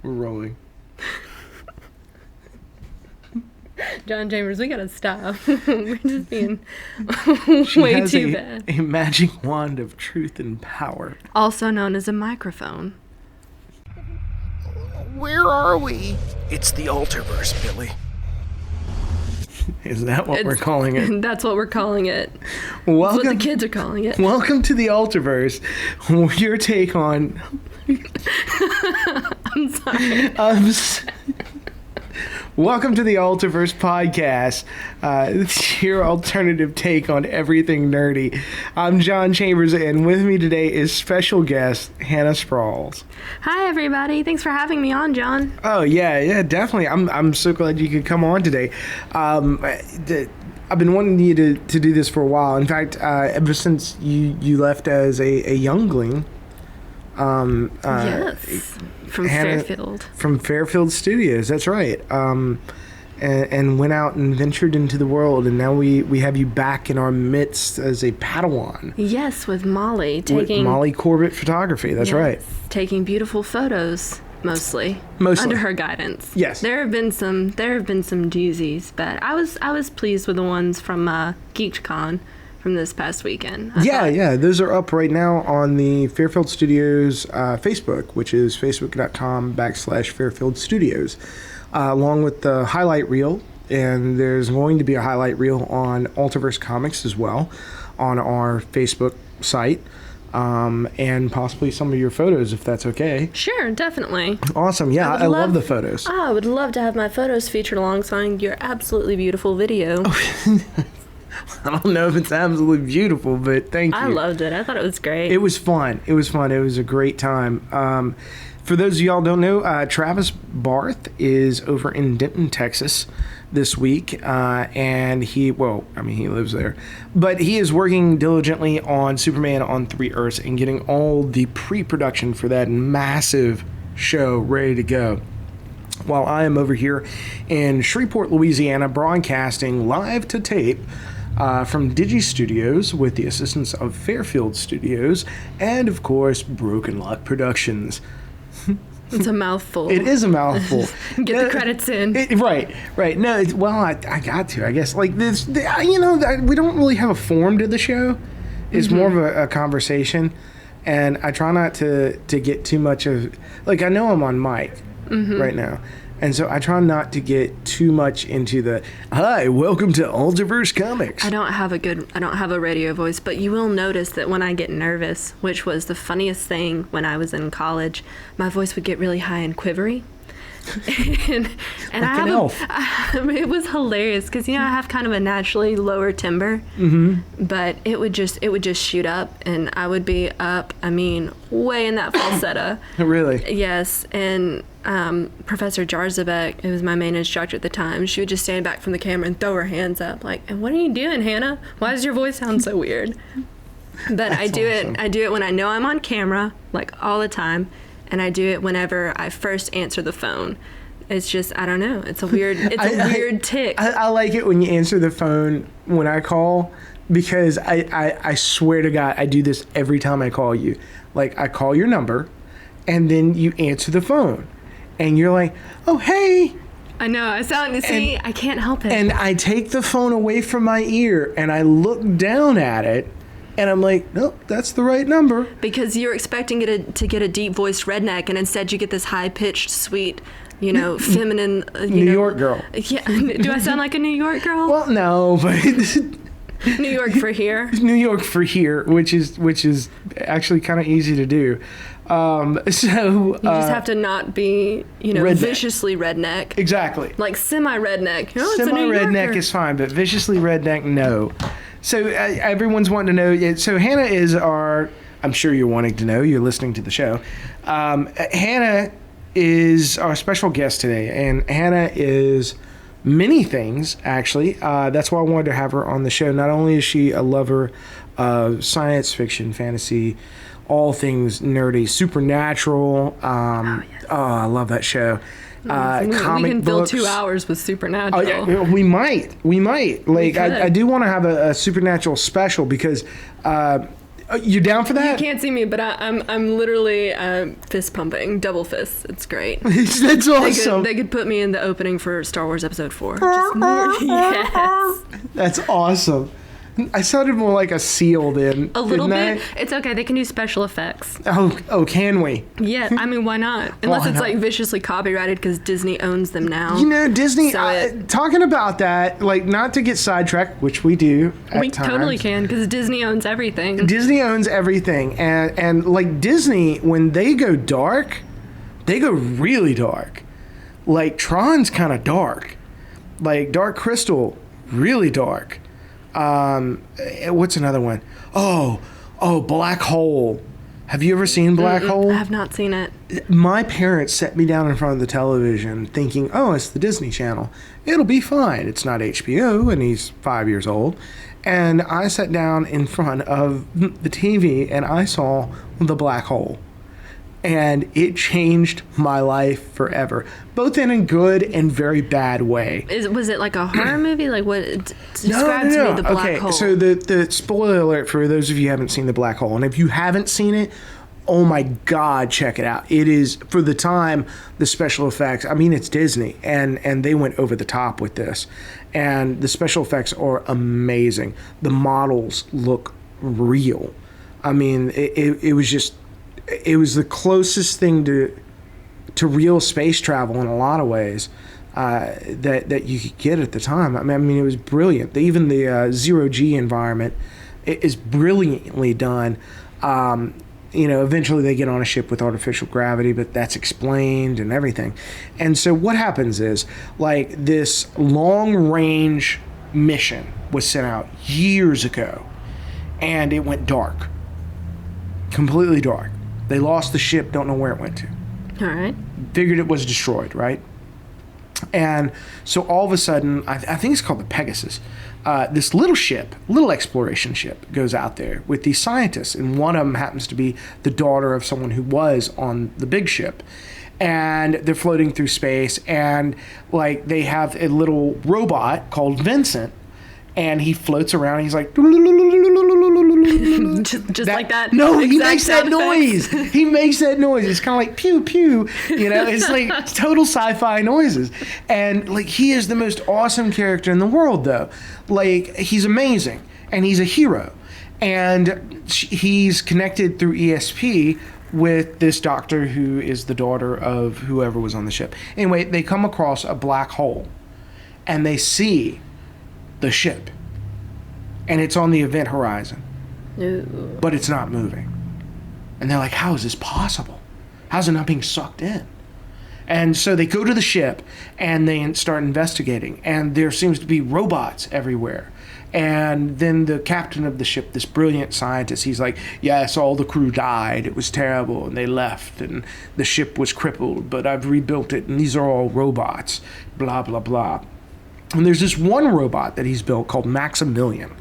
We're rolling. John Chambers, we gotta stop. We're just being She way has too bad. a magic wand of truth and power. Also known as a microphone. Where are we? It's the AlterVerse, Billy. Is that what we're calling it? That's what we're calling it. Welcome, That's what the kids are calling it. Welcome to the AlterVerse. Your take on... I'm sorry. Welcome to the AlterVerse Podcast. It's your alternative take on everything nerdy. I'm John Chambers, and with me today is special guest Hannah Sprawls. Hi, everybody. Thanks for having me on, John. Oh yeah, definitely. I'm so glad you could come on today. I've been wanting you to do this for a while. In fact, ever since you left as a youngling. Yes. From Hannah, Fairfield. From Fairfield Studios, that's right. And went out and ventured into the world, and now we have you back in our midst as a Padawan. Yes, with Molly. With Molly Corbett Photography, that's right. Taking beautiful photos, mostly. Under her guidance. Yes. There have been some doozies, but I was pleased with the ones from GeekCon from this past weekend. Yeah, those are up right now on the Fairfield Studios Facebook, which is facebook.com/Fairfield Studios, along with the highlight reel. And there's going to be a highlight reel on AlterVerse Comics as well on our Facebook site, and possibly some of your photos, if that's okay. Sure, definitely. Awesome. Yeah, I love the photos. I would love to have my photos featured alongside your absolutely beautiful video. I don't know if it's absolutely beautiful, but thank you. I loved it. I thought it was great. It was fun. It was a great time. For those of y'all who don't know, Travis Barth is over in Denton, Texas this week. And he lives there. But he is working diligently on Superman on 3 Earths and getting all the pre-production for that massive show ready to go. While I am over here in Shreveport, Louisiana, broadcasting live to tape from Digi Studios with the assistance of Fairfield Studios and, of course, Broken Lock Productions. It's a mouthful. It is a mouthful. Get the credits in. Right. No, I got to, I guess. Like this, we don't really have a form to the show. It's more of a conversation, and I try not to get too much of. Like, I know I'm on mic right now. And so I try not to get too much into the, hi, welcome to AlterVerse Comics. I don't have a radio voice, but you will notice that when I get nervous, which was the funniest thing when I was in college, my voice would get really high and quivery. and it was hilarious because I have kind of a naturally lower timbre, but it would just shoot up, and I would be up. Way in that falsetto. Really? Yes, and Professor Jarzabek, who was my main instructor at the time, she would just stand back from the camera and throw her hands up, like, "And what are you doing, Hannah? Why does your voice sound so weird?" But I do it when I know I'm on camera, like all the time. And I do it whenever I first answer the phone. It's just, I don't know. It's a weird tick. I like it when you answer the phone when I call, because I swear to God, I do this every time I call you. Like, I call your number, and then you answer the phone. And you're like, oh, hey. I know. I can't help it. And I take the phone away from my ear, and I look down at it. And I'm like, nope, that's the right number. Because you're expecting it to get a deep-voiced redneck, and instead you get this high-pitched, sweet, feminine... New York girl. Yeah. Do I sound like a New York girl? Well, no, but... New York for here. New York for here, which is actually kind of easy to do. You just have to not be, redneck. Viciously redneck. Exactly. Like semi-redneck. Semi-redneck is fine, but viciously redneck, no. So everyone's wanting to know. So Hannah is I'm sure you're wanting to know. You're listening to the show. Hannah is our special guest today, and Hannah is many things, actually. That's why I wanted to have her on the show. Not only is she a lover of science fiction, fantasy, all things nerdy, supernatural. Yes. Oh, I love that show. We can fill 2 hours with Supernatural. Oh, yeah, we might. Like, I do want to have a Supernatural special because You down for that? You can't see me, but I'm literally fist pumping, double fists. It's great. That's awesome. They could put me in the opening for Star Wars Episode 4. Just more, yes. That's awesome. I sounded more like a seal then. A little didn't bit. It's okay. They can do special effects. Oh, can we? Yeah, I mean, why not? Unless Why it's not? like viciously copyrighted because Disney owns them now. You know, Disney, So talking about that, like, not to get sidetracked, which we do at we times. totally can because Disney owns everything. Disney owns everything. And like, Disney, when they go dark, they go really dark. Like, Tron's kind of dark. Like, Dark Crystal, really dark. What's another one? Oh, Black Hole. Have you ever seen Black Hole? I have not seen it. My parents set me down in front of the television thinking, oh, it's the Disney Channel. It'll be fine. It's not HBO, and he's 5 years old. And I sat down in front of the TV, and I saw The Black Hole. And it changed my life forever, both in a good and very bad way. Was it like a horror movie? Like what? Describe to me the Black Hole. So the spoiler alert for those of you who haven't seen The Black Hole, and if you haven't seen it, oh my God, check it out. It is, for the time, the special effects. I mean, it's Disney, and they went over the top with this, and the special effects are amazing. The models look real. I mean, it was just. It was the closest thing to real space travel in a lot of ways that you could get at the time. I mean, it was brilliant. Even the zero-G environment is brilliantly done. Eventually they get on a ship with artificial gravity, but that's explained and everything. And so what happens is, like, this long-range mission was sent out years ago, and it went dark. Completely dark. They lost the ship, don't know where it went to. All right. Figured it was destroyed, right? And so all of a sudden, I think it's called the Pegasus, this little exploration ship goes out there with these scientists, and one of them happens to be the daughter of someone who was on the big ship. And they're floating through space, and like they have a little robot called Vincent, and he floats around, and he's like... just like that? No, he exact makes that sound noise. effects. He makes that noise. It's kind of like pew, pew. It's like total sci-fi noises. And like, he is the most awesome character in the world, though. Like, he's amazing, and he's a hero. And he's connected through ESP with this doctor who is the daughter of whoever was on the ship. Anyway, they come across a black hole, and they see the ship, and it's on the event horizon. Ooh. But it's not moving. And they're like, how is this possible? How's it not being sucked in? And so they go to the ship, and they start investigating, and there seems to be robots everywhere. And then the captain of the ship, this brilliant scientist, he's like, yes, all the crew died. It was terrible, and they left, and the ship was crippled, but I've rebuilt it, and these are all robots, blah, blah, blah. And there's this one robot that he's built called Maximilian.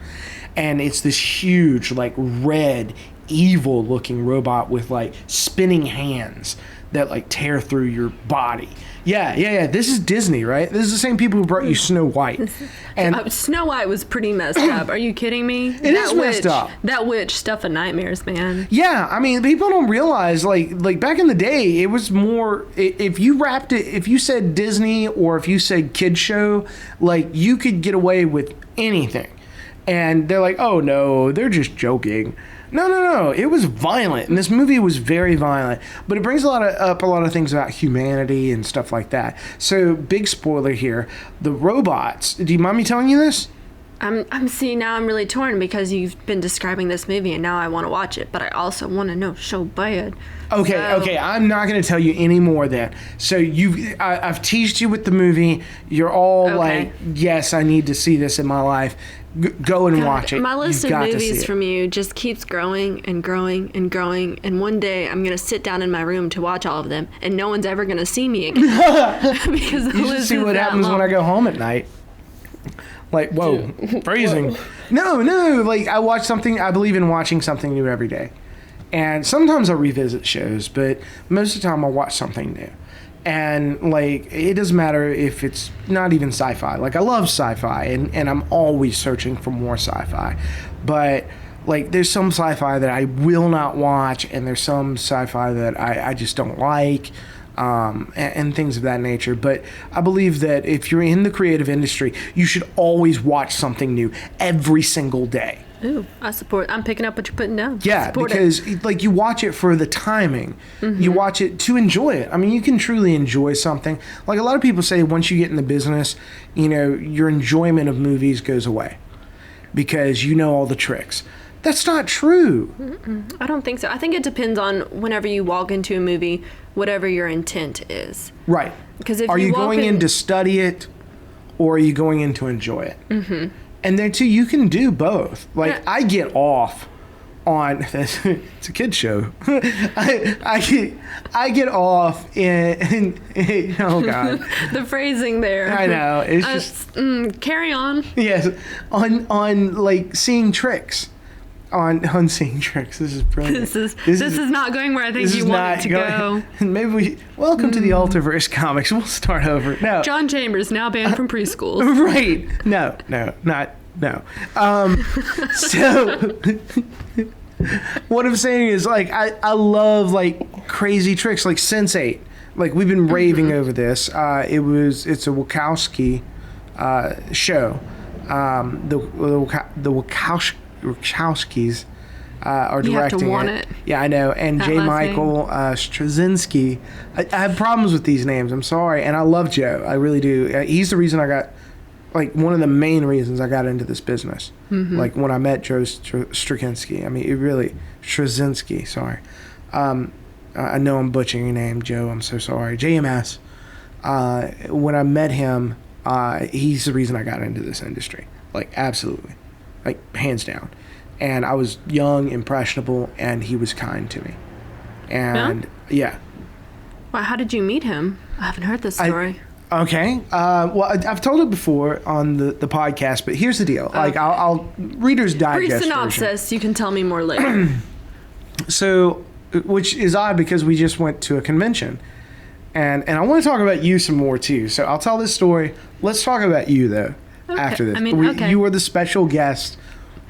And it's this huge, like, red, evil-looking robot with, like, spinning hands that, like, tear through your body. Yeah. This is Disney, right? This is the same people who brought you Snow White. And Snow White was pretty messed up. Are you kidding me? It is messed up. That witch stuff of nightmares, man. yeah, I mean, people don't realize, like back in the day, it was more, if you wrapped it, if you said Disney or if you said kid show, like, you could get away with anything. And they're like, oh no, they're just joking. No. It was violent, and this movie was very violent. But it brings up a lot of things about humanity and stuff like that. So, big spoiler here: the robots. Do you mind me telling you this? I'm seeing now. I'm really torn because you've been describing this movie, and now I want to watch it, but I also want to know so bad. Okay. I'm not going to tell you any more then. So I've teased you with the movie. You're all like, yes, I need to see this in my life. Go and watch it. My list You've of got to movies see it. from you just keeps growing and growing and growing. And one day I'm going to sit down in my room to watch all of them, and no one's ever going to see me again. Because the You should list see is what that happens when long. I go home at night. Like, whoa, phrasing. No, like, I believe in watching something new every day. And sometimes I revisit shows, but most of the time I'll watch something new. And, like, it doesn't matter if it's not even sci-fi. Like, I love sci-fi, and I'm always searching for more sci-fi. But, Like, there's some sci-fi that I will not watch, and there's some sci-fi that I just don't like, and things of that nature. But I believe that if you're in the creative industry, you should always watch something new every single day. Ooh, I support. I'm picking up what you're putting down. Yeah, because like you watch it for the timing. You watch it to enjoy it. I mean, you can truly enjoy something. Like a lot of people say, once you get in the business, you know, your enjoyment of movies goes away because you know all the tricks. That's not true. I don't think so. I think it depends on whenever you walk into a movie, whatever your intent is. Right. Because if are you walk going in to study it, or are you going in to enjoy it? And then too, you can do both. Like I get off on it's a kid show. I get off in oh god, the phrasing there. I know it's just carry on. Yes, on like seeing tricks. On seeing tricks. This is brilliant. This is not going where I think you want it to go. Maybe we welcome to the AlterVerse comics. We'll start over. No. John Chambers now banned from preschools. Right. No. So what I'm saying is like I love like crazy tricks like Sense8. Like we've been raving over this. It's a Wachowski show. The Wachowskis are directing you have to want it. Yeah, I know. And J. Michael Straczynski. I have problems with these names. I'm sorry. And I love Joe. I really do. He's the reason I got, like, one of the main reasons I got into this business. Like, when I met Joe Straczynski. I mean, it really... Straczynski, sorry. I know I'm butchering your name, Joe. I'm so sorry. JMS. When I met him, he's the reason I got into this industry. Like, absolutely. Like, hands down. And I was young, impressionable, and he was kind to me. And, yeah. Wow, how did you meet him? I haven't heard this story. Okay. Well, I've told it before on the podcast, but here's the deal. Like, I'll Reader's Digest brief synopsis. Version. You can tell me more later. So, which is odd because we just went to a convention. And I want to talk about you some more, too. So, I'll tell this story. Let's talk about you, though. Okay. After this. I mean, okay. You were the special guest.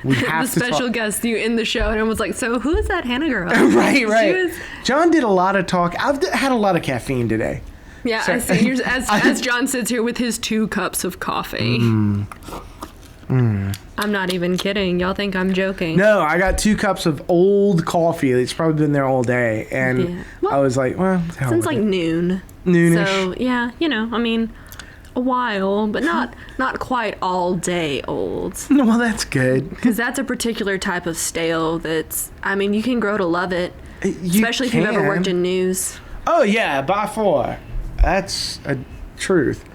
We have the special guest you in the show, and I was like, so who is that Hannah girl? Right. John did a lot of talk. I've had a lot of caffeine today. Yeah, so, I see. As John sits here with his 2 cups of coffee. I'm not even kidding. Y'all think I'm joking. No, I got 2 cups of old coffee. It's probably been there all day. And I was like, well, since like noon. Noonish. So, yeah, you know, I mean... a while, but not quite all day old. Well, that's good. Because that's a particular type of stale that's, I mean, you can grow to love it. Especially if you've ever worked in news. Oh, yeah, by far. That's a truth.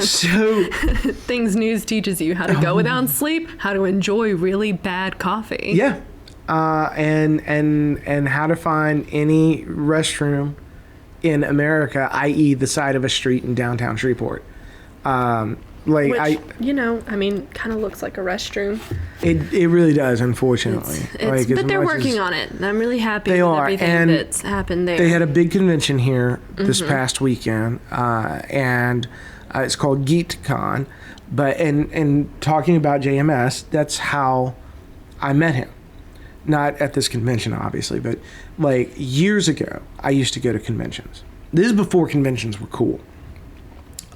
So things news teaches you: how to go without sleep, how to enjoy really bad coffee. Yeah. And how to find any restroom in America, i.e. the side of a street in downtown Shreveport. Which, you know, I mean, kind of looks like a restroom. It really does, unfortunately. But they're working on it. I'm really happy with everything that's happened there. They had a big convention here this past weekend, and it's called GeekCon. But and talking about JMS, that's how I met him. Not at this convention, obviously, but like years ago, I used to go to conventions. This is before conventions were cool.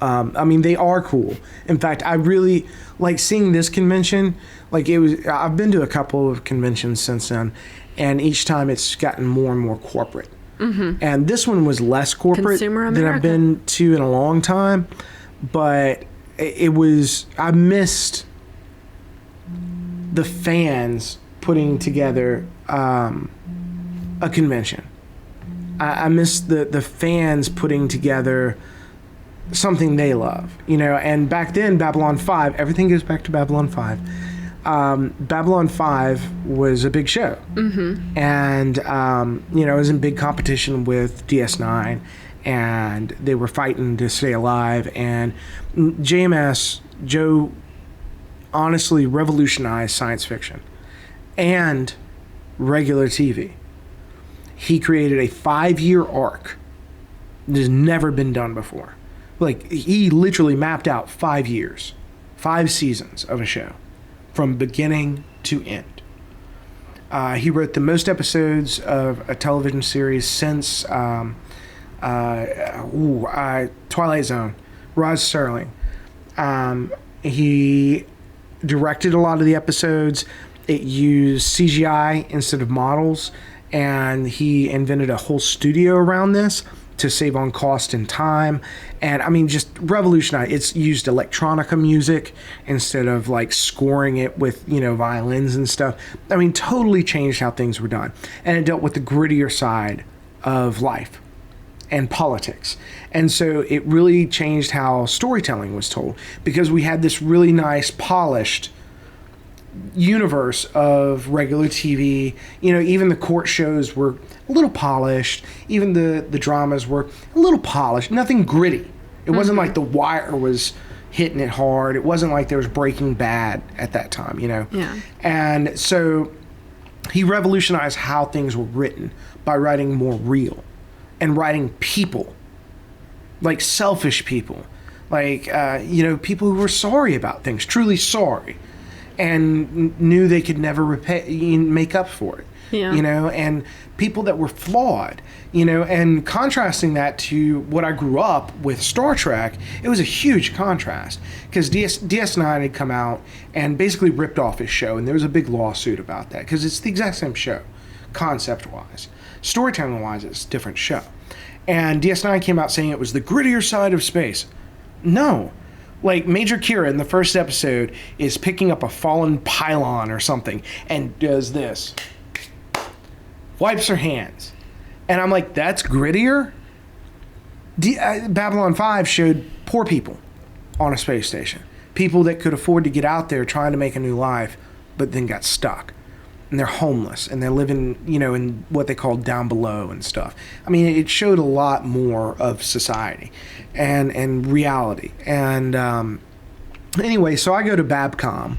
I mean, they are cool. In fact, I really like seeing this convention. Like I've been to a couple of conventions since then, and each time it's gotten more and more corporate. And this one was less corporate than I've been to in a long time. But it was, I missed the fans putting together a convention. I missed the fans putting together something they love, you know. And back then, Babylon 5, everything goes back to Babylon 5. Babylon 5 was a big show. And, you know, it was in big competition with DS9, and they were fighting to stay alive. And JMS, Joe, honestly revolutionized science fiction and regular TV. He created a 5-year arc that has never been done before. Like, he literally mapped out 5 years, 5 seasons of a show from beginning to end. He wrote the most episodes of a television series since Twilight Zone. Rod Serling. He directed a lot of the episodes. It used CGI instead of models, and he invented a whole studio around this to save on cost and time. And I mean, just revolutionized. It's used electronica music instead of like scoring it with, violins and stuff. I mean, totally changed how things were done. And it dealt with the grittier side of life and politics. And so it really changed how storytelling was told, because we had this really nice, polished universe of regular TV. Even the court shows were a little polished. Even the dramas were a little polished. Nothing gritty. It wasn't like The Wire was hitting it hard. It wasn't like there was Breaking Bad at that time, Yeah. And so he revolutionized how things were written by writing more real and writing people, like selfish people, like, people who were sorry about things, truly sorry, and knew they could never make up for it. Yeah. And people that were flawed, and contrasting that to what I grew up with, Star Trek, it was a huge contrast, because DS9 had come out and basically ripped off his show, and there was a big lawsuit about that, because it's the exact same show, concept-wise. Storytelling-wise, it's a different show. And DS9 came out saying it was the grittier side of space. No. Like, Major Kira in the first episode is picking up a fallen pylon or something and does this. Wipes her hands. And I'm like, that's grittier? Babylon 5 showed poor people on a space station. People that could afford to get out there trying to make a new life, but then got stuck. And they're homeless, and they're living, in what they call down below and stuff. I mean, it showed a lot more of society and reality. And anyway, so I go to Babcom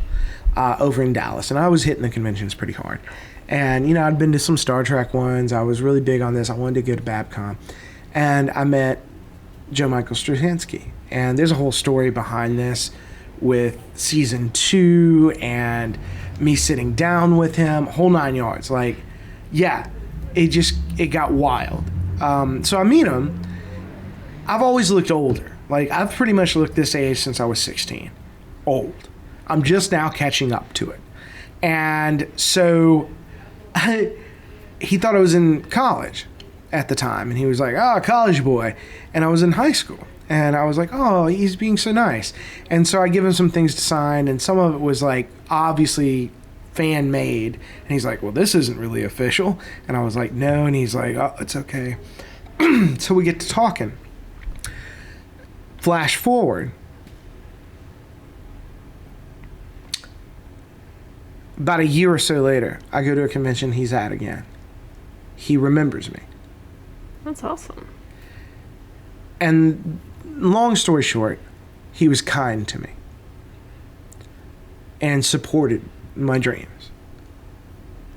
over in Dallas, and I was hitting the conventions pretty hard. And, I'd been to some Star Trek ones. I was really big on this. I wanted to go to Babcom. And I met Joe Michael Straczynski. And there's a whole story behind this with season 2 and me sitting down with him, whole 9 yards. Like, yeah, it got wild. So I meet him. I've always looked older. Like, I've pretty much looked this age since I was 16. Old. I'm just now catching up to it. And so he thought I was in college at the time. And he was like, oh, college boy. And I was in high school. And I was like, oh, he's being so nice. And so I give him some things to sign, and some of it was like obviously fan made. And he's like, well, this isn't really official. And I was like, no. And he's like, oh, it's okay. So we get to talking. Flash forward. About a year or so later, I go to a convention he's at again. He remembers me. That's awesome. And long story short, he was kind to me and supported my dreams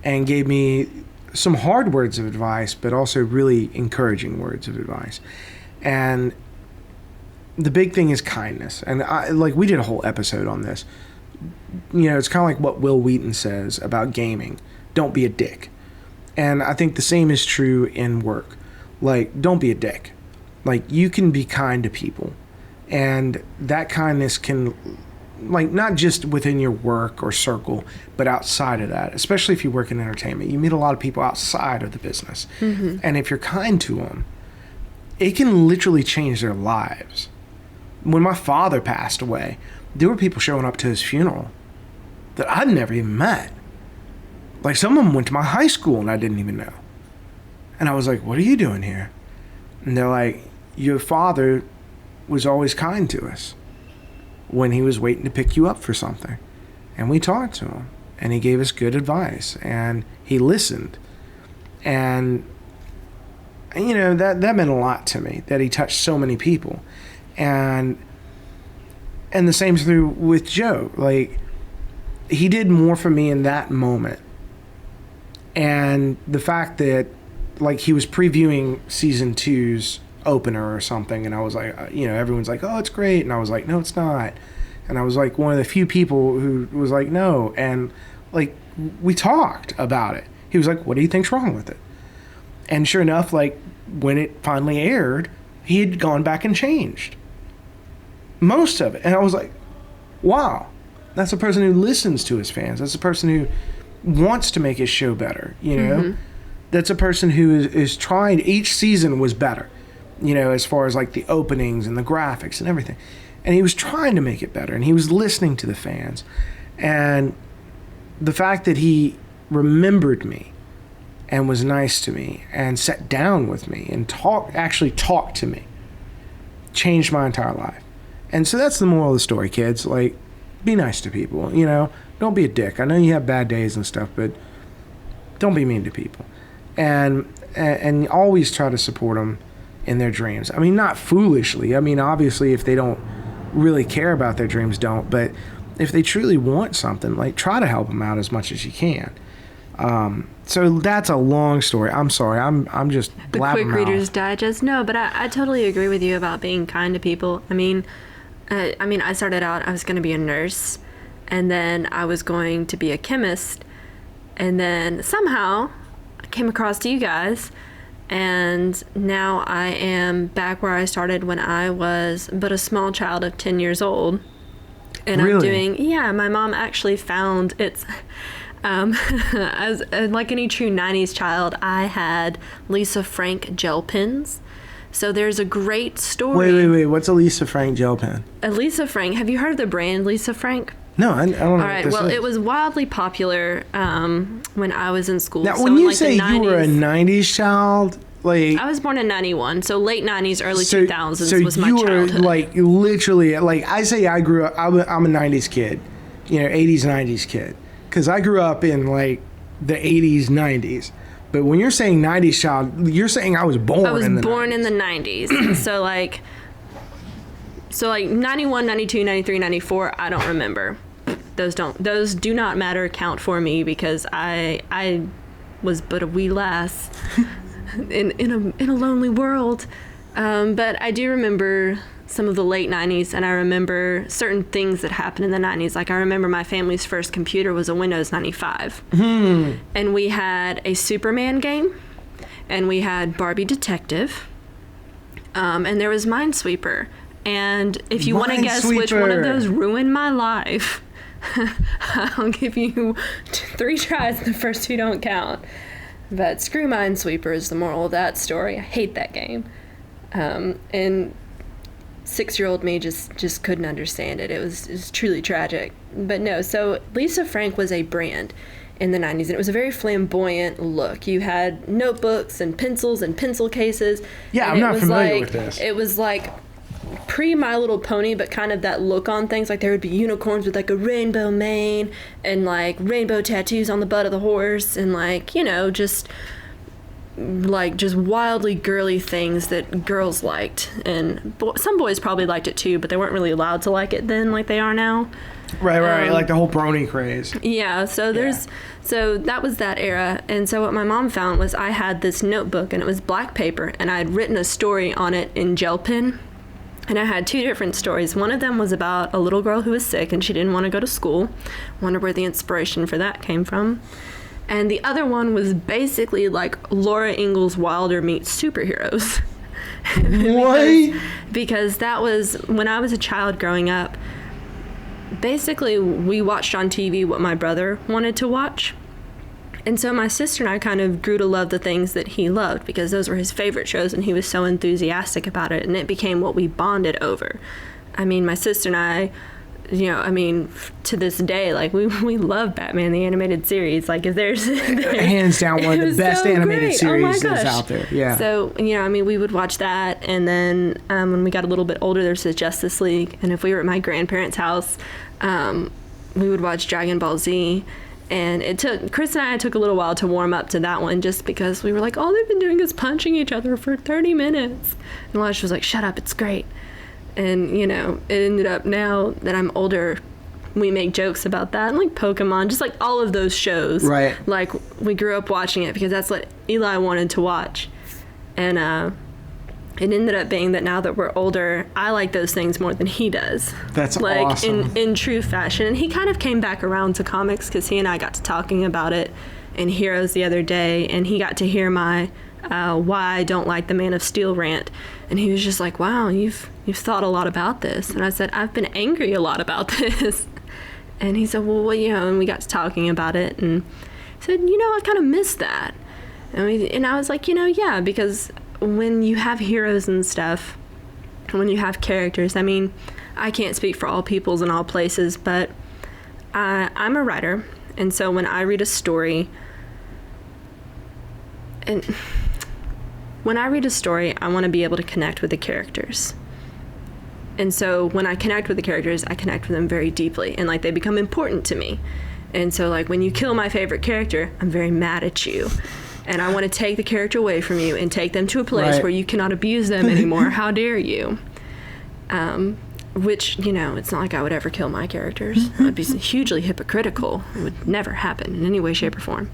and gave me some hard words of advice, but also really encouraging words of advice. And the big thing is kindness. And we did a whole episode on this. It's kind of like what Will Wheaton says about gaming. Don't be a dick. And I think the same is true in work. Like, don't be a dick. Like, you can be kind to people, and that kindness can, like, not just within your work or circle, but outside of that, especially if you work in entertainment. You meet a lot of people outside of the business. Mm-hmm. And if you're kind to them, it can literally change their lives. When my father passed away, there were people showing up to his funeral that I'd never even met. Like, some of them went to my high school and I didn't even know. And I was like, what are you doing here? And they're like, your father was always kind to us when he was waiting to pick you up for something. And we talked to him, and he gave us good advice, and he listened. And, that meant a lot to me, that he touched so many people. And the same's true with Joe. Like, he did more for me in that moment. And the fact that, like, he was previewing season 2's opener or something, and I was like, everyone's like, oh, it's great, and I was like, no, it's not. And I was like one of the few people who was like, no. And like, we talked about it. He was like, what do you think's wrong with it? And sure enough, like, when it finally aired, he had gone back and changed most of it. And I was like, wow, that's a person who listens to his fans. That's a person who wants to make his show better, you know? Mm-hmm. That's a person who is trying. Each season was better, you know, as far as like the openings and the graphics and everything. And he was trying to make it better, and he was listening to the fans. And the fact that he remembered me and was nice to me and sat down with me and actually talked to me changed my entire life. And so that's the moral of the story, kids. Like, be nice to people, you know? Don't be a dick. I know you have bad days and stuff, but don't be mean to people. And always try to support them in their dreams. I mean, not foolishly. I mean, obviously, if they don't really care about their dreams, don't. But if they truly want something, like, try to help them out as much as you can. So that's a long story. I'm sorry. I'm just blabbing the quick mouth. Reader's Digest. No, but I totally agree with you about being kind to people. I mean, I started out, I was going to be a nurse, and then I was going to be a chemist, and then somehow I came across you guys, and now I am back where I started when I was but a small child of 10 years old. And really? My mom actually found it's... as like any true 90s child, I had Lisa Frank gel pens. So there's a great story. Wait. What's a Lisa Frank gel pen? A Lisa Frank. Have you heard of the brand Lisa Frank? No, I don't know. All right. Well, it was wildly popular when I was in school. Now, so when you like say you were a 90s child, like... I was born in 91, so late 90s, early 2000s was my childhood. So you were, like, literally... Like, I say I grew up... I'm a 90s kid. You know, 80s, 90s kid. Because I grew up in, like, the 80s, 90s. But when you're saying 90s child, you're saying I was born in the 90s. I was born in the 90s. So, like, 91, 92, 93, 94, I don't remember. Those do not matter, count for me, because I was but a wee lass in a lonely world. But I do remember some of the late 90s, and I remember certain things that happened in the 90s. Like, I remember my family's first computer was a Windows 95. And we had a Superman game, and we had Barbie Detective, and there was Minesweeper. And if you want to guess which one of those ruined my life, I'll give you 3 tries. The first 2 don't count. But screw Minesweeper is the moral of that story. I hate that game. And 6-year-old me just couldn't understand it. It was truly tragic. But no, so Lisa Frank was a brand in the 90s, and it was a very flamboyant look. You had notebooks and pencils and pencil cases. Yeah, I'm not familiar with this. It was like pre My Little Pony, but kind of that look on things. Like, there would be unicorns with like a rainbow mane and like rainbow tattoos on the butt of the horse, and like, you know, just wildly girly things that girls liked. And some boys probably liked it too, but they weren't really allowed to like it then like they are now. Right. Like the whole brony craze. Yeah, so that was that era. And so what my mom found was I had this notebook, and it was black paper, and I had written a story on it in gel pen. And I had 2 different stories. One of them was about a little girl who was sick and she didn't want to go to school. Wonder where the inspiration for that came from. And the other one was basically like Laura Ingalls Wilder meets superheroes. What? Because that was, when I was a child growing up, basically we watched on TV what my brother wanted to watch. And so my sister and I kind of grew to love the things that he loved, because those were his favorite shows and he was so enthusiastic about it, and it became what we bonded over. I mean, my sister and I, you know, I mean, to this day, like, we love Batman the Animated Series. Like, if there's hands down one of the best animated series that's out there. Yeah. So, you know, I mean, we would watch that, and then when we got a little bit older, there's the Justice League, and if we were at my grandparents' house, we would watch Dragon Ball Z. And Chris and I took a little while to warm up to that one, just because we were like, all they've been doing is punching each other for 30 minutes. And Lash was like, shut up, it's great. And, you know, it ended up, now that I'm older, we make jokes about that, and like Pokemon, just like all of those shows. Right. Like, we grew up watching it because that's what Eli wanted to watch. And it ended up being that now that we're older, I like those things more than he does. That's like awesome. in true fashion. And he kind of came back around to comics because he and I got to talking about it in Heroes the other day, and he got to hear my why I don't like the Man of Steel rant, and he was just like, wow, you've thought a lot about this. And I said, I've been angry a lot about this. And he said, well, and we got to talking about it, and he said, I kind of miss that. And I was like, yeah, because when you have heroes and stuff, when you have characters, I mean, I can't speak for all peoples and all places, but I'm a writer, and so when I read a story, I want to be able to connect with the characters. And so when I connect with the characters, I connect with them very deeply, and like they become important to me. And so like when you kill my favorite character, I'm very mad at you. And I want to take the character away from you and take them to a place where you cannot abuse them anymore. How dare you? Which, it's not like I would ever kill my characters. I'd be hugely hypocritical. It would never happen in any way, shape, or form.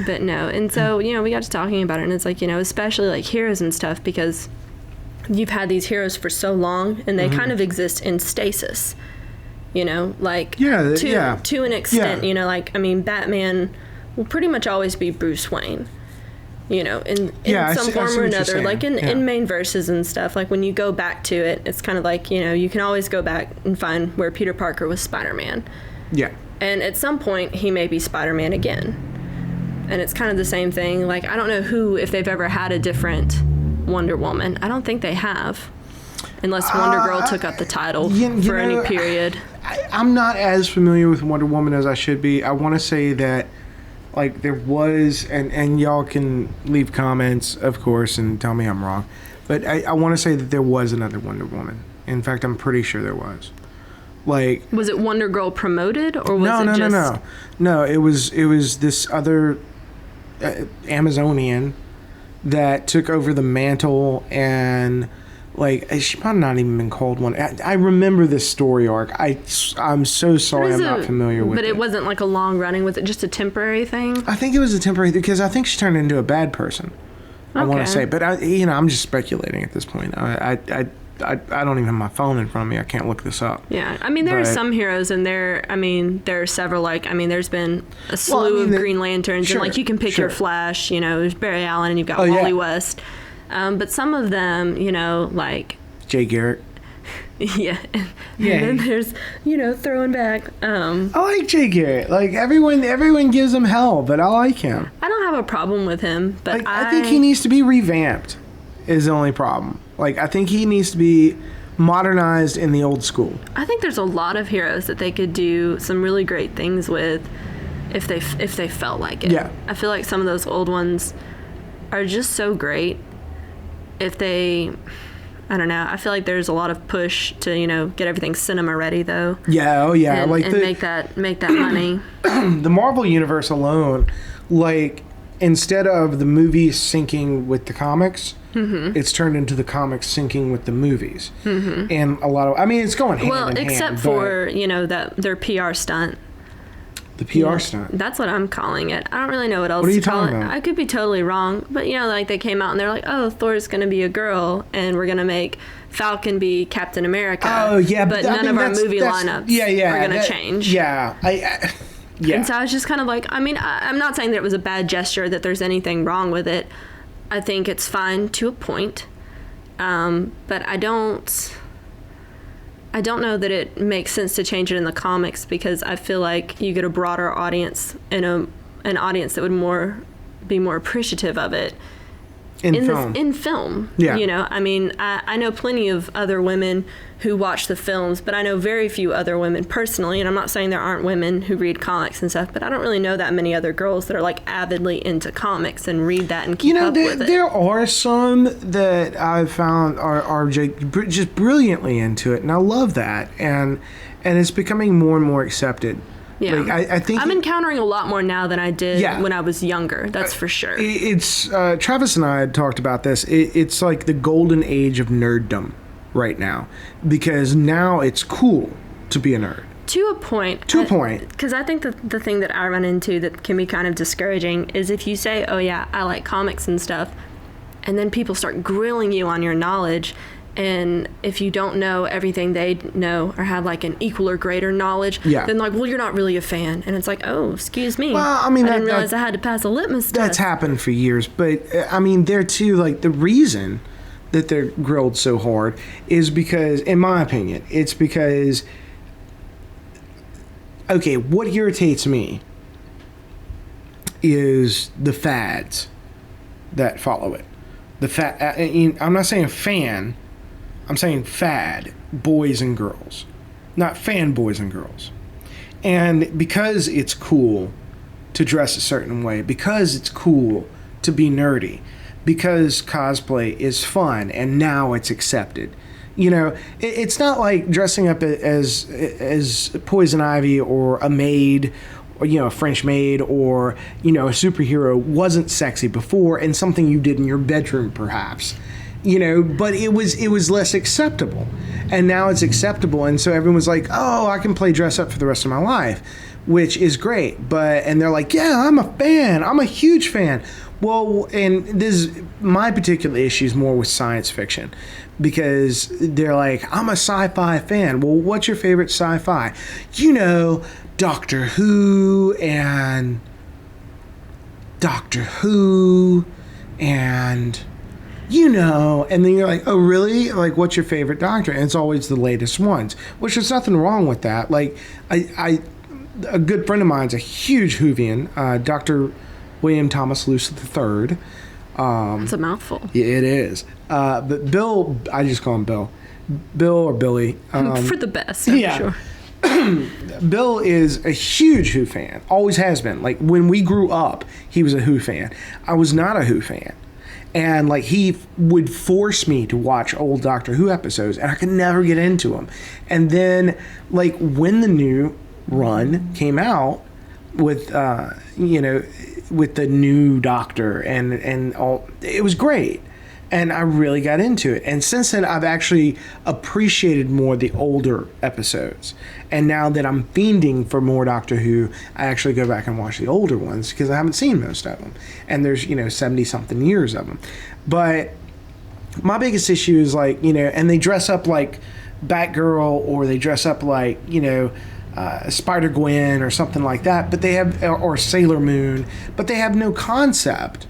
But no. And so, we got to talking about it, and it's like, especially like heroes and stuff, because you've had these heroes for so long, and they kind of exist in stasis, like to an extent, like, I mean, Batman will pretty much always be Bruce Wayne, in some form or another, like in main verses and stuff. Like when you go back to it, it's kind of like, you can always go back and find where Peter Parker was Spider-Man. Yeah. And at some point he may be Spider-Man again. And it's kind of the same thing. Like, I don't know if they've ever had a different Wonder Woman. I don't think they have. Unless Wonder Girl took up the title for any period. I'm not as familiar with Wonder Woman as I should be. I want to say that, like, there was, and y'all can leave comments, of course, and tell me I'm wrong. But I want to say that there was another Wonder Woman. In fact, I'm pretty sure there was. Like, was it Wonder Girl promoted, or was it just... No, it was this other Amazonian that took over the mantle, and like she might not even been called one. I remember this story arc. I'm so sorry I'm not familiar with it. But it wasn't like a long running. Was it just a temporary thing? I think it was a temporary thing because I think she turned into a bad person. I want to say, but I'm just speculating at this point. I don't even have my phone in front of me. I can't look this up. Yeah, I mean, there are some heroes, and there are several. Like, I mean, there's been a slew of Green Lanterns, and like you can pick your Flash. There's Barry Allen, and you've got Wally West. But some of them, like Jay Garrick. Yeah. And then there's, throwing back. I like Jay Garrick. Like, everyone gives him hell, but I like him. I don't have a problem with him, but I think he needs to be revamped is the only problem. Like, I think he needs to be modernized in the old school. I think there's a lot of heroes that they could do some really great things with if they felt like it. Yeah. I feel like some of those old ones are just so great if they... I don't know. I feel like there's a lot of push to, get everything cinema ready, though. Yeah, oh yeah. And make that money. The Marvel Universe alone, like, instead of the movies syncing with the comics, it's turned into the comics syncing with the movies. And a lot of... I mean, it's going hand in hand. Well, except for, their PR stunt. The PR stunt. That's what I'm calling it. I don't really know what else to call it. What are you talking about? I could be totally wrong. But, like, they came out and they're like, oh, Thor's going to be a girl, and we're going to make Falcon be Captain America. Oh, yeah. But none of our movie lineups are going to change. Yeah. Yeah. And so I was just kind of like, I mean, I'm not saying that it was a bad gesture, that there's anything wrong with it. I think it's fine to a point. But I don't know that it makes sense to change it in the comics, because I feel like you get a broader audience and an audience that would be more appreciative of it in film. Yeah. I mean, I know plenty of other women who watch the films, but I know very few other women personally, and I'm not saying there aren't women who read comics and stuff, but I don't really know that many other girls that are like avidly into comics and read that and keep up with it. There are some that I've found are just brilliantly into it, and I love that, and it's becoming more and more accepted. Yeah, like, I think I'm encountering a lot more now than I did when I was younger. That's for sure. It's Travis and I had talked about this. It's like the golden age of nerddom right now, because now it's cool to be a nerd. To a point. Because I think the thing that I run into that can be kind of discouraging is if you say, oh yeah, I like comics and stuff, and then people start grilling you on your knowledge. And if you don't know everything they know or have like an equal or greater knowledge, then like, well, you're not really a fan. And it's like, oh, excuse me. Well, I mean, I didn't realize I had to pass a litmus test. That's happened for years. But I mean, there too, like the reason that they're grilled so hard is because, in my opinion, it's because, okay, what irritates me is the fads that follow it. I'm not saying fan. I'm saying fad, boys and girls, not fan boys and girls. And because it's cool to dress a certain way, because it's cool to be nerdy, because cosplay is fun and now it's accepted. You know, it's not like dressing up as Poison Ivy or a maid, or, you know, a French maid, or, you know, a superhero wasn't sexy before, and something you did in your bedroom perhaps. You know, but it was less acceptable, and now it's acceptable, and so everyone's like, oh, I can play dress up for the rest of my life, which is great. And they're like, yeah, I'm a fan, I'm a huge fan. Well, and this, my particular issue is more with science fiction, because they're like, I'm a sci-fi fan. Well, what's your favorite sci-fi? You know, Doctor Who and you know, and then you're like, oh, really? Like, what's your favorite Doctor? And it's always the latest ones, which there's nothing wrong with that. Like, a good friend of mine's a huge Whovian, Dr. William Thomas Luce III. That's a mouthful. Yeah, it is. But Bill, I just call him Bill. Bill or Billy. For the best, I'm sure. Bill is a huge Who fan, always has been. Like, when we grew up, he was a Who fan. I was not a Who fan. And like, he would force me to watch old Doctor Who episodes, and I could never get into them. And then, like, when the new run came out with, you know, with the new Doctor and all, it was great. And I really got into it. And since then, I've actually appreciated more the older episodes. And now that I'm fiending for more Doctor Who, I actually go back and watch the older ones because I haven't seen most of them. And there's, you know, 70-something years of them. But my biggest issue is, like, you know, and they dress up like Batgirl, or they dress up like, you know, Spider-Gwen or something like that. But they have, or Sailor Moon, but they have no concept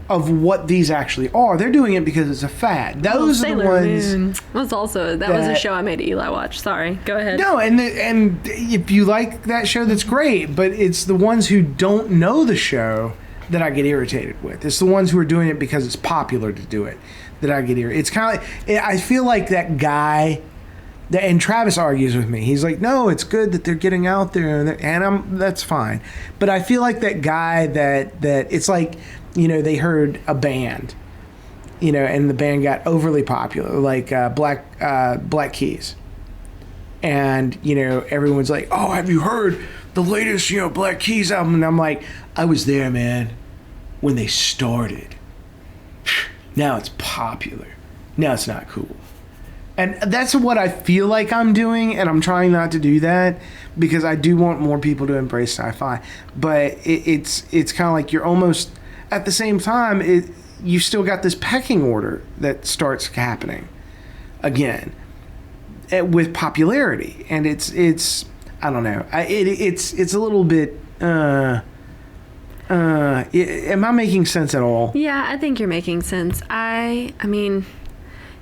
of what these actually are. They're doing it because it's a fad. Those are the ones. Moon was also that was a show I made Eli watch. Sorry, go ahead. No, and if you like that show, that's great. But it's the ones who don't know the show that I get irritated with. It's the ones who are doing it because it's popular to do it that I get irritated. It's kind of like, I feel like that guy. And Travis argues with me. He's like, no, it's good that they're getting out there, and that's fine. But I feel like that guy that it's like, you know, they heard a band, you know, and the band got overly popular, like Black Keys. And, you know, everyone's like, oh, have you heard the latest, you know, Black Keys album? And I'm like, I was there, man, when they started. Now it's popular. Now it's not cool. And that's what I feel like I'm doing, and I'm trying not to do that because I do want more people to embrace sci-fi. But it's kind of like you're almost, at the same time, you still got this pecking order that starts happening again with popularity, and it's I don't know, it's a little bit. Am I making sense at all? Yeah, I think you're making sense. I mean,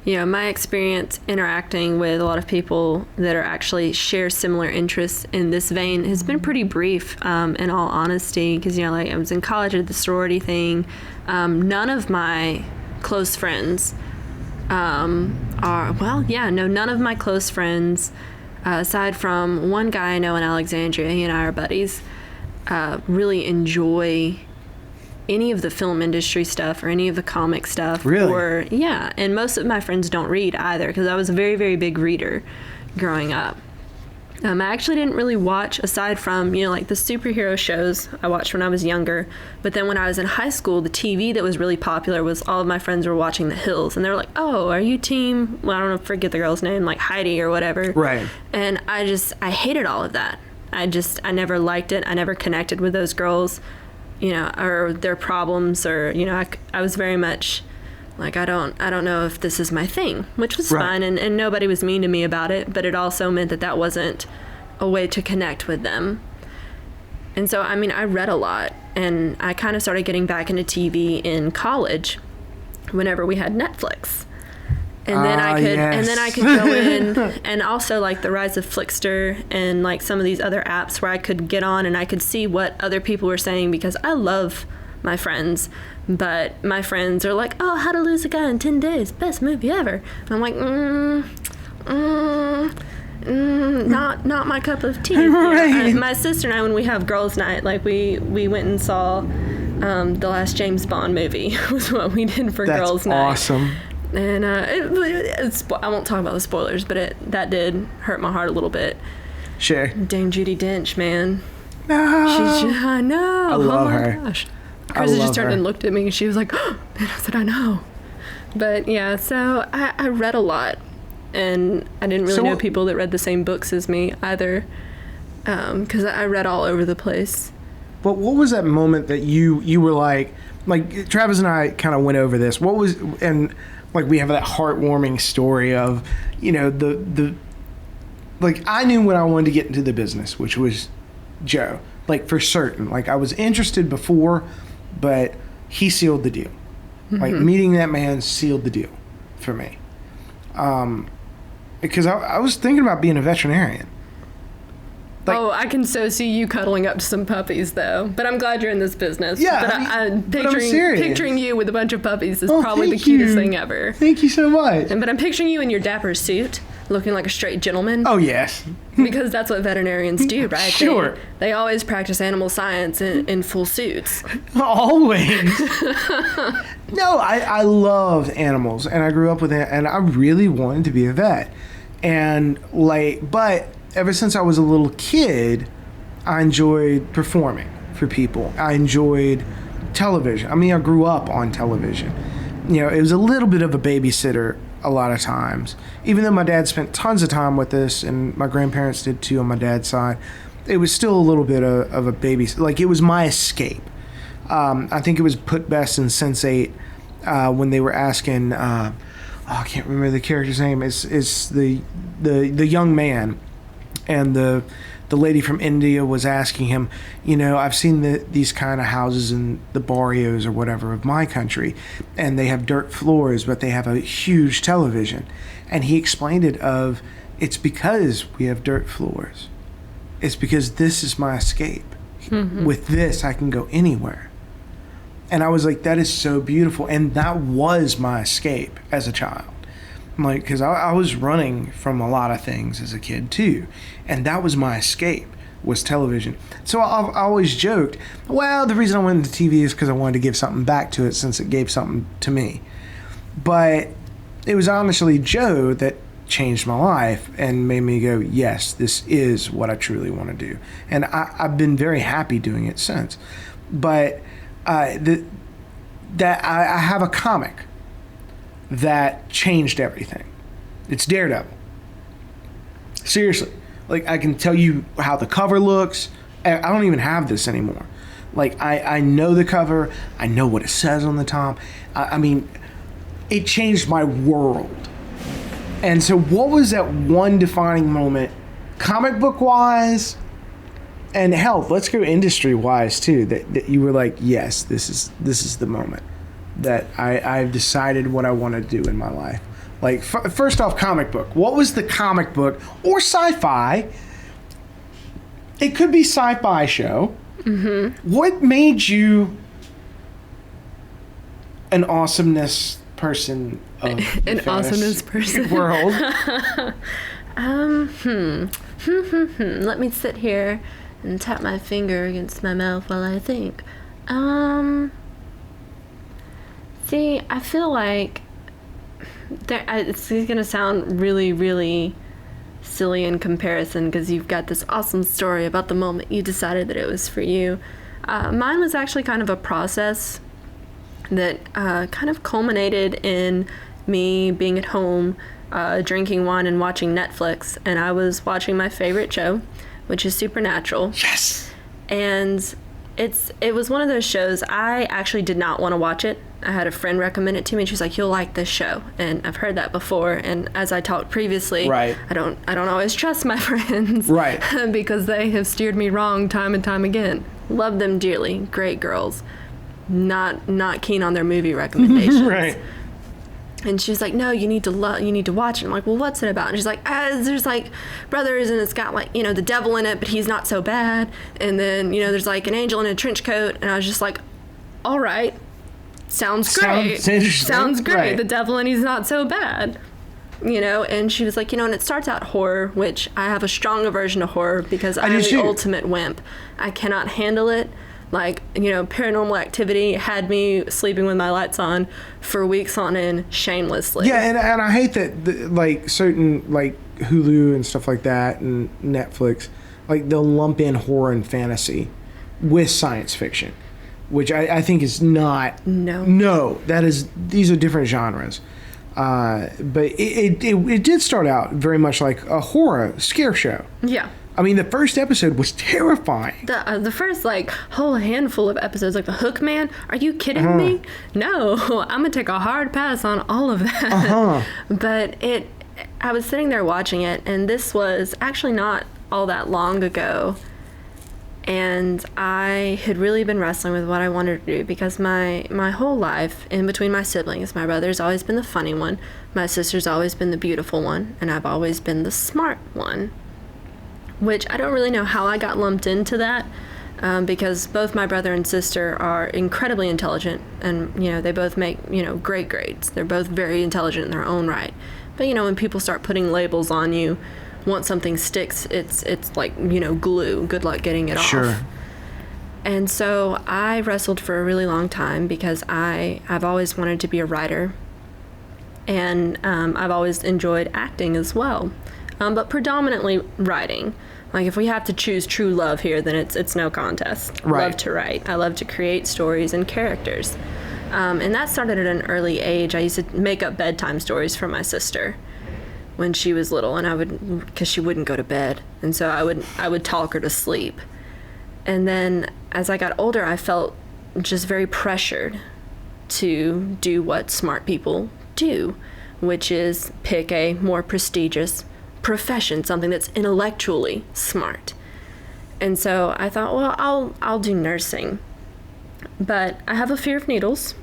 you know, my experience interacting with a lot of people that are actually share similar interests in this vein has been pretty brief, in all honesty, because, you know, like, I was in college, I did the sorority thing. None of my close friends none of my close friends, aside from one guy I know in Alexandria, he and I are buddies, really enjoy any of the film industry stuff or any of the comic stuff. Really? Yeah, and most of my friends don't read either, because I was a very, very big reader growing up. I actually didn't really watch, aside from, you know, like the superhero shows I watched when I was younger. But then when I was in high school, the TV that was really popular was all of my friends were watching The Hills. And they were like, oh, are you team, well, I don't know, forget the girl's name, like Heidi or whatever. Right. And I hated all of that. I never liked it. I never connected with those girls, you know, or their problems, or, you know, I was very much Like, I don't know if this is my thing, which was Right. fine, and nobody was mean to me about it, but it also meant that wasn't a way to connect with them. And so, I mean, I read a lot, and I kind of started getting back into TV in college whenever we had Netflix. And then I could go in, and also like the rise of Flickster and like some of these other apps where I could get on and I could see what other people were saying, because I love my friends, but my friends are like, oh, How to Lose a Guy in 10 Days, best movie ever. And I'm like, not my cup of tea. Right. My sister and I, when we have girls' night, like we went and saw the last James Bond movie was what we did for girls' night. That's awesome. And I won't talk about the spoilers, but that did hurt my heart a little bit. Sure. Dame Judi Dench, man. No. I know. I love oh my her. Gosh. I Chris love just turned her. and looked at me, and she was like, oh, and I said, I know. But yeah, so I read a lot, and I didn't really know people that read the same books as me either, because I read all over the place. But what was that moment that you were like Travis and I kind of went over this. What was, and like we have that heartwarming story of, you know, the like I knew when I wanted to get into the business, which was Joe, like for certain. Like I was interested before, but he sealed the deal. Mm-hmm. Like meeting that man sealed the deal for me. Because I was thinking about being a veterinarian. Like, I can so see you cuddling up to some puppies, though. But I'm glad you're in this business. Yeah, but I'm picturing you with a bunch of puppies is probably the cutest thing ever. Thank you so much. But I'm picturing you in your dapper suit, looking like a straight gentleman. Oh, yes. Because that's what veterinarians do, right? Sure. They always practice animal science in full suits. Always. No, I love animals, and I grew up with it, and I really wanted to be a vet. And but ever since I was a little kid, I enjoyed performing for people. I enjoyed television. I mean, I grew up on television. You know, it was a little bit of a babysitter a lot of times. Even though my dad spent tons of time with us, and my grandparents did too on my dad's side, it was still a little bit of a babysitter. Like, it was my escape. I think it was put best in Sense8 when they were asking, I can't remember the character's name. It's the young man. And the lady from India was asking him, you know, I've seen these kind of houses in the barrios or whatever of my country, and they have dirt floors, but they have a huge television. And he explained it's because we have dirt floors. It's because this is my escape. Mm-hmm. With this, I can go anywhere. And I was like, that is so beautiful. And that was my escape as a child. Like, because I was running from a lot of things as a kid too, and that was my escape, was television. So I always joked, well, the reason I went into TV is because I wanted to give something back to it, since it gave something to me. But it was honestly Joe that changed my life and made me go, yes, this is what I truly want to do. And I've been very happy doing it since. But I have a comic that changed everything. It's Daredevil. Seriously. Like, I can tell you how the cover looks. I don't even have this anymore. Like, I know the cover. I know what it says on the top. I mean, it changed my world. And so what was that one defining moment, comic book wise, and hell, let's go industry wise too, that you were like, yes, this is the moment that I've decided what I want to do in my life. Like, first off, comic book. What was the comic book or sci-fi? It could be sci-fi show. Mm-hmm. What made you an awesomeness person of an awesomeness person world? Let me sit here and tap my finger against my mouth while I think. See, I feel like it's going to sound really, really silly in comparison, because you've got this awesome story about the moment you decided that it was for you. Mine was actually kind of a process that kind of culminated in me being at home, drinking wine and watching Netflix, and I was watching my favorite show, which is Supernatural. Yes! And it was one of those shows, I actually did not want to watch it I had a friend recommend it to me, and she was like, "You'll like this show." And I've heard that before. And as I talked previously, Right. I don't always trust my friends, Right. because they have steered me wrong time and time again. Love them dearly, great girls. Not keen on their movie recommendations. Right. And she's like, "No, you need to watch it." I'm like, "Well, what's it about?" And she's like, "There's like brothers, and it's got like, you know, the devil in it, but he's not so bad. And then, you know, there's like an angel in a trench coat." And I was just like, "All right, sounds great. Sounds great. Right. The devil and he's not so bad." You know, and she was like, "You know," and it starts out horror, which I have a strong aversion to horror because I'm the ultimate wimp. I cannot handle it. Like, you know, Paranormal Activity had me sleeping with my lights on for weeks on end, shamelessly. Yeah, and I hate that, like, certain, like, Hulu and stuff like that and Netflix, like, they'll lump in horror and fantasy with science fiction, which I think is not... No, these are different genres. But it did start out very much like a horror scare show. Yeah. I mean, the first episode was terrifying. The first, like, whole handful of episodes, like The Hook Man, are you kidding me? No, I'm going to take a hard pass on all of that. But I was sitting there watching it, and this was actually not all that long ago. And I had really been wrestling with what I wanted to do because my whole life, in between my siblings, my brother's always been the funny one, my sister's always been the beautiful one, and I've always been the smart one. Which I don't really know how I got lumped into that, because both my brother and sister are incredibly intelligent, and, you know, they both make, you know, great grades. They're both very intelligent in their own right. But, you know, when people start putting labels on you, once something sticks, it's like, you know, glue. Good luck getting it off. And so I wrestled for a really long time because I've always wanted to be a writer, and I've always enjoyed acting as well. But predominantly writing. Like, if we have to choose true love here, then it's no contest. Right. I love to write. I love to create stories and characters. And that started at an early age. I used to make up bedtime stories for my sister when she was little, and because she wouldn't go to bed. And so I would talk her to sleep. And then as I got older, I felt just very pressured to do what smart people do, which is pick a more prestigious profession, something that's intellectually smart. And so I thought, well, I'll do nursing, but I have a fear of needles.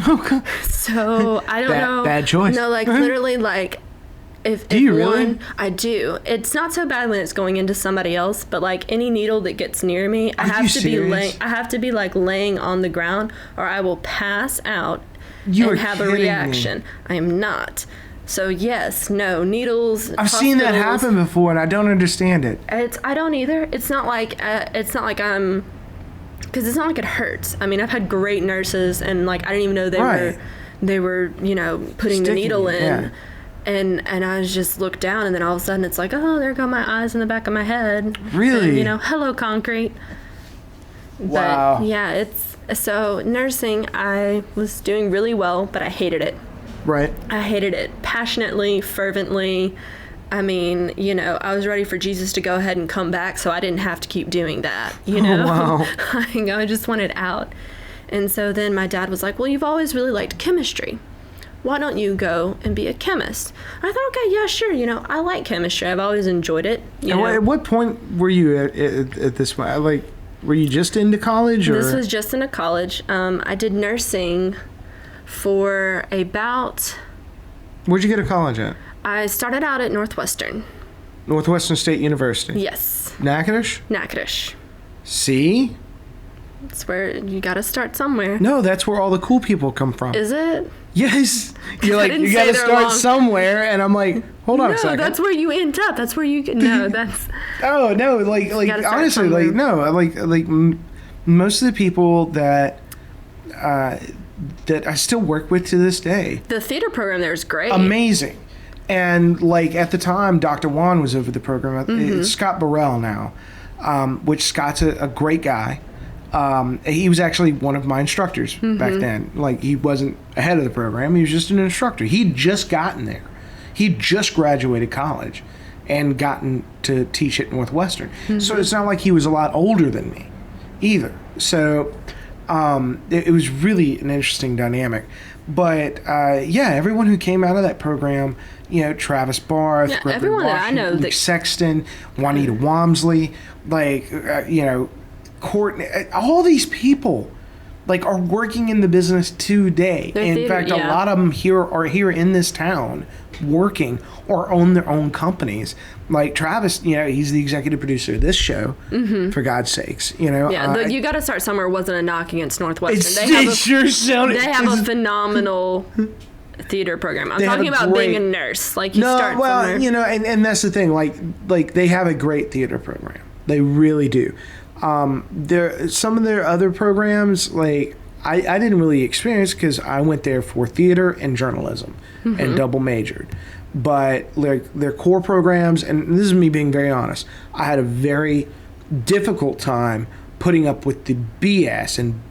Okay. So I don't know. Bad choice. No, like literally, like if do you one, really? I do. It's not so bad when it's going into somebody else, but like any needle that gets near me, I have to be like laying on the ground, or I will pass out and have a reaction. I am not. So yes, no, needles. I've seen that happen before, and I don't understand it. I don't either. It's not like I'm, because it's not like it hurts. I mean, I've had great nurses, and like I didn't even know they were you know, putting the needle in, yeah. and I just looked down, and then all of a sudden it's like, oh, there go my eyes in the back of my head. Really? And, you know, hello concrete. Wow. But yeah, so nursing, I was doing really well, but I hated it. Right. I hated it passionately, fervently. I mean, you know, I was ready for Jesus to go ahead and come back so I didn't have to keep doing that, you know? Oh, wow. I just wanted out. And so then my dad was like, well, you've always really liked chemistry. Why don't you go and be a chemist? I thought, okay, yeah, sure. You know, I like chemistry. I've always enjoyed it. At what point were you at this point? Like, were you just into college? Or? This was just into college. I did nursing for about... Where'd you go to college at? I started out at Northwestern. Northwestern State University? Yes. Natchitoches? Natchitoches. See? It's where you gotta start somewhere. No, that's where all the cool people come from. Is it? Yes. You're like, didn't you say gotta they're start long. somewhere, and I'm like, hold on a second. No, that's where you end up. That's where you... No, that's... Oh, no, like honestly, like, no, like most of the people that I still work with to this day. The theater program there is great. Amazing. And like at the time, Dr. Juan was over the program. It's Scott Burrell now, which Scott's a great guy. He was actually one of my instructors back then. Like, he wasn't ahead of the program. He was just an instructor. He'd just gotten there. He'd just graduated college and gotten to teach at Northwestern. So it's not like he was a lot older than me either. So It was really an interesting dynamic. But everyone who came out of that program, Travis Barth, Yeah, Gregory everyone that I Washington, know Luke Sexton, Juanita Walmsley, Courtney, all these people, are working in the business today. In fact, a lot of them are here in this town working or own their own companies. Like Travis, he's the executive producer of this show, for God's sakes. Yeah, you got to start somewhere wasn't a knock against Northwestern. They have a phenomenal theater program. I'm talking about being a nurse. Start somewhere. And that's the thing. Like they have a great theater program. They really do. Some of their other programs, I didn't really experience because I went there for theater and journalism and double majored. But their core programs, and this is me being very honest, I had a very difficult time putting up with the BS, and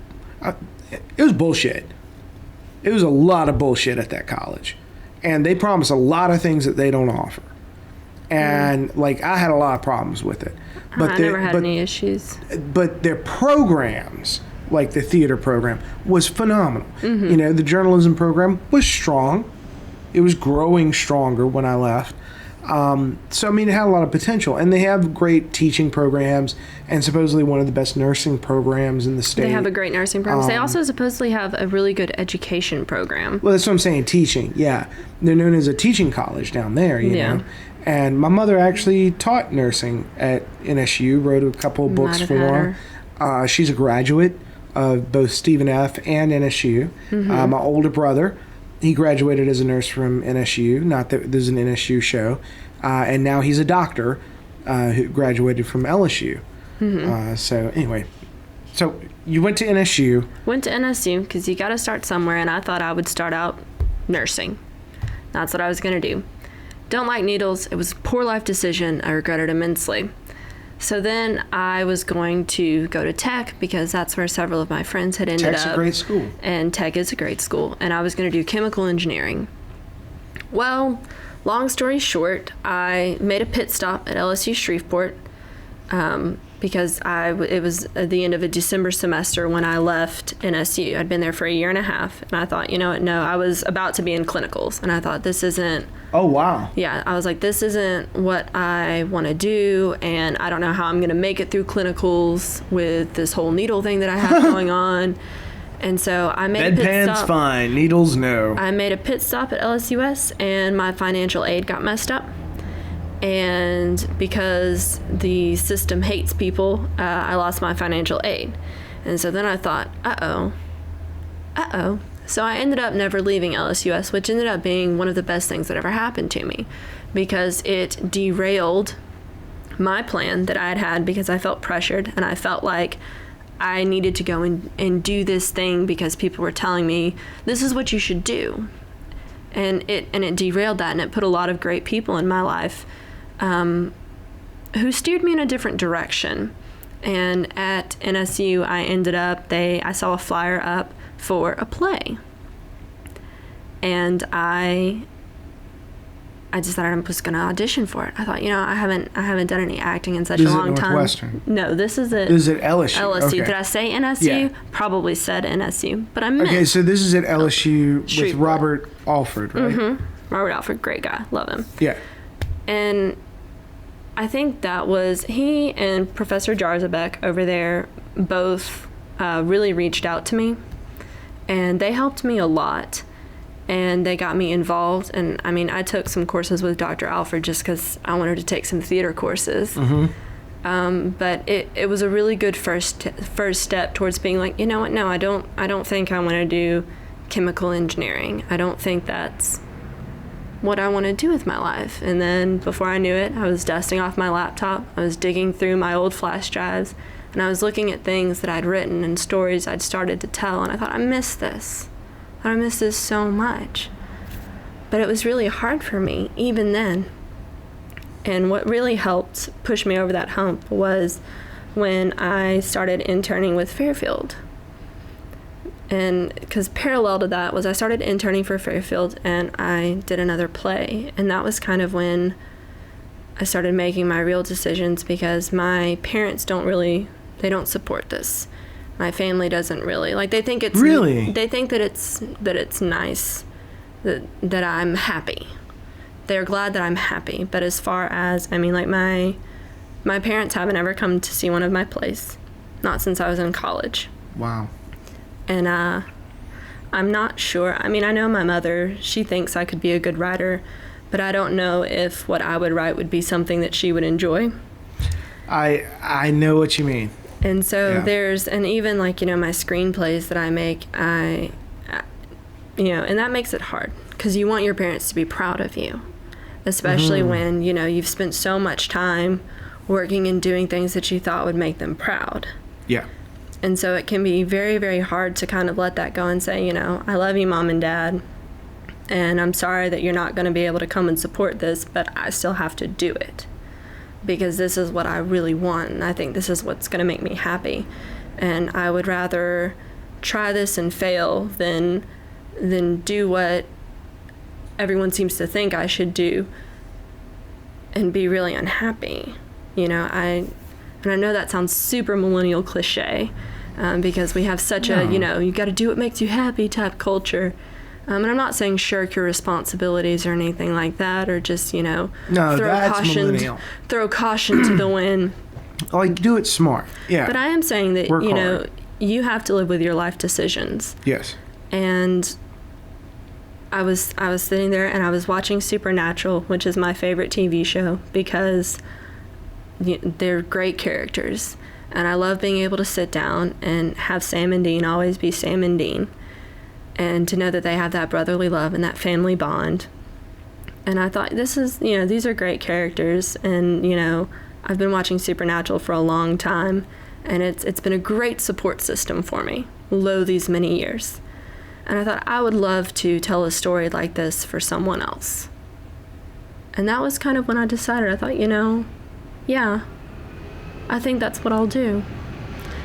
it was bullshit. It was a lot of bullshit at that college, and they promise a lot of things that they don't offer. And I had a lot of problems with it. But I never had any issues. But their programs, like the theater program, was phenomenal. The journalism program was strong. It was growing stronger when I left. So, it had a lot of potential. And they have great teaching programs and supposedly one of the best nursing programs in the state. They have a great nursing program. They also supposedly have a really good education program. Well, that's what I'm saying, teaching. Yeah. They're known as a teaching college down there, you know. And my mother actually taught nursing at NSU, wrote a couple of books for her. She's a graduate of both Stephen F. and NSU. My older brother, he graduated as a nurse from NSU, not that there's an NSU show. And now he's a doctor who graduated from LSU. So anyway, so you went to NSU. Went to NSU because you got to start somewhere, and I thought I would start out nursing. That's what I was going to do. Don't like needles. It was a poor life decision. I regret it immensely. So then I was going to go to Tech because that's where several of my friends had ended up. Tech's a great school. And Tech is a great school. And I was going to do chemical engineering. Well, long story short, I made a pit stop at LSU Shreveport because it was at the end of a December semester when I left NSU. I'd been there for a year and a half. And I thought, I was about to be in clinicals. And I thought, this isn't... Oh, wow. Yeah, I was like, this isn't what I want to do, and I don't know how I'm going to make it through clinicals with this whole needle thing that I have going on. And so I made a pit stop. Bedpan's fine, needles no. I made a pit stop at LSUS, and my financial aid got messed up. And because the system hates people, I lost my financial aid. And so then I thought, uh-oh. So I ended up never leaving LSUS, which ended up being one of the best things that ever happened to me because it derailed my plan that I had had because I felt pressured and I felt like I needed to go and do this thing because people were telling me, this is what you should do. And it derailed that, and it put a lot of great people in my life who steered me in a different direction. And at NSU, I ended up, I saw a flyer up for a play. And I decided I was going to audition for it. I thought, I haven't done any acting in such a long time. Northwestern? No, this is at LSU. LSU. Okay. Did I say NSU? Yeah. Probably said NSU, but I meant. Okay, so this is at LSU with Shreveport. Robert Alford, right? Robert Alford, great guy, love him. Yeah. And I think that was he and Professor Jarzabek over there both really reached out to me, and they helped me a lot. And they got me involved. And I mean, I took some courses with Dr. Alford just because I wanted to take some theater courses. But it was a really good first step towards being like, you know what? No, I don't think I want to do chemical engineering. I don't think that's what I want to do with my life. And then before I knew it, I was dusting off my laptop. I was digging through my old flash drives, and I was looking at things that I'd written and stories I'd started to tell. And I thought, I miss this. I miss this so much. But it was really hard for me, even then. And what really helped push me over that hump was when I started interning with Fairfield. And because parallel to that was I started interning for Fairfield and I did another play. And that was kind of when I started making my real decisions because my parents they don't support this. My family doesn't really. Like, they think it's... Really? They think that it's nice that I'm happy. They're glad that I'm happy. But as far as, I mean, like, my parents haven't ever come to see one of my plays. Not since I was in college. Wow. And I'm not sure. I mean, I know my mother, she thinks I could be a good writer, but I don't know if what I would write would be something that she would enjoy. I know what you mean. And so Yeah. and even like, you know, my screenplays that I make, you know, and that makes it hard because you want your parents to be proud of you, especially when, you know, you've spent so much time working and doing things that you thought would make them proud. Yeah. And so it can be very, very hard to kind of let that go and say, you know, I love you, Mom and Dad, and I'm sorry that you're not going to be able to come and support this, but I still have to do it because this is what I really want, and I think this is what's going to make me happy. And I would rather try this and fail than do what everyone seems to think I should do and be really unhappy. You know, and I know that sounds super millennial cliche because we have such a, you know, you got to do what makes you happy type culture. And I'm not saying shirk your responsibilities or anything like that, or just, you know, throw caution to the wind. Like, do it smart. Yeah. But I am saying that, Work you know, hard. you have to live with your life decisions. Yes. And I was sitting there and I was watching Supernatural, which is my favorite TV show because they're great characters. And I love being able to sit down and have Sam and Dean always be Sam and Dean. And to know that they have that brotherly love and that family bond. And I thought, this is, you know, these are great characters. And, you know, I've been watching Supernatural for a long time. And it's been a great support system for me, these many years. And I thought, I would love to tell a story like this for someone else. And that was kind of when I decided, I thought, you know, yeah, I think that's what I'll do.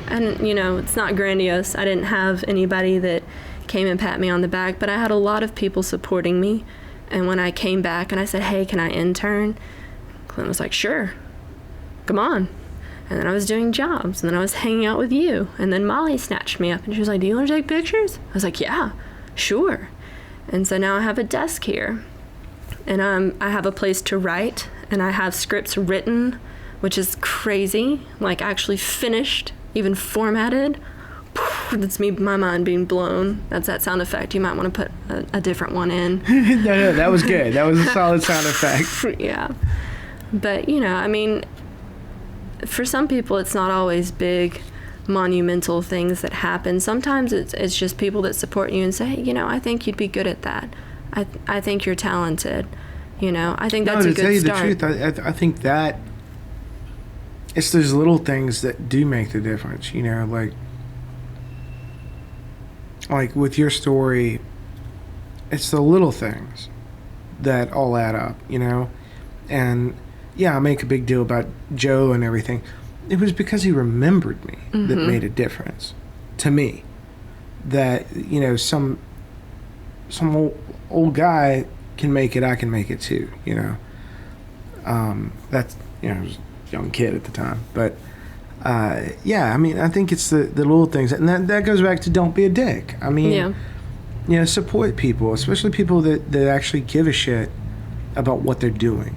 And, you know, it's not grandiose. I didn't have anybody that came and pat me on the back, but I had a lot of people supporting me. And when I came back and I said, hey, can I intern? Clint was like, sure, come on. And then I was doing jobs, and then I was hanging out with you. And then Molly snatched me up and she was like, do you want to take pictures? I was like, yeah, sure. And so now I have a desk here, and I have a place to write, and I have scripts written, which is crazy, like actually finished, even formatted. That's me, my mind being blown. That's that sound effect. You might want to put a different one in. No, that was good. That was a solid sound effect. Yeah. But, you know, I mean, for some people, it's not always big, monumental things that happen. Sometimes it's just people that support you and say, hey, you know, I think you'd be good at that. I think you're talented. You know, I think that's a good start. To tell you the truth, I think that it's those little things that do make the difference, you know, like with your story, it's the little things that all add up, you know? And yeah, I make a big deal about Joe and everything. It was because he remembered me that made a difference to me. That, you know, some old guy can make it, I can make it too, you know? That's, you know, I was a young kid at the time, but yeah, I mean, I think it's the little things, and that goes back to don't be a dick. I mean, you know, support people, especially people that actually give a shit about what they're doing,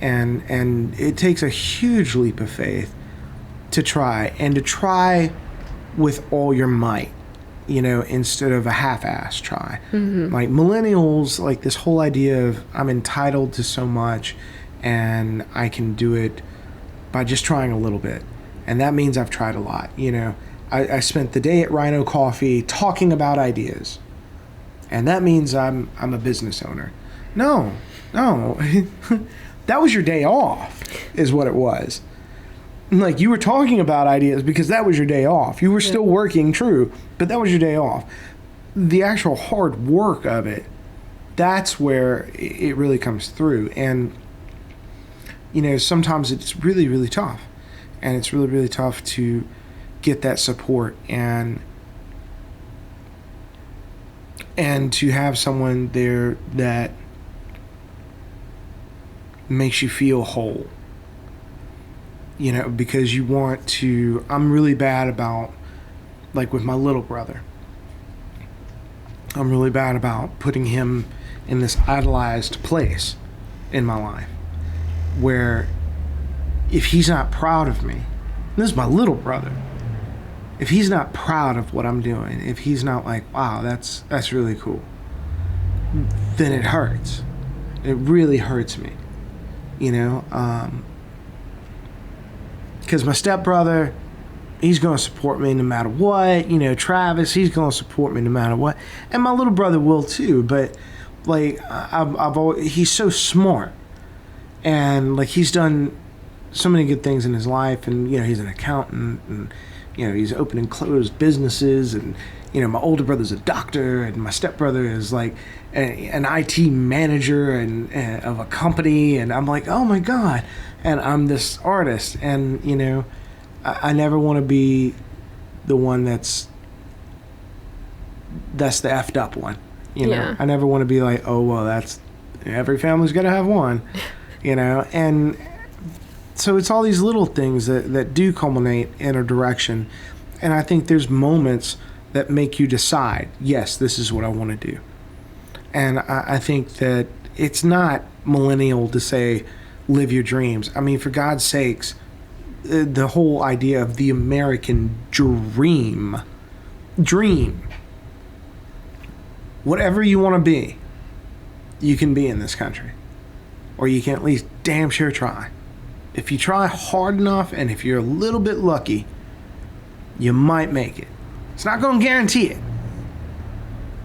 and it takes a huge leap of faith to try with all your might, you know, instead of a half-ass try. Like millennials, like this whole idea of I'm entitled to so much, and I can do it by just trying a little bit. And that means I've tried a lot, you know. I spent the day at Rhino Coffee talking about ideas. And that means I'm a business owner. No. That was your day off, is what it was. Like, you were talking about ideas because that was your day off. You were still working, true, but that was your day off. The actual hard work of it, that's where it really comes through. And, you know, sometimes it's really, really tough. And it's really, really tough to get that support and to have someone there that makes you feel whole. You know, because you want to... I'm really bad about like with my little brother. I'm really bad about putting him in this idolized place in my life where if he's not proud of me, and this is my little brother, if he's not proud of what I'm doing, if he's not like, wow, that's really cool, then it hurts. It really hurts me, you know, because my stepbrother, he's going to support me no matter what. You know, Travis, he's going to support me no matter what. And my little brother will too. But, like, I've always, he's so smart. And, like, he's done so many good things in his life. And, you know, he's an accountant. And, you know, he's opened and closed businesses. And, you know, my older brother's a doctor. And my stepbrother is, like, an IT manager and of a company. And I'm like, oh, my God. And I'm this artist. And, you know, I never want to be the one that's the effed up one, you know. I never want to be like, oh well, that's every family's got to have one, you know. And so it's all these little things that do culminate in a direction, and I think there's moments that make you decide, yes, this is what I want to do. And I think that it's not millennial to say live your dreams. I mean, for God's sakes, the whole idea of the American dream, whatever you want to be, you can be in this country, or you can at least damn sure try. If you try hard enough, and if you're a little bit lucky, you might make it. It's not going to guarantee it,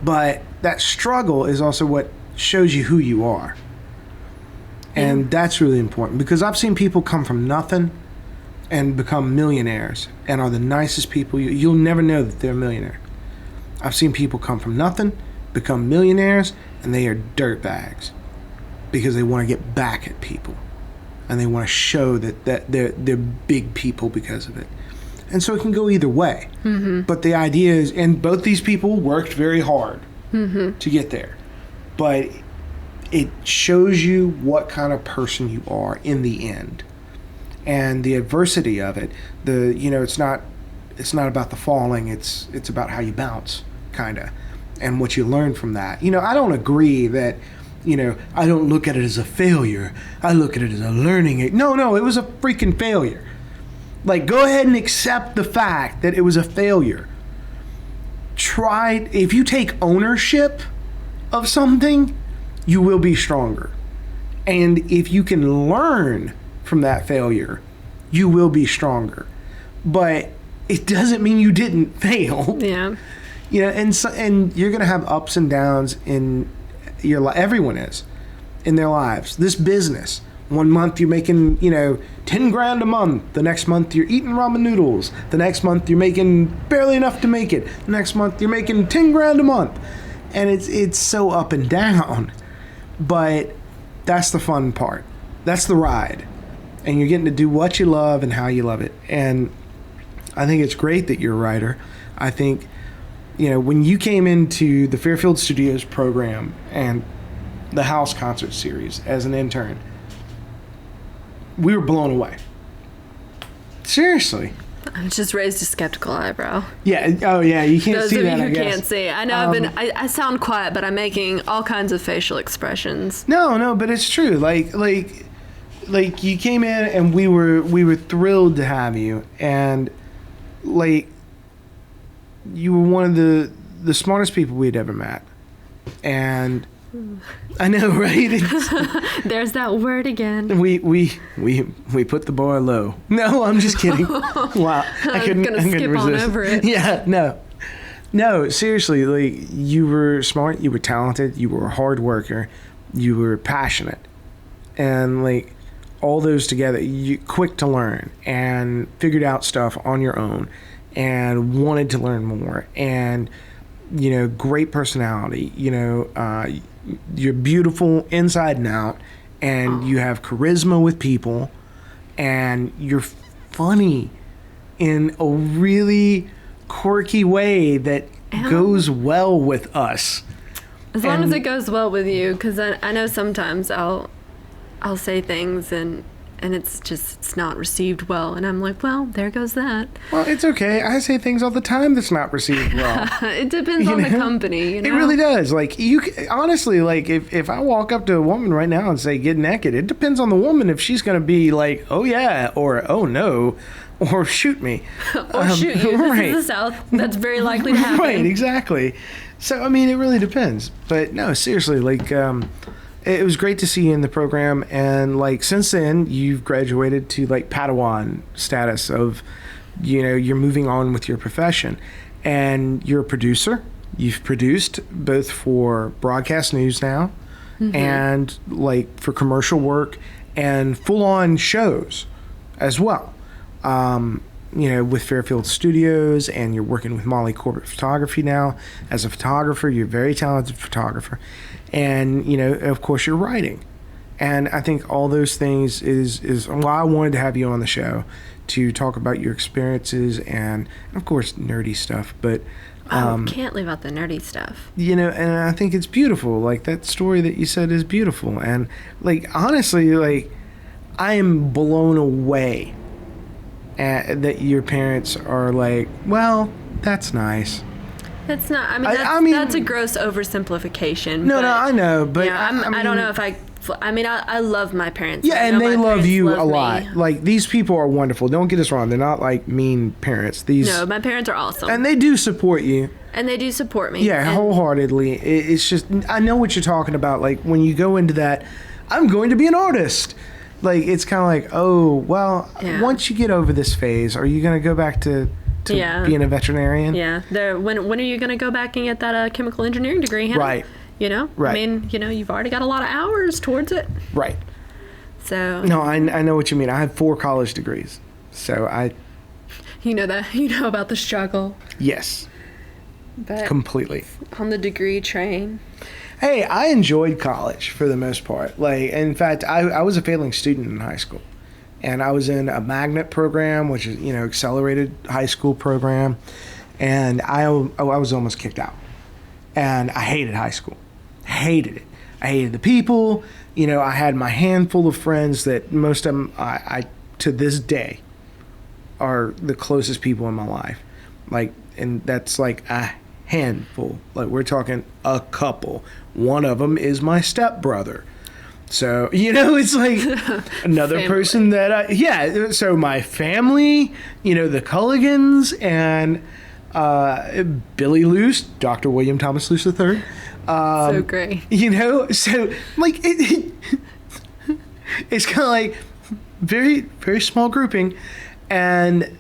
but that struggle is also what shows you who you are. And that's really important, because I've seen people come from nothing and become millionaires and are the nicest people. You'll never know that they're a millionaire. I've seen people come from nothing, become millionaires, and they are dirtbags because they want to get back at people. And they want to show that they're big people because of it. And so it can go either way. Mm-hmm. But the idea is, and both these people worked very hard to get there. But it shows you what kind of person you are in the end. And the adversity of it, it's not about the falling, it's about how you bounce, kind of, and what you learn from that. You know, I don't agree that, you know, I don't look at it as a failure. I look at it as a learning. No, it was a freaking failure. Like, go ahead and accept the fact that it was a failure. If you take ownership of something, you will be stronger. And if you can learn from that failure, you will be stronger. But it doesn't mean you didn't fail. Yeah. You know, and you're gonna have ups and downs in your life. Everyone is in their lives. This business, one month you're making, you know, 10 grand a month. The next month you're eating ramen noodles. The next month you're making barely enough to make it. The next month you're making 10 grand a month. And it's so up and down. But that's the fun part. That's the ride. And you're getting to do what you love and how you love it. And I think it's great that you're a writer. I think, you know, when you came into the Fairfield Studios program and the House Concert Series as an intern, we were blown away. Seriously. I just raised a skeptical eyebrow. Yeah. Oh, yeah. You can't Those see of that, you I who guess. can't see. I know I sound quiet, but I'm making all kinds of facial expressions. No, but it's true. Like you came in and we were thrilled to have you, and like you were one of the smartest people we'd ever met. And I know, right? There's that word again. We put the bar low. No, I'm just kidding. Wow, I couldn't skip resist. on over it. Yeah, no, seriously. Like, you were smart, you were talented, you were a hard worker, you were passionate, and like all those together, you quick to learn and figured out stuff on your own, and wanted to learn more, and you know, great personality. You know, you're beautiful inside and out, and you have charisma with people, and you're funny in a really quirky way that goes well with us. As long as it goes well with you, because I know sometimes I'll say things and and it's not received well. And I'm like, well, there goes that. Well, it's okay. I say things all the time that's not received well. It depends on the company, you know? It really does. Like, honestly, like, if I walk up to a woman right now and say, get naked, it depends on the woman if she's going to be like, oh, yeah, or oh, no, or shoot me. Or shoot you. Right. This is the South. That's very likely to happen. Right, exactly. So, I mean, it really depends. But, no, seriously, like, it was great to see you in the program. And, like, since then, you've graduated to, like, Padawan status of, you know, you're moving on with your profession. And you're a producer. You've produced both for broadcast news now and, like, for commercial work and full-on shows as well. You know, with Fairfield Studios, and you're working with Molly Corporate Photography now as a photographer. You're a very talented photographer. And, you know, of course, you're writing. And I think all those things is why I wanted to have you on the show to talk about your experiences and, of course, nerdy stuff. But can't leave out the nerdy stuff. You know, and I think it's beautiful. Like, that story that you said is beautiful. And, like, honestly, like, I am blown away that your parents are like, well, that's nice. That's not. I mean, that's a gross oversimplification. No, I know, but yeah, I don't know if I. I mean, I love my parents. Yeah, and they love you a me. lot. Like, these people are wonderful. Don't get us wrong; they're not like mean parents. No, my parents are awesome, and they do support you. And they do support me. Yeah, wholeheartedly. It's just, I know what you're talking about. Like, when you go into that, I'm going to be an artist. Like, it's kind of like, oh, well, once you get over this phase, are you going to go back to being a veterinarian? Yeah. When are you going to go back and get that chemical engineering degree, Hannah? Right. You know? Right. I mean, you know, you've already got a lot of hours towards it. Right. So. No, I know what you mean. I have 4 college degrees. So You know that. You know about the struggle. Yes. But completely. On the degree train. Hey, I enjoyed college for the most part. Like, in fact, I was a failing student in high school. And I was in a magnet program, which is, you know, accelerated high school program. And I was almost kicked out. And I hated high school. Hated it. I hated the people. You know, I had my handful of friends that most of them, I to this day, are the closest people in my life. Like, and that's like a handful. Like, we're talking a couple. One of them is my stepbrother. So, you know, it's like another family. person that so my family, you know, the Culligans and Billy Luce, Dr. William Thomas Luce III. So great. You know, so like it's kind of like very, very small grouping. And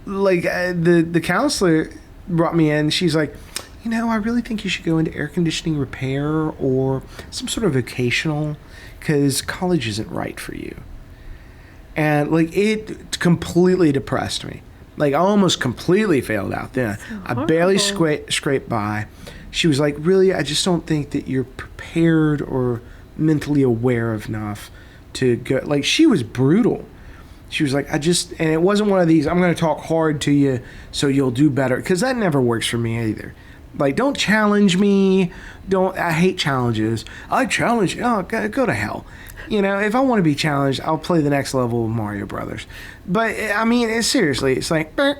like the counselor brought me in. She's like, you know, I really think you should go into air conditioning repair or some sort of vocational, because college isn't right for you. And like, it completely depressed me. Like, I almost completely failed out then. So I barely scraped by. She was like, really, I just don't think that you're prepared or mentally aware enough to go. Like, she was brutal. She was like, and it wasn't one of these, I'm going to talk hard to you so you'll do better. Because that never works for me either. Like, don't challenge me. I hate challenges. I challenge you. Oh, go to hell. You know, if I want to be challenged, I'll play the next level of Mario Brothers. But, I mean, seriously, it's like, so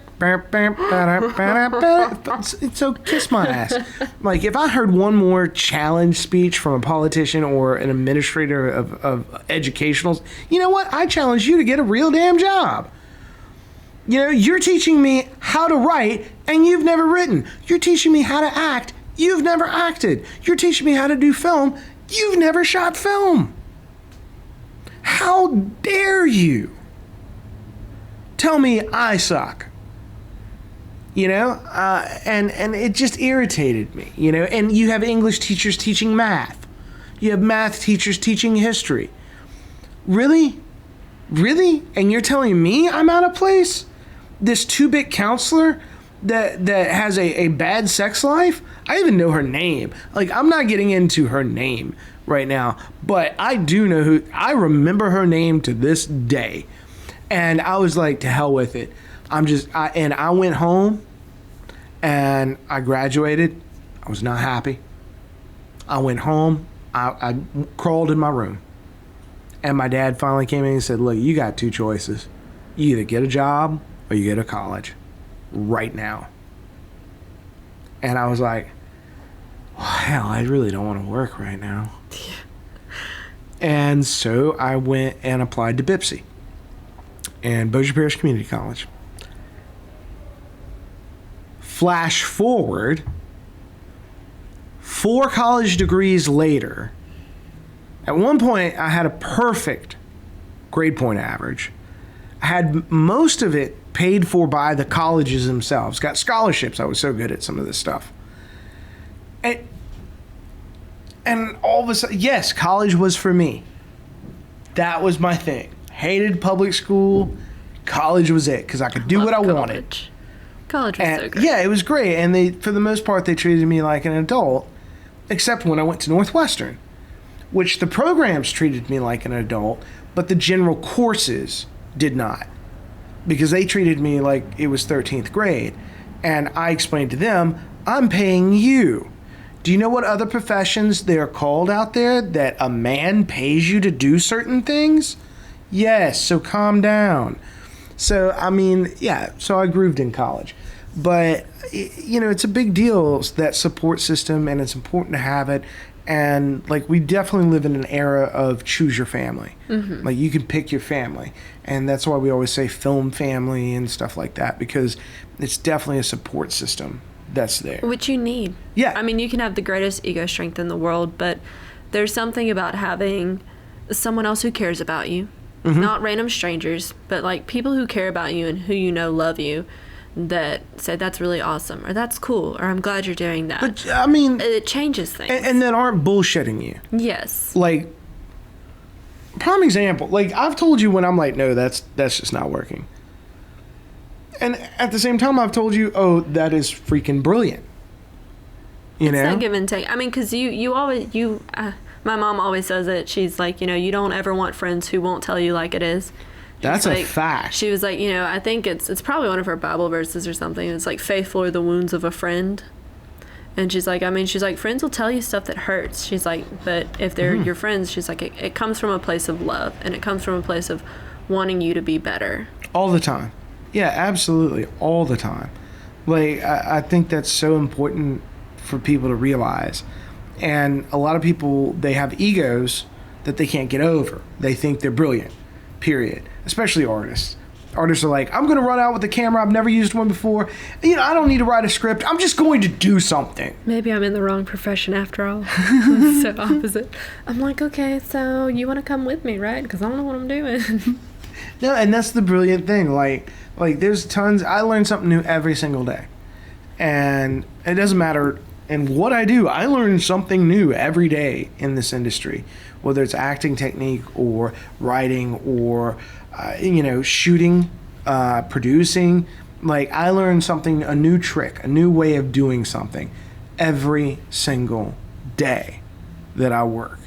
kiss my ass. Like, if I heard one more challenge speech from a politician or an administrator of educationals, you know what? I challenge you to get a real damn job. You know, you're teaching me how to write, and you've never written. You're teaching me how to act. You've never acted. You're teaching me how to do film. You've never shot film. How dare you tell me I suck? You know, and it just irritated me, you know. And you have English teachers teaching math. You have math teachers teaching history. Really? Really? And you're telling me I'm out of place? This 2-bit counselor that has a bad sex life? I even know her name. Like, I'm not getting into her name right now, but I do know I remember her name to this day. And I was like, to hell with it. I went home and I graduated. I was not happy. I went home. I crawled in my room And my dad finally came in and said, look, you got two choices. You either get a job or you go to college right now. And I was like, well, hell, I really don't want to work right now. And so I went and applied to BIPSI and Bossier Parish Community College. Flash forward, 4 college degrees later, at one point I had a perfect grade point average. I had most of it paid for by the colleges themselves. Got scholarships. I was so good at some of this stuff. And all of a sudden, yes, college was for me. That was my thing. Hated public school. College was it because I could do what I wanted. College was so great. Yeah, it was great. And they, for the most part, they treated me like an adult, except when I went to Northwestern, which the programs treated me like an adult, but the general courses did not, because they treated me like it was 13th grade. And I explained to them, I'm paying you. Do you know what other professions they're called out there, that a man pays you to do certain things? Yes, so calm down. So, I mean, yeah, so I grooved in college. But, you know, it's a big deal, that support system, and it's important to have it. And, like, we definitely live in an era of choose your family. Mm-hmm. Like, you can pick your family. And that's why we always say film family and stuff like that, because it's definitely a support system that's there. Which you need. Yeah. I mean, you can have the greatest ego strength in the world, but there's something about having someone else who cares about you. Mm-hmm. Not random strangers, but, like, people who care about you and who you know love you, that say that's really awesome, or that's cool, or I'm glad you're doing that. But, I mean... It changes things. And that aren't bullshitting you. Yes. Like, prime example, like, I've told you when I'm like, no, that's just not working. And at the same time, I've told you, oh, that is freaking brilliant. You know? It's that give and take. I mean, because you always, my mom always says it. She's like, you know, you don't ever want friends who won't tell you like it is. That's a fact. She was like, you know, I think it's probably one of her Bible verses or something. It's like, faithful are the wounds of a friend. And she's like, I mean, she's like, friends will tell you stuff that hurts. She's like, but if they're your friends, she's like, it comes from a place of love, and it comes from a place of wanting you to be better. All the time. Yeah, absolutely. All the time. Like, I think that's so important for people to realize. And a lot of people, they have egos that they can't get over. They think they're brilliant, period. Especially artists. Artists are like, I'm going to run out with a camera. I've never used one before. You know, I don't need to write a script. I'm just going to do something. Maybe I'm in the wrong profession after all. It's so opposite. I'm like, okay, so you want to come with me, right? Because I don't know what I'm doing. No, and that's the brilliant thing. Like there's tons. I learn something new every single day. And it doesn't matter in what I do. I learn something new every day in this industry, whether it's acting technique or writing or, you know, shooting, producing. Like, I learn something, a new trick, a new way of doing something every single day that I work.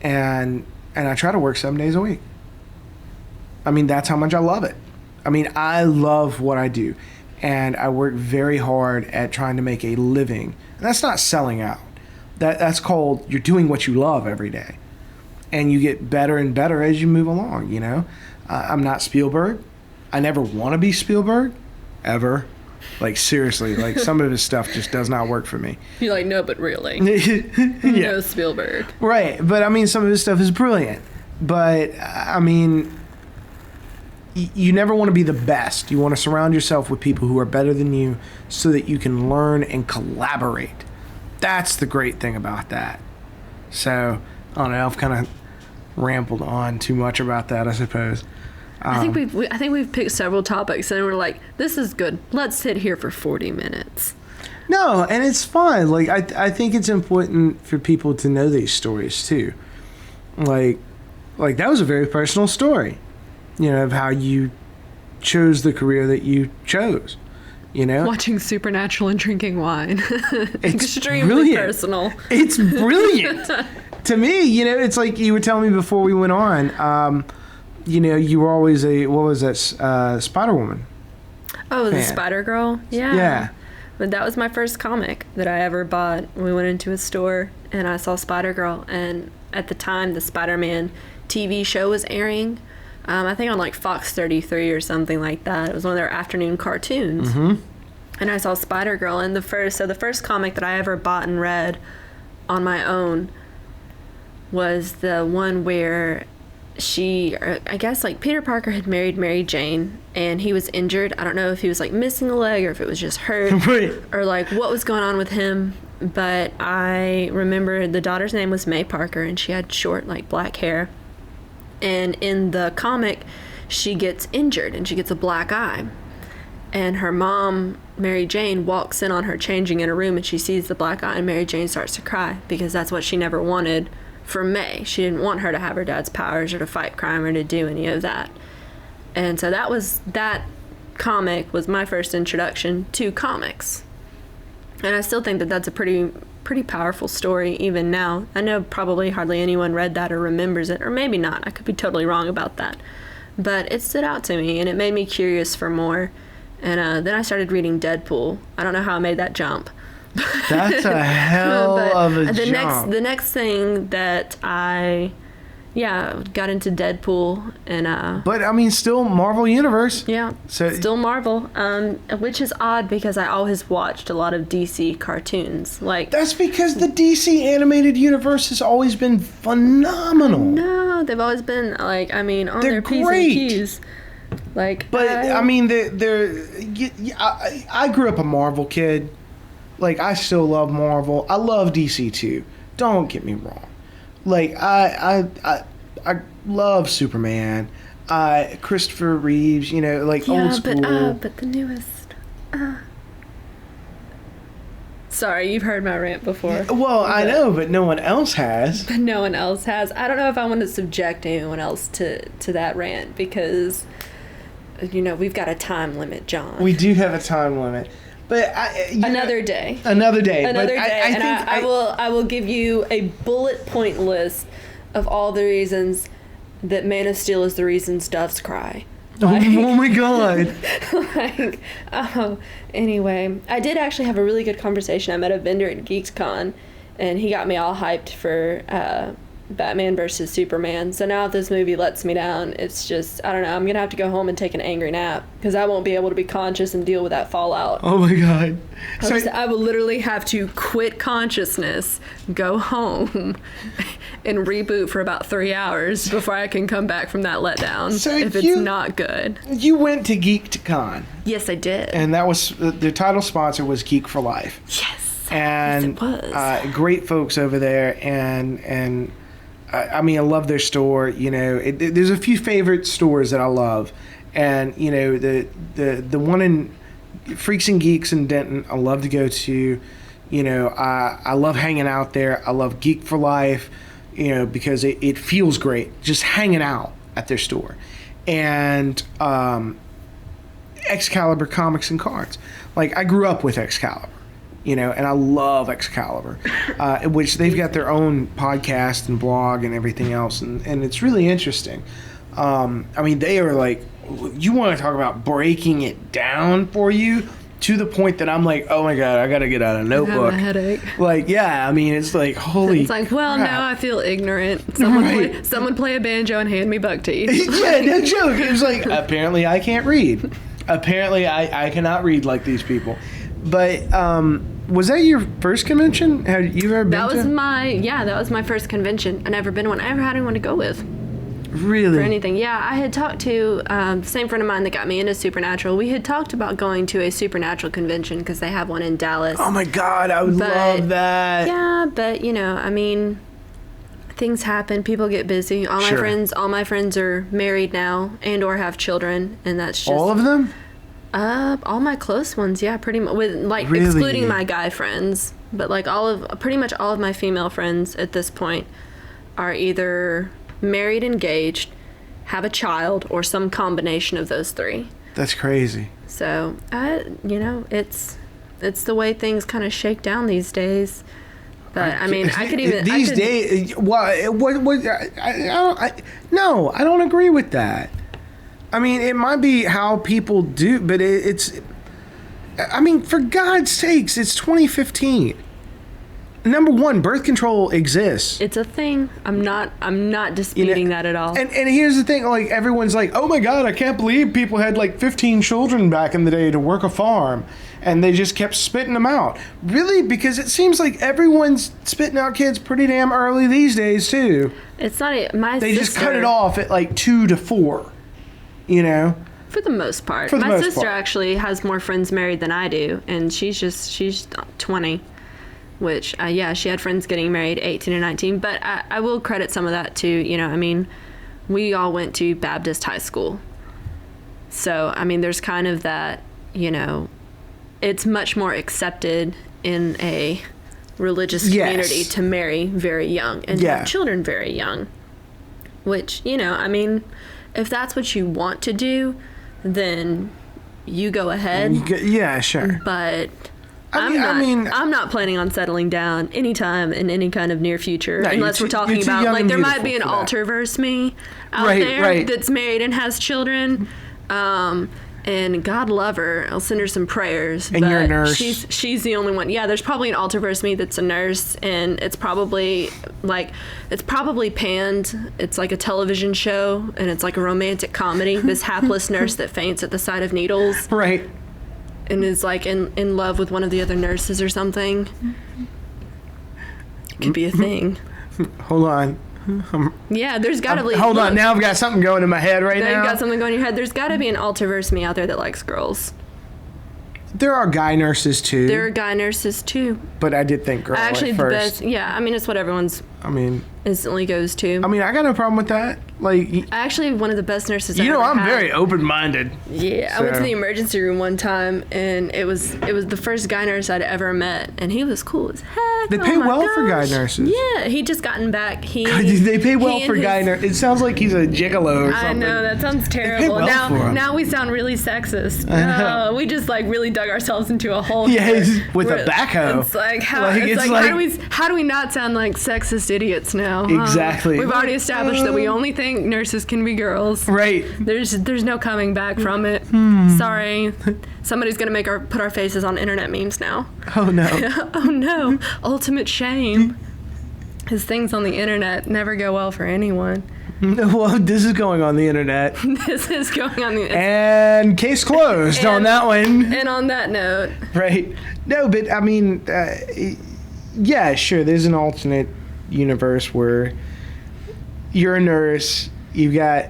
And I try to work 7 days a week. I mean, that's how much I love it. I mean, I love what I do. And I work very hard at trying to make a living. And that's not selling out. That's called, you're doing what you love every day. And you get better and better as you move along, you know? I'm not Spielberg. I never want to be Spielberg, ever. Like, seriously, like, some of his stuff just does not work for me. You're like, no, but really. Yeah. No Spielberg. Right, but I mean, some of his stuff is brilliant. But, I mean, you never want to be the best. You want to surround yourself with people who are better than you so that you can learn and collaborate. That's the great thing about that. So, I don't know, I've kind of rambled on too much about that, I suppose. I think we've picked several topics and we're like, this is good. Let's sit here for 40 minutes. No, and it's fun. Like, I think it's important for people to know these stories too. Like that was a very personal story, you know, of how you chose the career that you chose, you know? Watching Supernatural and drinking wine. It's extremely brilliant. personal. It's brilliant. To me, you know, it's like you were telling me before we went on, you know, you were always Spider-Woman. Oh, the fan. Spider-Girl? Yeah. Yeah. But that was my first comic that I ever bought. We went into a store and I saw Spider-Girl, and at the time the Spider-Man, TV show was airing. I think on like Fox 33 or something like that. It was one of their afternoon cartoons. Mm-hmm. And I saw Spider-Girl, and the first comic that I ever bought and read on my own was the one where I guess like Peter Parker had married Mary Jane, and he was injured. I don't know if he was like missing a leg or if it was just hurt Right. or like what was going on with him. But I remember the daughter's name was May Parker, and she had short like black hair. And in the comic, she gets injured and she gets a black eye. And her mom, Mary Jane, walks in on her changing in a room, and she sees the black eye, and Mary Jane starts to cry because that's what she never wanted for May. She didn't want her to have her dad's powers or to fight crime or to do any of that. And so that comic was my first introduction to comics. And I still think that that's a pretty powerful story even now. I know probably hardly anyone read that or remembers it, or maybe not. I could be totally wrong about that. But it stood out to me, and it made me curious for more. And then I started reading Deadpool. I don't know how I made that jump. That's a hell of a jump. The next thing that I got into Deadpool, and But I mean, still Marvel Universe. yeah, So still Marvel, which is odd because I always watched a lot of DC cartoons. Like, that's because the DC animated universe has always been phenomenal. no, they've always been like, I mean, on They're their P's great. and Q's. Like, But I mean, I grew up a Marvel kid. Like, I still love Marvel. I love DC too. Don't get me wrong. Like, I love Superman. Christopher Reeves. You know, like old school. But the newest. Sorry, you've heard my rant before. Well, I know, but no one else has. But no one else has. I don't know if I want to subject anyone else to that rant because, you know, we've got a time limit, John. We do have a time limit. But Another day. Another day. Another But day. I And think I will give you a bullet point list of all the reasons that Man of Steel is the reasons doves cry. Oh my God. Anyway, I did actually have a really good conversation. I met a vendor at GeeksCon, and he got me all hyped for Batman versus Superman. So now if this movie lets me down, it's just, I don't know, I'm going to have to go home and take an angry nap because I won't be able to be conscious and deal with that fallout. Oh my God. I will literally have to quit consciousness, go home, and reboot for about 3 hours before I can come back from that letdown if it's not good. You went to GeekCon. Yes, I did. And that was, the title sponsor was Geek for Life. Yes. And yes, it was. Great folks over there. And I mean, I love their store. You know, there's a few favorite stores that I love. And, you know, the one in Freaks and Geeks in Denton, I love to go to. You know, I love hanging out there. I love Geek for Life, you know, because it feels great just hanging out at their store. And Excalibur Comics and Cards. Like, I grew up with Excalibur, you know, and I love Excalibur, which they've got their own podcast and blog and everything else. And it's really interesting. I mean, they are like, you want to talk about breaking it down for you to the point that I'm like, oh my God, I got to get out a notebook. I have a headache. Like, yeah, I mean, it's like, holy It's like, well, crap. now I feel ignorant. Right. Someone play a banjo and hand me buck teeth. Yeah, no joke. It was like, apparently I can't read. Apparently I cannot read like these people. But was that your first convention? Have you ever been That to? that was my first convention. I've never been to one. I never had anyone to go with. Really? For anything. Yeah, I had talked to the same friend of mine that got me into Supernatural. We had talked about going to a Supernatural convention because they have one in Dallas. Oh my God, I would love that. Yeah, but you know, I mean, things happen. People get busy. All my friends are married now and or have children, and that's just All of them? all my close ones. Yeah, pretty much. With like Really? excluding my guy friends, but like pretty much all of my female friends at this point are either married, engaged, have a child, or some combination of those three. That's crazy. So, you know, it's the way things kind of shake down these days. But I mean, I could even days. What? No, I don't agree with that. I mean, it might be how people do, but it's. I mean, for God's sakes, it's 2015. number one, birth control exists. It's a thing. I'm not disputing that at all. And here's the thing, like, everyone's like, oh my God, I can't believe people had like 15 children back in the day to work a farm. And they just kept spitting them out. Really? Because it seems like everyone's spitting out kids pretty damn early these days, too. It's not my They sister, just cut it off at like 2 to 4, you know? For the most part. For the my most sister part. actually has more friends married than I do. And she's 20. Which, yeah, she had friends getting married 18 or 19. But I will credit some of that to, you know, I mean, we all went to Baptist high school. So, I mean, there's kind of that, you know, it's much more accepted in a religious community to marry very young and have children very young. Which, you know, I mean, if that's what you want to do, then you go ahead. Yeah, sure. But I'm not planning on settling down anytime in any kind of near future, unless we're talking about, like, there might be an AlterVerse me out there that's married and has children. And God love her. I'll send her some prayers. And but you're a nurse. She's the only one. Yeah, there's probably an AlterVerse me that's a nurse, and it's probably panned. It's like a television show, and it's like a romantic comedy. This hapless nurse that faints at the sight of needles. Right. And is like in love with one of the other nurses or something. It could be a thing. Hold on. Yeah, there's got to be. Hold on, now I've got something going in my head right now. You've got something going in your head. There's got to be an AlterVerse me out there that likes girls. There are guy nurses too. There are guy nurses too. But I did think girl actually at the first. best. Yeah, I mean, it's what everyone's instantly goes to. I mean, I got no problem with that. Like, actually, one of the best nurses. You know, I'm had. very open-minded. Yeah, so. I went to the emergency room one time, and it was the first guy nurse I'd ever met, and he was cool as heck. They pay well for guy nurses. Yeah, he just gotten back. They pay well for guy nurses. It sounds like he's a gigolo or something. I know, that sounds terrible. Now we sound really sexist. We just like really dug ourselves into a hole. Yeah, with a backhoe. It's like how do we not sound like sexist idiots now? Exactly. We've already established that we only think nurses can be girls. Right. There's no coming back from it. Sorry. Somebody's gonna put our faces on internet memes now. Oh no. Oh no. Ultimate shame. His things on the internet never go well for anyone. Well, this is going on the internet. This is going on the internet. And case closed on that one. And on that note. Right. No, but I mean, yeah, sure, there's an alternate universe where you're a nurse, you've got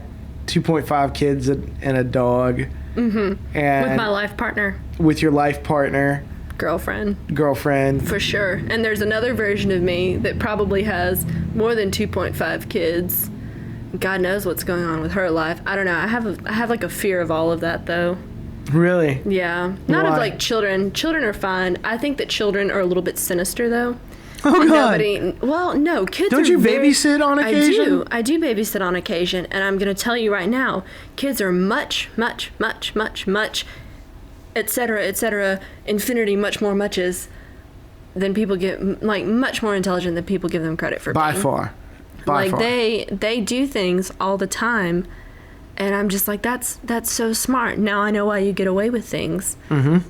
2.5 kids and a dog. Mm-hmm. And with my life partner. With your life partner. Girlfriend. For sure. And there's another version of me that probably has more than 2.5 kids. God knows what's going on with her life. I don't know. I have like a fear of all of that, though. Really? Yeah. Not of like children. Children are fine. I think that children are a little bit sinister, though. Oh, God. Well, no, kids Don't you babysit on occasion? I do babysit on occasion, and I'm going to tell you right now, kids are much, et cetera, infinity, much more muches than people get, like, much more intelligent than people give them credit for being. By far. They do things all the time, and I'm just like, that's so smart. Now I know why you get away with things. Mm-hmm.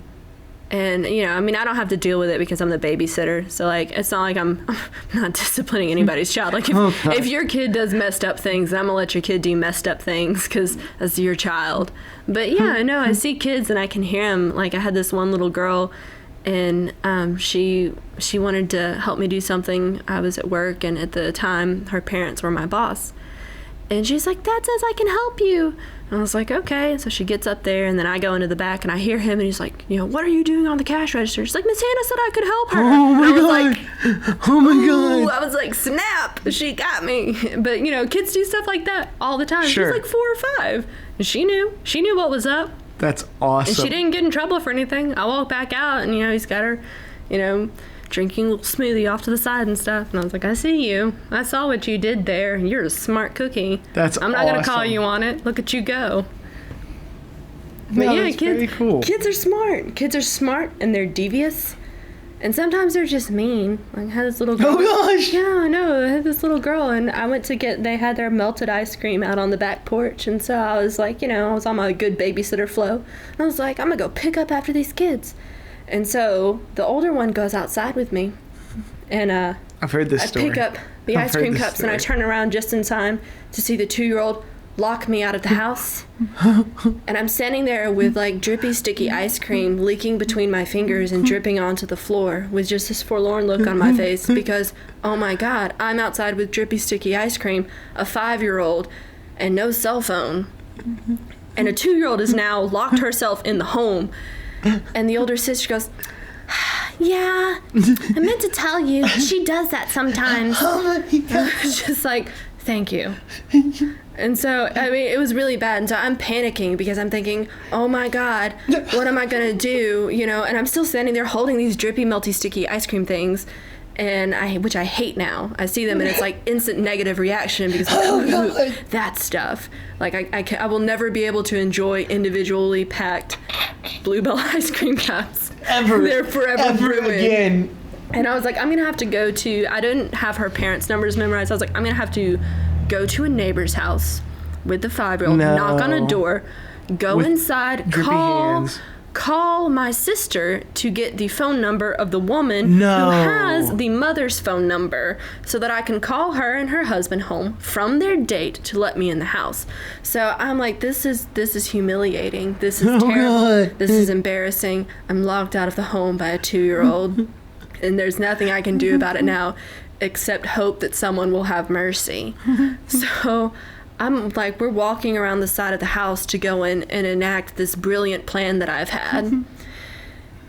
And, you know, I mean, I don't have to deal with it because I'm the babysitter. So, like, it's not like I'm not disciplining anybody's child. Like, if your kid does messed up things, I'm going to let your kid do messed up things because that's your child. But, yeah, I know. I see kids and I can hear them. Like, I had this one little girl, and she wanted to help me do something. I was at work, and at the time, her parents were my boss. And she's like, Dad says I can help you. And I was like, okay. So she gets up there, and then I go into the back, and I hear him, and he's like, you know, what are you doing on the cash register? She's like, Miss Hannah said I could help her. Oh, my God. Oh, my God. I was like, snap. She got me. But, you know, kids do stuff like that all the time. Sure. She's like 4 or 5. And she knew. She knew what was up. That's awesome. And she didn't get in trouble for anything. I walked back out, and, you know, he's got her, you know, drinking a little smoothie off to the side and stuff. And I was like, I see you. I saw what you did there. You're a smart cookie. I'm not going to call you on it. Look at you go. But yeah, that's very cool. Kids are smart. Kids are smart, and they're devious. And sometimes they're just mean. Like, I had this little girl. Oh, gosh. Yeah, I know. I had this little girl, and I went to they had their melted ice cream out on the back porch. And so I was like, you know, I was on my good babysitter flow. And I was like, I'm going to go pick up after these kids. And so the older one goes outside with me. And I've heard this story. I pick up the ice cream cups and I turn around just in time to see the 2-year-old lock me out of the house. And I'm standing there with like drippy, sticky ice cream leaking between my fingers and dripping onto the floor with just this forlorn look on my face because, oh my God, I'm outside with drippy, sticky ice cream, a 5-year-old, and no cell phone. And a 2-year-old has now locked herself in the home. And the older sister goes, yeah, I meant to tell you, she does that sometimes. Just like, thank you. And so, I mean, it was really bad. And so I'm panicking because I'm thinking, oh my God, what am I going to do? You know, and I'm still standing there holding these drippy, melty, sticky ice cream things. Which I hate now. I see them and it's like instant negative reaction because that stuff. Like I will never be able to enjoy individually packed Bluebell ice cream cups. They're forever ruined. Again. And I was like, I'm going to have to go to, I didn't have her parents' numbers memorized. I was like, I'm going to have to go to a neighbor's house with the 5-year-old, knock on a door, go with inside, call my sister to get the phone number of the woman who has the mother's phone number so that I can call her and her husband home from their date to let me in the house. So I'm like, this is humiliating. This is terrible. God. This is embarrassing. I'm locked out of the home by a 2-year-old and there's nothing I can do about it now except hope that someone will have mercy. So I'm like, we're walking around the side of the house to go in and enact this brilliant plan that I've had.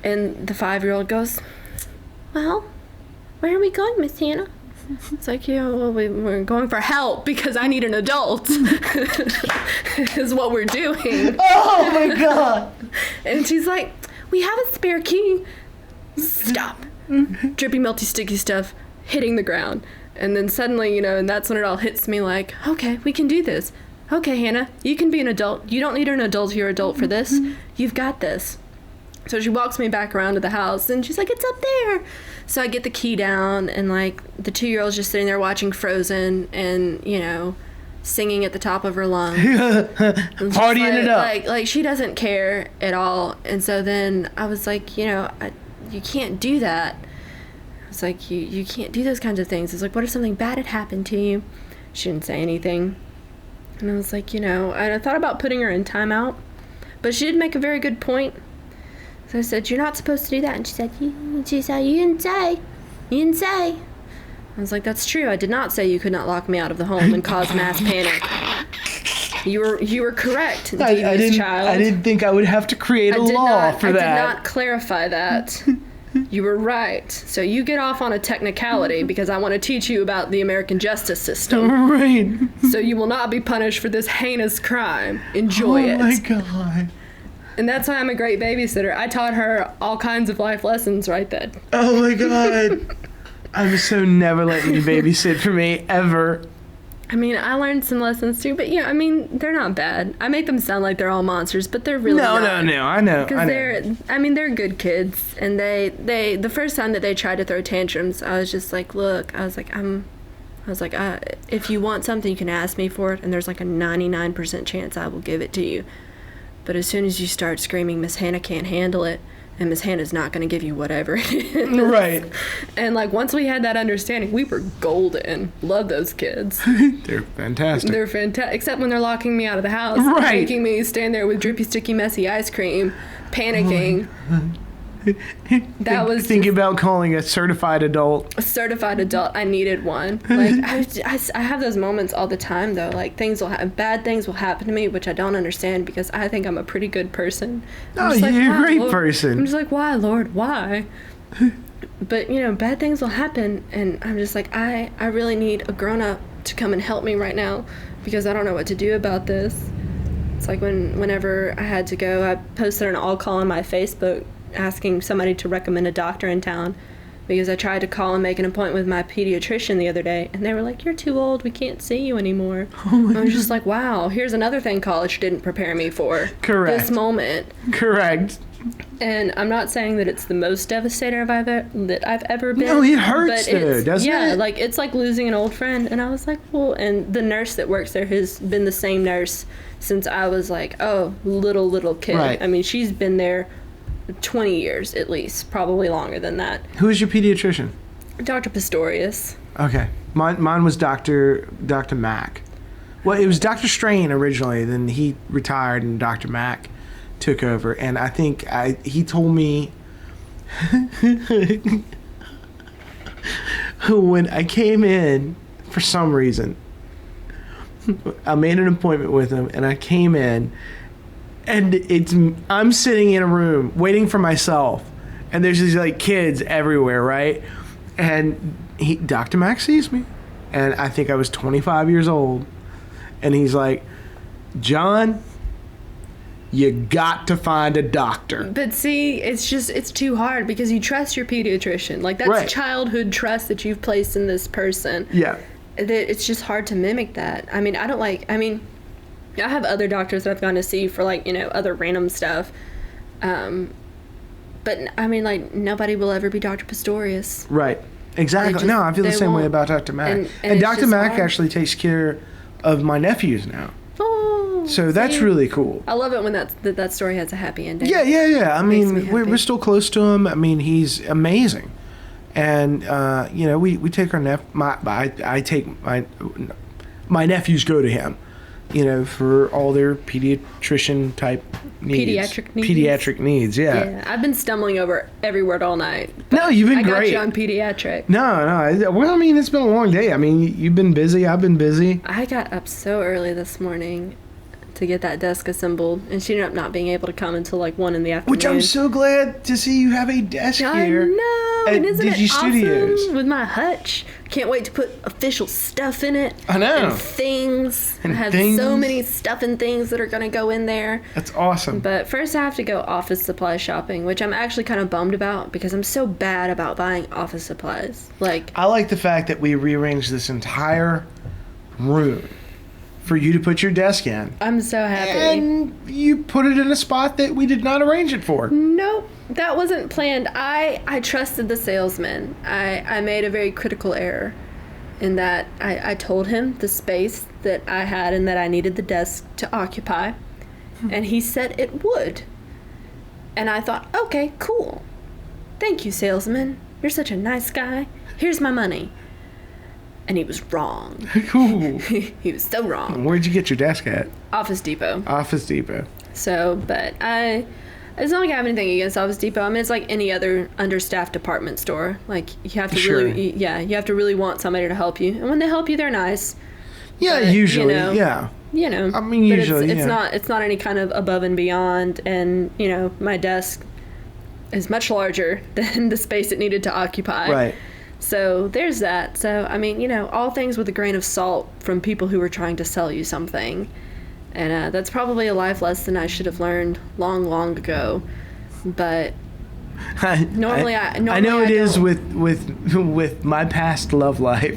And the 5-year-old goes, well, where are we going, Miss Hannah? It's like, yeah, well, we're going for help because I need an adult is what we're doing. Oh my God. And she's like, we have a spare key. Stop. Drippy, melty, sticky stuff hitting the ground. And then suddenly, you know, and that's when it all hits me like, okay, we can do this. Okay, Hannah, you can be an adult. You don't need an adult, you're adult for this. You've got this. So she walks me back around to the house and she's like, it's up there. So I get the key down and like the 2-year-old's just sitting there watching Frozen and, you know, singing at the top of her lungs. Partying it up. Like she doesn't care at all. And so then I was like, you know, you can't do that. It's like, you can't do those kinds of things. It's like, what if something bad had happened to you? She didn't say anything. And I was like, you know, and I thought about putting her in timeout, but she did make a very good point. So I said, you're not supposed to do that. And she said, you didn't say. You didn't say. I was like, that's true. I did not say you could not lock me out of the home and cause mass panic. You were correct, child. I didn't think I would have to create a law for that. I did not clarify that. You were right. So you get off on a technicality because I want to teach you about the American justice system. Right. So you will not be punished for this heinous crime. Enjoy it. Oh my God. And that's why I'm a great babysitter. I taught her all kinds of life lessons right then. Oh my God. I'm so never letting you babysit for me, ever. I mean, I learned some lessons too, but yeah, I mean, they're not bad. I make them sound like they're all monsters, but they're really not. No, I know. Because they're good kids, and they the first time that they tried to throw tantrums, I was just like, look, if you want something, you can ask me for it, and there's like a 99% chance I will give it to you. But as soon as you start screaming, Miss Hannah can't handle it, and Miss Hannah's not going to give you whatever it is. Right. And like once we had that understanding, we were golden. Love those kids. They're fantastic. They're fantastic. Except when they're locking me out of the house. Right. Making me stand there with drippy, sticky, messy ice cream, panicking. That was thinking about calling a certified adult. A certified adult. I needed one. Like I have those moments all the time though. Like bad things will happen to me, which I don't understand because I think I'm a pretty good person. Oh, you're a great person. I'm just like, why, Lord, why? But you know, bad things will happen, and I'm just like, I really need a grown-up to come and help me right now because I don't know what to do about this. It's like whenever I had to go, I posted an all call on my Facebook asking somebody to recommend a doctor in town because I tried to call and make an appointment with my pediatrician the other day, and they were like, you're too old, we can't see you anymore. I was just like, wow, here's another thing college didn't prepare me for. Correct. This moment. Correct. And I'm not saying that it's the most devastating that I've ever been. No, it hurts though, doesn't it? Yeah, like it's like losing an old friend. And I was like, well, and the nurse that works there has been the same nurse since I was like, little kid. Right. I mean, she's been there 20 years at least, probably longer than that. Who is your pediatrician? Dr. Pistorius. Okay. Mine was Dr. Mack. Well, it was Dr. Strain originally, then he retired and Dr. Mack took over. And I think he told me when I came in, for some reason, I made an appointment with him and I came in and I'm sitting in a room waiting for myself and there's these like kids everywhere, right? And Dr. Mack sees me and I think I was 25 years old and he's like, John, you got to find a doctor. But see, it's too hard because you trust your pediatrician. Like, that's Right. childhood trust that you've placed in this person. Yeah. It's just hard to mimic that. I mean, I have other doctors that I've gone to see for, like, other random stuff. But, I mean, like, nobody will ever be Dr. Pistorius. Right. Exactly. No, I feel the same way about Dr. Mack. And it's Dr. just Mack hard. actually takes care of my nephews now. Oh, So that's see? really cool. I love it when that story has a happy ending. Yeah. I Makes me mean, happy. we're still close to him. I mean, he's amazing. And, we take our I take my nephews go to him, for all their pediatrician type needs. Pediatric needs, yeah. Yeah, I've been stumbling over every word all night. No, you've been I got great. you on pediatric. No. Well, I mean, it's been a long day. I mean, you've been busy. I've been busy. I got up so early this morning to get that desk assembled, and she ended up not being able to come until like 1 in the afternoon. Which I'm so glad to see you have a desk I here. know, at and isn't it Digi awesome Studios. with my hutch? Can't wait to put official stuff in it. I know. And things. And I have things. so many stuff and things that are going to go in there. That's awesome. But first I have to go office supply shopping, which I'm actually kind of bummed about because I'm so bad about buying office supplies. Like, I like the fact that we rearranged this entire room for you to put your desk in. I'm so happy. And you put it in a spot that we did not arrange it for. Nope, that wasn't planned. I trusted the salesman. I made a very critical error in that I told him the space that I had and that I needed the desk to occupy, and he said it would. And I thought, okay, cool. Thank you, salesman. You're such a nice guy. Here's my money. And he was wrong. Cool. He was so wrong. Where'd you get your desk at? Office Depot. Office Depot. So, but it's not like I have anything against Office Depot. I mean, it's like any other understaffed department store. Like, you have to Sure. you have to really want somebody to help you. And when they help you, they're nice. Yeah, But, usually, yeah. I mean, but usually, it's yeah. it's not any kind of above and beyond. And, my desk is much larger than the space it needed to occupy. Right. So there's that. So, I mean, all things with a grain of salt from people who were trying to sell you something. And that's probably a life lesson I should have learned long, long ago. But normally I know it is don't. with my past love life.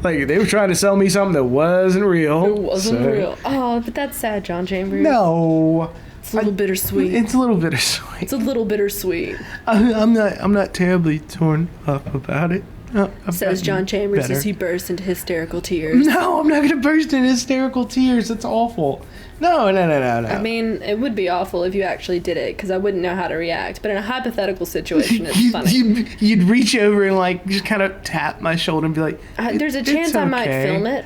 Like, they were trying to sell me something that wasn't real. It wasn't so- real. Oh, but that's sad, John Chambers. No. It's a little bittersweet. It's a little bittersweet. It's a little bittersweet. I'm not terribly torn up about it. I've Says gotten John Chambers better. as he bursts into hysterical tears. No, I'm not going to burst into hysterical tears. That's awful. No. I mean, it would be awful if you actually did it, because I wouldn't know how to react. But in a hypothetical situation, it's funny. You'd reach over and, like, just kind of tap my shoulder and be like, There's a "It's chance I might okay." film it.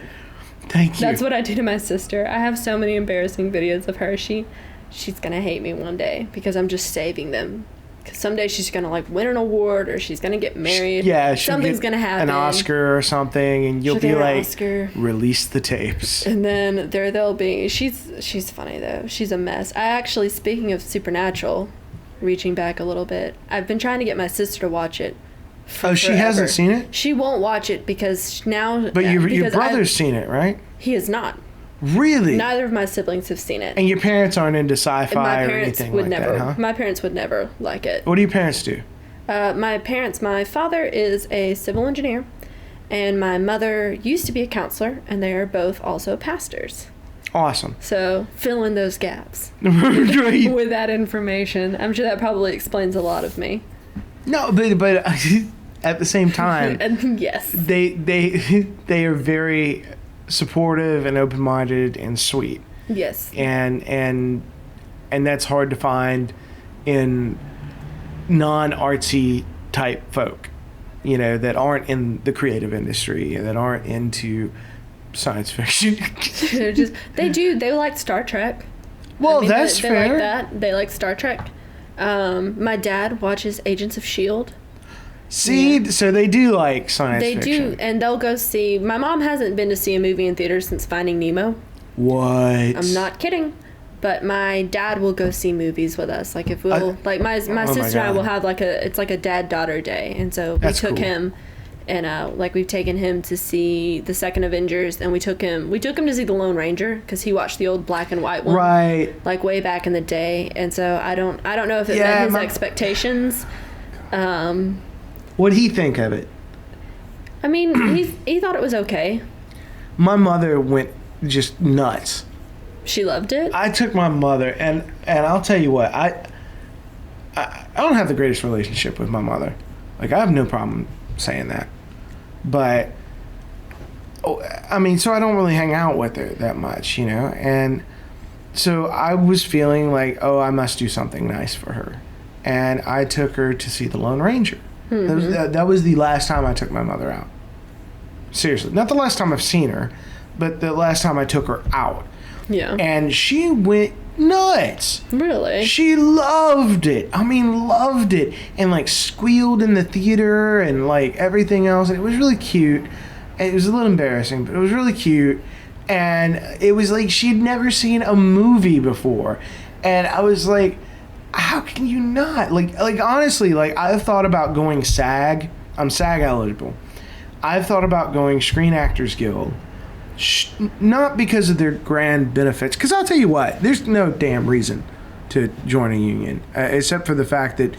Thank you. That's what I do to my sister. I have so many embarrassing videos of her. She's gonna hate me one day because I'm just saving them. Because someday she's gonna like win an award or she's gonna get married. Yeah, she'll something's get gonna happen. an Oscar or something, and you'll She'll be get an like, Oscar. release the tapes. And then they'll be. She's funny though. She's a mess. I actually, speaking of Supernatural, reaching back a little bit, I've been trying to get my sister to watch it. Oh, she hasn't seen it? She won't watch it because now. But your because brother's seen it, right? He has not. Really? Neither of my siblings have seen it. And your parents aren't into sci-fi My or parents anything would like never. that, huh? My parents would never like it. What do your parents do? My father is a civil engineer, and my mother used to be a counselor, and they are both also pastors. Awesome. So fill in those gaps Right. with that information. I'm sure that probably explains a lot of me. No, but at the same time, And yes, they are very supportive and open-minded and sweet. yes, And that's hard to find in non-artsy type folk. that aren't in the creative industry and that aren't into science fiction. They like Star Trek. Well, that's they fair. Like that. They like Star Trek. My dad watches Agents of S.H.I.E.L.D. See, so they do like science fiction. They do, and they'll go see. My mom hasn't been to see a movie in theaters since Finding Nemo. What? I'm not kidding. But my dad will go see movies with us. Like if we'll my sister and I will have it's like a dad-daughter day, and so we took him, and we've taken him to see the second Avengers, and we took him to see the Lone Ranger because he watched the old black and white one, right? Like way back in the day, and so I don't know if it met his expectations. What'd he think of it? I mean, he thought it was okay. My mother went just nuts. She loved it. I took my mother, and I'll tell you what, I don't have the greatest relationship with my mother. Like, I have no problem saying that. But, I mean, so I don't really hang out with her that much, And so I was feeling like, I must do something nice for her. And I took her to see The Lone Ranger. Mm-hmm. That was the last time I took my mother out. Seriously. Not the last time I've seen her, but the last time I took her out. Yeah. And she went nuts. Really? She loved it. I mean, loved it. And squealed in the theater and everything else. And it was really cute. And it was a little embarrassing, but it was really cute. And it was she'd never seen a movie before. And I was like, how can you not? Honestly, I've thought about going SAG. I'm SAG eligible. I've thought about going Screen Actors Guild. Not because of their grand benefits, because I'll tell you what, there's no damn reason to join a union, except for the fact that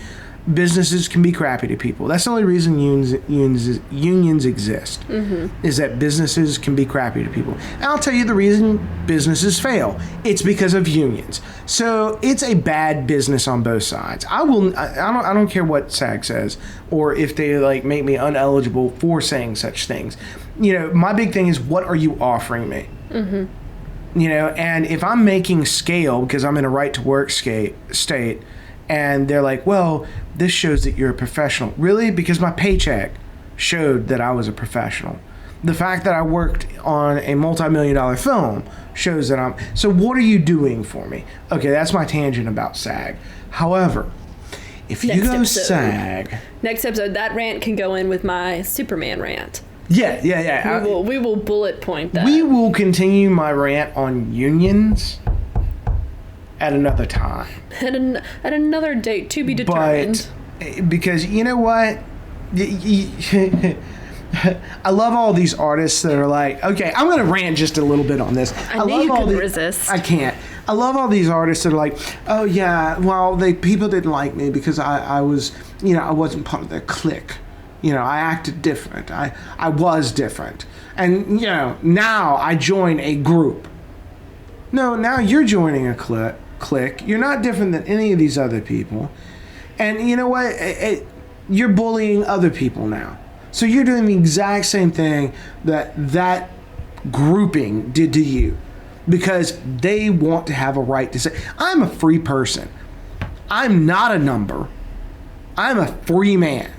businesses can be crappy to people. That's the only reason unions exist, is that businesses can be crappy to people. And I'll tell you the reason businesses fail. It's because of unions. So it's a bad business on both sides. I don't care what SAG says, or if they make me uneligible for saying such things. My big thing is, what are you offering me? Mm-hmm. And if I'm making scale because I'm in a right to work state, and they're like, well, this shows that you're a professional. Really? Because my paycheck showed that I was a professional. The fact that I worked on a multi-million-dollar film shows that I'm... So what are you doing for me? Okay, that's my tangent about SAG. However, if you go SAG... Next episode, that rant can go in with my Superman rant. Yeah. We will bullet point that. We will continue my rant on unions at another time. At another date to be determined. But because you know what? I love all these artists that are like, okay, I'm going to rant just a little bit on this. I knew you couldn't resist. I can't. I love all these artists that are like, oh yeah, well, people didn't like me because I was, I wasn't part of their clique. I acted different. I was different. And, now I join a group. No, now you're joining a clique. You're not different than any of these other people. And you know what? You're bullying other people now. So you're doing the exact same thing that grouping did to you. Because they want to have a right to say, I'm a free person. I'm not a number. I'm a free man.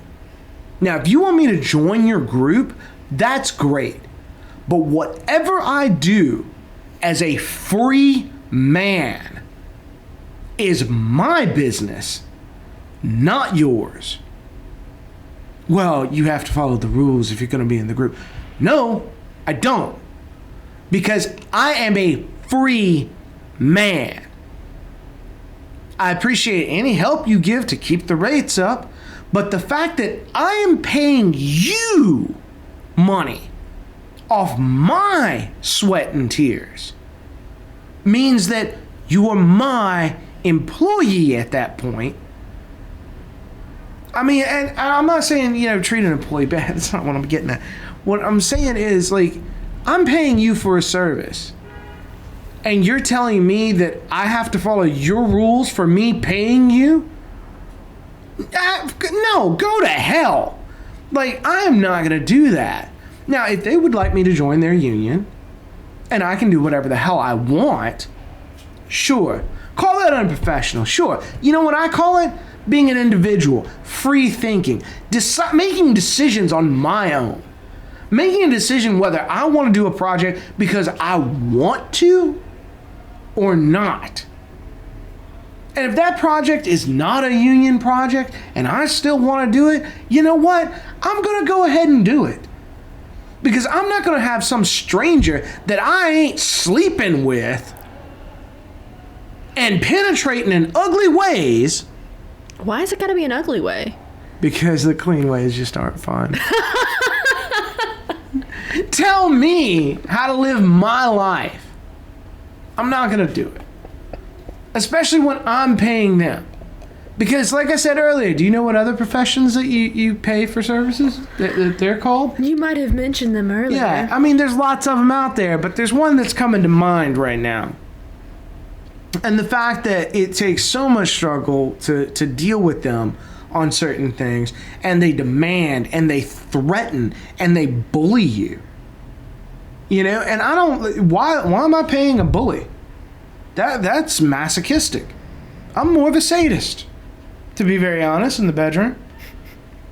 Now, if you want me to join your group, that's great. But whatever I do as a free man is my business, not yours. Well, you have to follow the rules if you're going to be in the group. No, I don't. Because I am a free man. I appreciate any help you give to keep the rates up. But the fact that I am paying you money off my sweat and tears means that you are my employee at that point. I mean, and I'm not saying, treat an employee bad. That's not what I'm getting at. What I'm saying is, I'm paying you for a service. And you're telling me that I have to follow your rules for me paying you? No, go to hell. I am not going to do that. Now, if they would like me to join their union, and I can do whatever the hell I want, sure. Call that unprofessional, sure. You know what I call it? being an individual, free thinking, making decisions on my own, making a decision whether I want to do a project because I want to or not. And if that project is not a union project and I still want to do it, you know what? I'm going to go ahead and do it. Because I'm not going to have some stranger that I ain't sleeping with and penetrating in ugly ways. Why is it got to be an ugly way? Because the clean ways just aren't fun. Tell me how to live my life. I'm not going to do it. Especially when I'm paying them. Because like I said earlier, do you know what other professions that you pay for services that they're called? You might have mentioned them earlier. Yeah, I mean, there's lots of them out there, but there's one that's coming to mind right now. And the fact that it takes so much struggle to deal with them on certain things, and they demand, and they threaten, and they bully you. You know, and I don't, why am I paying a bully? That's masochistic. I'm more of a sadist, to be very honest, in the bedroom.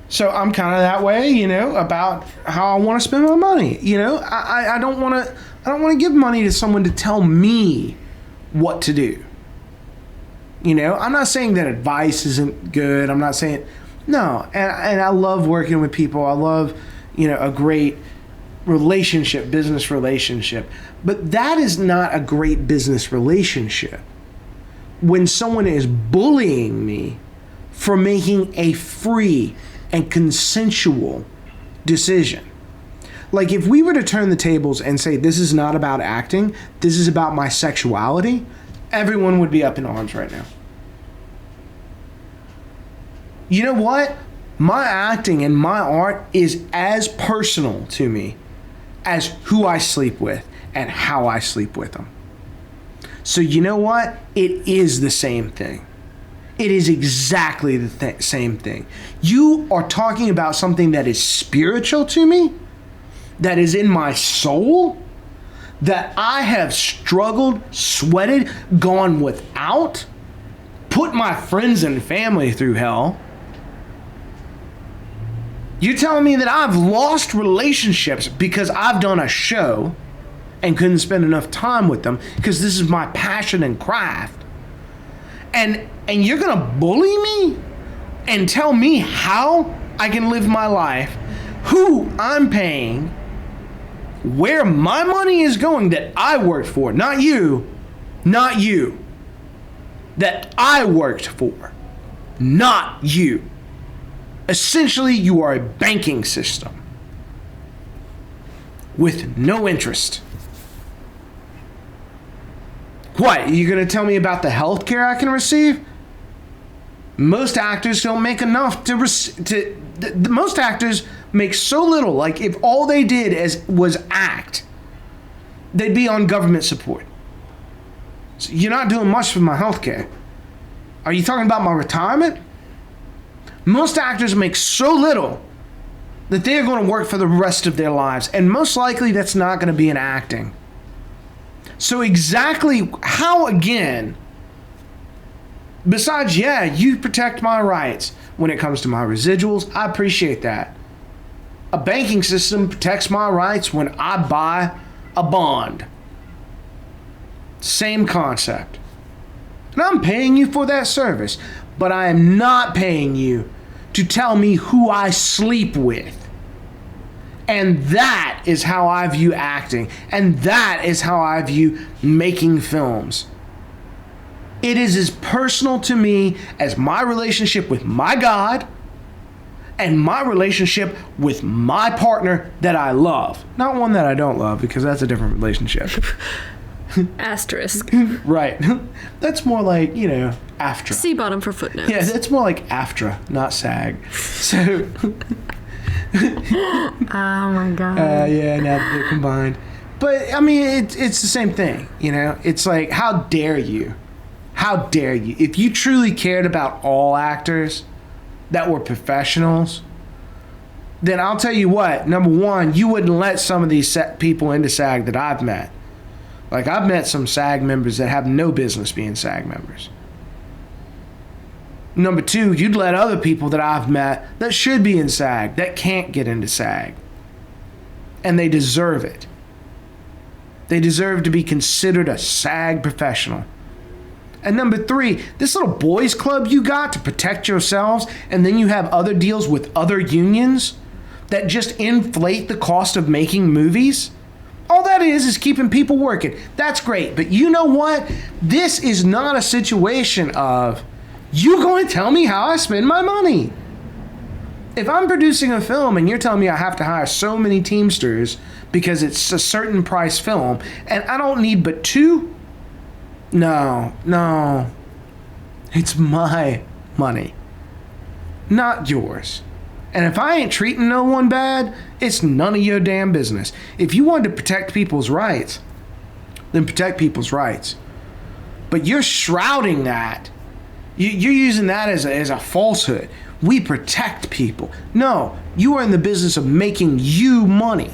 So I'm kind of that way, you know, about how I want to spend my money. You know, I don't want to give money to someone to tell me what to do. You know, I'm not saying that advice isn't good. I'm not saying, no. And I love working with people. I love, you know, a great relationship, business relationship. But that is not a great business relationship when someone is bullying me for making a free and consensual decision. Like if we were to turn the tables and say this is not about acting, this is about my sexuality, everyone would be up in arms right now. You know what? My acting and my art is as personal to me as who I sleep with and how I sleep with them. So you know what? It is the same thing. It is exactly the same thing. You are talking about something that is spiritual to me, that is in my soul, that I have struggled, sweated, gone without, put my friends and family through hell. You're telling me that I've lost relationships because I've done a show and couldn't spend enough time with them because this is my passion and craft. And you're going to bully me and tell me how I can live my life, who I'm paying, where my money is going that I worked for, not you, that I worked for, not you. Essentially, you are a banking system with no interest. What, are you going to tell me about the health care I can receive? Most actors don't make enough most actors make so little. Like if all they did was act, they'd be on government support. So you're not doing much for my health care. Are you talking about my retirement? Most actors make so little that they're going to work for the rest of their lives. And most likely that's not going to be in acting. So exactly how, again, besides, yeah, you protect my rights when it comes to my residuals. I appreciate that. A banking system protects my rights when I buy a bond. Same concept. And I'm paying you for that service, but I am not paying you to tell me who I sleep with. And that is how I view acting. And that is how I view making films. It is as personal to me as my relationship with my God and my relationship with my partner that I love. Not one that I don't love, because that's a different relationship. Asterisk. Right. That's more like, you know, AFTRA. See bottom for footnotes. Yeah, that's more like AFTRA, not SAG. So... Oh my god. Yeah, now that they're combined. But, I mean, it's the same thing, you know? It's like, how dare you? How dare you? If you truly cared about all actors that were professionals, then I'll tell you what, number one, you wouldn't let some of these people into SAG that I've met. Like, I've met some SAG members that have no business being SAG members. Number two, you'd let other people that I've met that should be in SAG, that can't get into SAG. And they deserve it. They deserve to be considered a SAG professional. And number three, this little boys club you got to protect yourselves, and then you have other deals with other unions that just inflate the cost of making movies. All that is keeping people working. That's great. But you know what? This is not a situation of, you going to tell me how I spend my money. If I'm producing a film and you're telling me I have to hire so many Teamsters because it's a certain price film and I don't need but two, no. It's my money, not yours. And if I ain't treating no one bad, it's none of your damn business. If you want to protect people's rights, then protect people's rights. But you're shrouding that. You're using that as a falsehood. We protect people. No, you are in the business of making you money.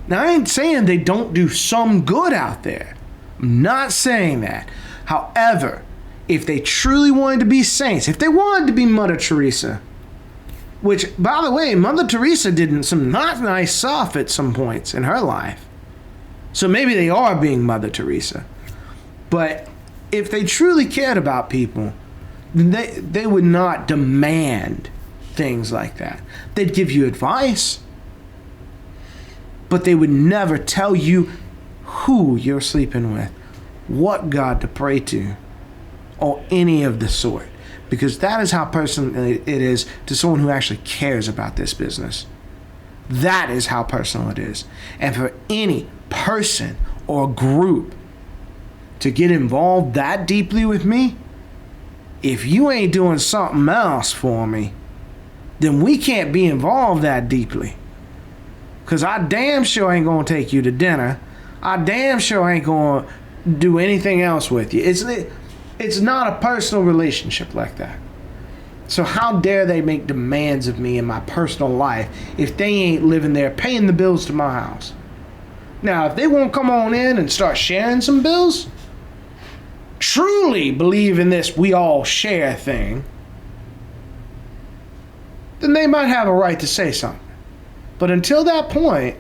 Now, I ain't saying they don't do some good out there. I'm not saying that. However, if they truly wanted to be saints, if they wanted to be Mother Teresa, which, by the way, Mother Teresa did some not nice stuff at some points in her life. So maybe they are being Mother Teresa. But if they truly cared about people, they would not demand things like that. They'd give you advice, but they would never tell you who you're sleeping with, what God to pray to, or any of the sort. Because that is how personal it is to someone who actually cares about this business. That is how personal it is. And for any person or group to get involved that deeply with me, if you ain't doing something else for me, then we can't be involved that deeply. Because I damn sure ain't going to take you to dinner. I damn sure ain't going to do anything else with you. It's not a personal relationship like that. So how dare they make demands of me in my personal life if they ain't living there paying the bills to my house? Now, if they won't come on in and start sharing some bills, truly believe in this we all share thing, then they might have a right to say something. But until that point,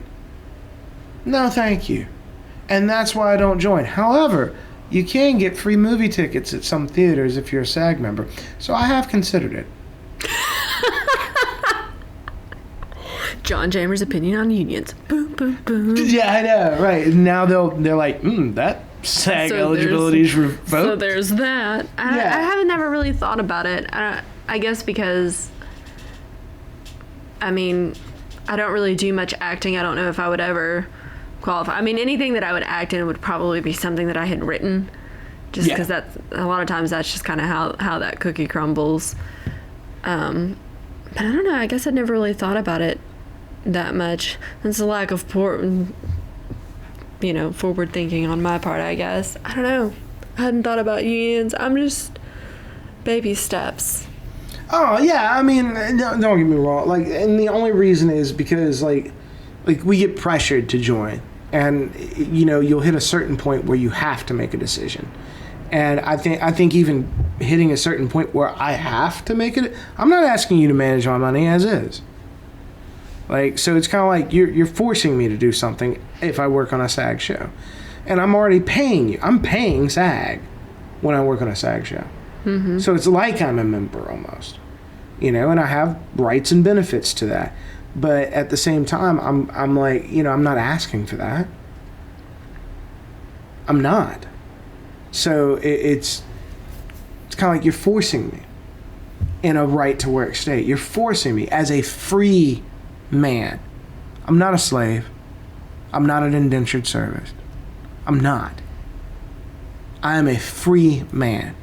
no thank you. And that's why I don't join. However, you can get free movie tickets at some theaters if you're a SAG member. So I have considered it. John Jamer's opinion on unions. Boom, boom, boom. Yeah, I know, right. Now they're like, that SAG eligibility is revoked. So there's that. I haven't never really thought about it. I guess because, I don't really do much acting. I don't know if I would ever qualify. Anything that I would act in would probably be something that I had written, just because that's a lot of times that's just kind of how that cookie crumbles. But I don't know. I guess I'd never really thought about it that much. It's a lack of forward thinking on my part, I guess. I don't know. I hadn't thought about unions. I'm just baby steps. Oh yeah, don't get me wrong. And the only reason is because we get pressured to join, and you'll hit a certain point where you have to make a decision. And I think even hitting a certain point where I have to make it, I'm not asking you to manage my money as is. So it's kind of like you're forcing me to do something if I work on a SAG show, and I'm already paying you. I'm paying SAG when I work on a SAG show. Mm-hmm. So it's like I'm a member almost, and I have rights and benefits to that. But at the same time, I'm like, I'm not asking for that. I'm not. So it's kind of like you're forcing me in a right to work state. You're forcing me as a free man. I'm not a slave. I'm not an indentured servant. I'm not. I am a free man.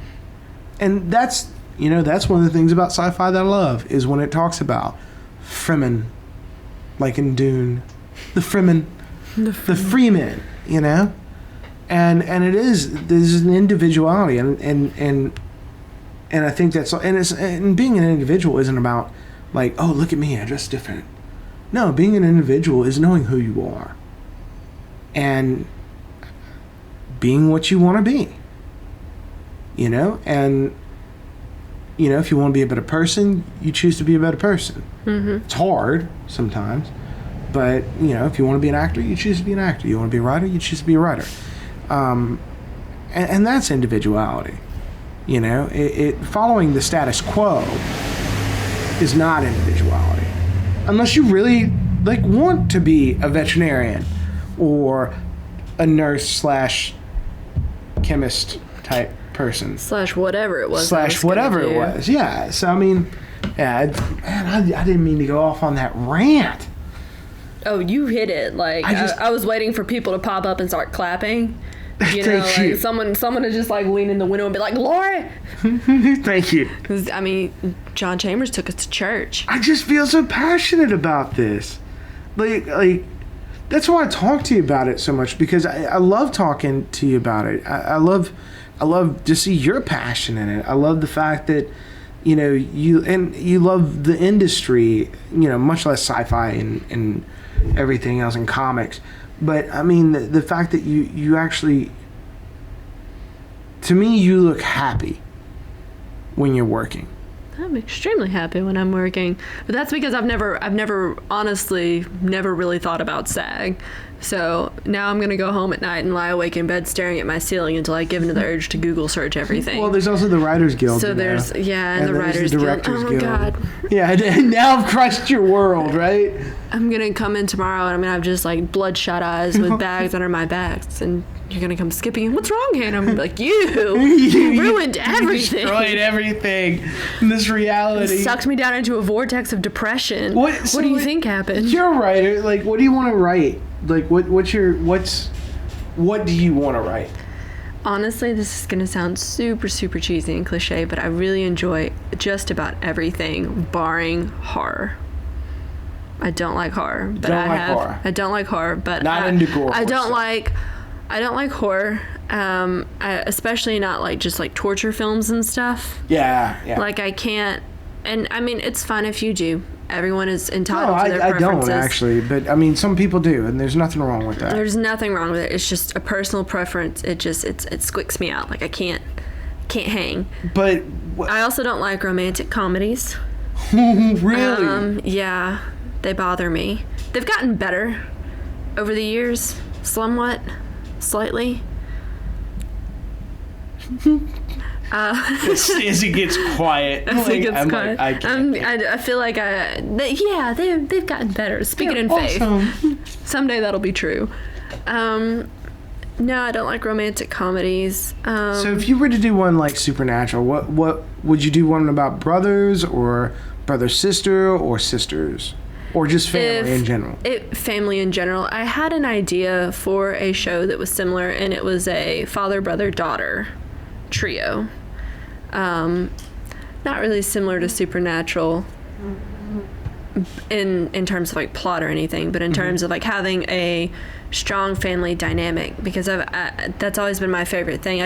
And that's one of the things about sci-fi that I love, is when it talks about Fremen, like in Dune, the Fremen, the freemen, and there's an individuality, and I think that's, and being an individual isn't about look at me, I dress different. No, being an individual is knowing who you are and being what you want to be, and if you want to be a better person, you choose to be a better person. Mm-hmm. It's hard sometimes, but if you want to be an actor, you choose to be an actor. You want to be a writer, you choose to be a writer. And that's individuality. It following the status quo is not individuality, unless you really want to be a veterinarian or a nurse / chemist type person / whatever it was. Yeah. So I mean, I didn't mean to go off on that rant. Oh, you hit it. I was waiting for people to pop up and start clapping. Thank you. Someone to just lean in the window and be like, Laura! Thank you. Because, John Chambers took us to church. I just feel so passionate about this. That's why I talk to you about it so much, because I love talking to you about it. I love to see your passion in it. I love the fact that, you love the industry, much less sci-fi and everything else in comics. But, the fact that you actually, to me, you look happy when you're working. I'm extremely happy when I'm working. But that's because I've never honestly really thought about SAG. So now I'm going to go home at night and lie awake in bed staring at my ceiling until I give into the urge to Google search everything. Well, there's also the Writers Guild. So there's, and the Writers Guild. Oh, my God. Yeah, now I've crushed your world, right? I'm going to come in tomorrow and I'm going to have just bloodshot eyes with bags under my backs. And you're going to come skipping in. What's wrong, Hannah? I'm going to be like, you ruined everything. You destroyed everything in this reality. It sucked me down into a vortex of depression. What do you think happened? You're a writer. What do you want to write? What do you want to write? Honestly, this is going to sound super, super cheesy and cliche, but I really enjoy just about everything, barring horror. I don't like horror, but I don't like horror, but not into gore. I don't like horror, especially not just torture films and stuff. Yeah. I can't, and it's fine if you do. Everyone is entitled to their preferences. I don't actually, but some people do, and there's nothing wrong with that. There's nothing wrong with it. It's just a personal preference. It squicks me out. I can't hang. But I also don't like romantic comedies. Really? Yeah, they bother me. They've gotten better over the years, slightly. As it gets quiet, quiet. I feel like they've gotten better. Speaking in faith, someday that'll be true. No, I don't like romantic comedies. So if you were to do one like Supernatural, what would you do? One about brothers or brother-sister or sisters? Or just family in general? Family in general. I had an idea for a show that was similar, and it was a father, brother, daughter trio. Not really similar to Supernatural in terms of plot or anything, but in terms of having a strong family dynamic, because that's always been my favorite thing.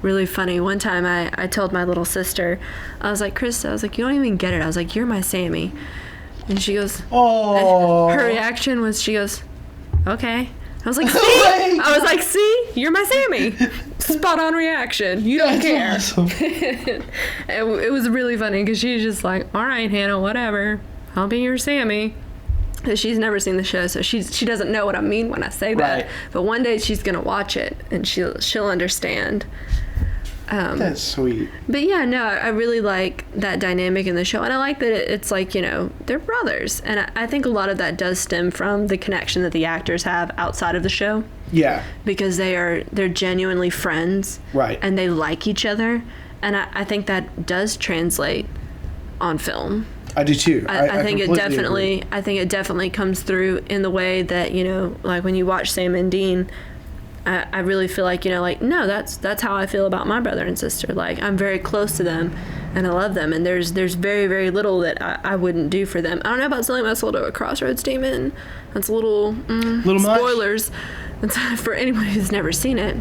Really funny, one time I told my little sister, I was like, Chris, you don't even get it. I was like, you're my Sammy. And she goes, oh. Her reaction was, she goes, okay. I was like, see? You're my Sammy. Spot on reaction. You don't care. Awesome. It was really funny because she was just like, all right, Hannah, whatever. I'll be your Sammy. She's never seen the show, so she doesn't know what I mean when I say that. Right. But one day she's going to watch it and she'll understand. That's sweet. But yeah, no, I really like that dynamic in the show, and I like that it's they're brothers, and I think a lot of that does stem from the connection that the actors have outside of the show. Yeah. Because they're genuinely friends. Right. And they like each other, and I think that does translate on film. I do too. I think it definitely comes through in the way that when you watch Sam and Dean. I really feel no, that's how I feel about my brother and sister. I'm very close to them, and I love them, and there's very, very little that I wouldn't do for them. I don't know about selling my soul to a Crossroads demon. That's a little spoilers. That's for anyone who's never seen it.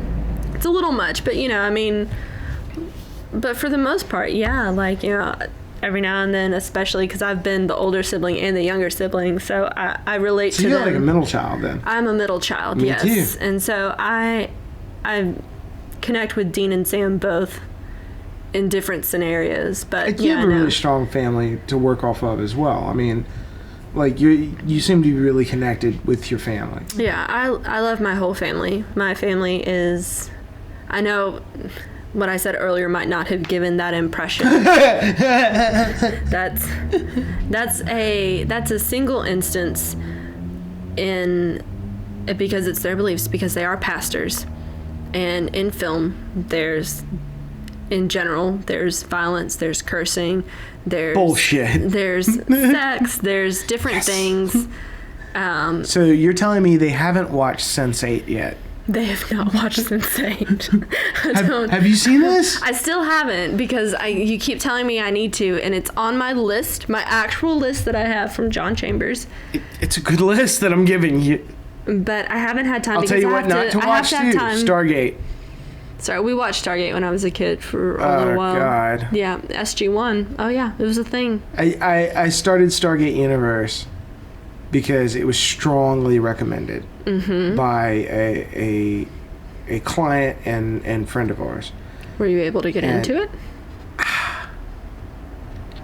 It's a little much, but but for the most part, yeah, every now and then, especially because I've been the older sibling and the younger sibling, so I relate to them. So you're like a middle child then? I'm a middle child, Me yes. too. And so I connect with Dean and Sam both in different scenarios. But you have a really strong family to work off of as well. I mean, like you seem to be really connected with your family. Yeah, I love my whole family. My family is, I know what I said earlier might not have given that impression. that's a single instance because it's their beliefs, because they are pastors. And in film, in general, there's violence, there's cursing, there's bullshit, there's sex, there's different things. So you're telling me they haven't watched Sense8 yet? They have not watched Sense8. Have you seen this? I still haven't, because you keep telling me I need to, and it's on my list, my actual list that I have from John Chambers. It's a good list that I'm giving you. But I haven't had time. I'll tell you what not to watch too. Stargate. Sorry, we watched Stargate when I was a kid for a little while. Oh, God. Yeah, SG-1. Oh, yeah, it was a thing. I started Stargate Universe because it was strongly recommended by a client and friend of ours. Were you able to get into it?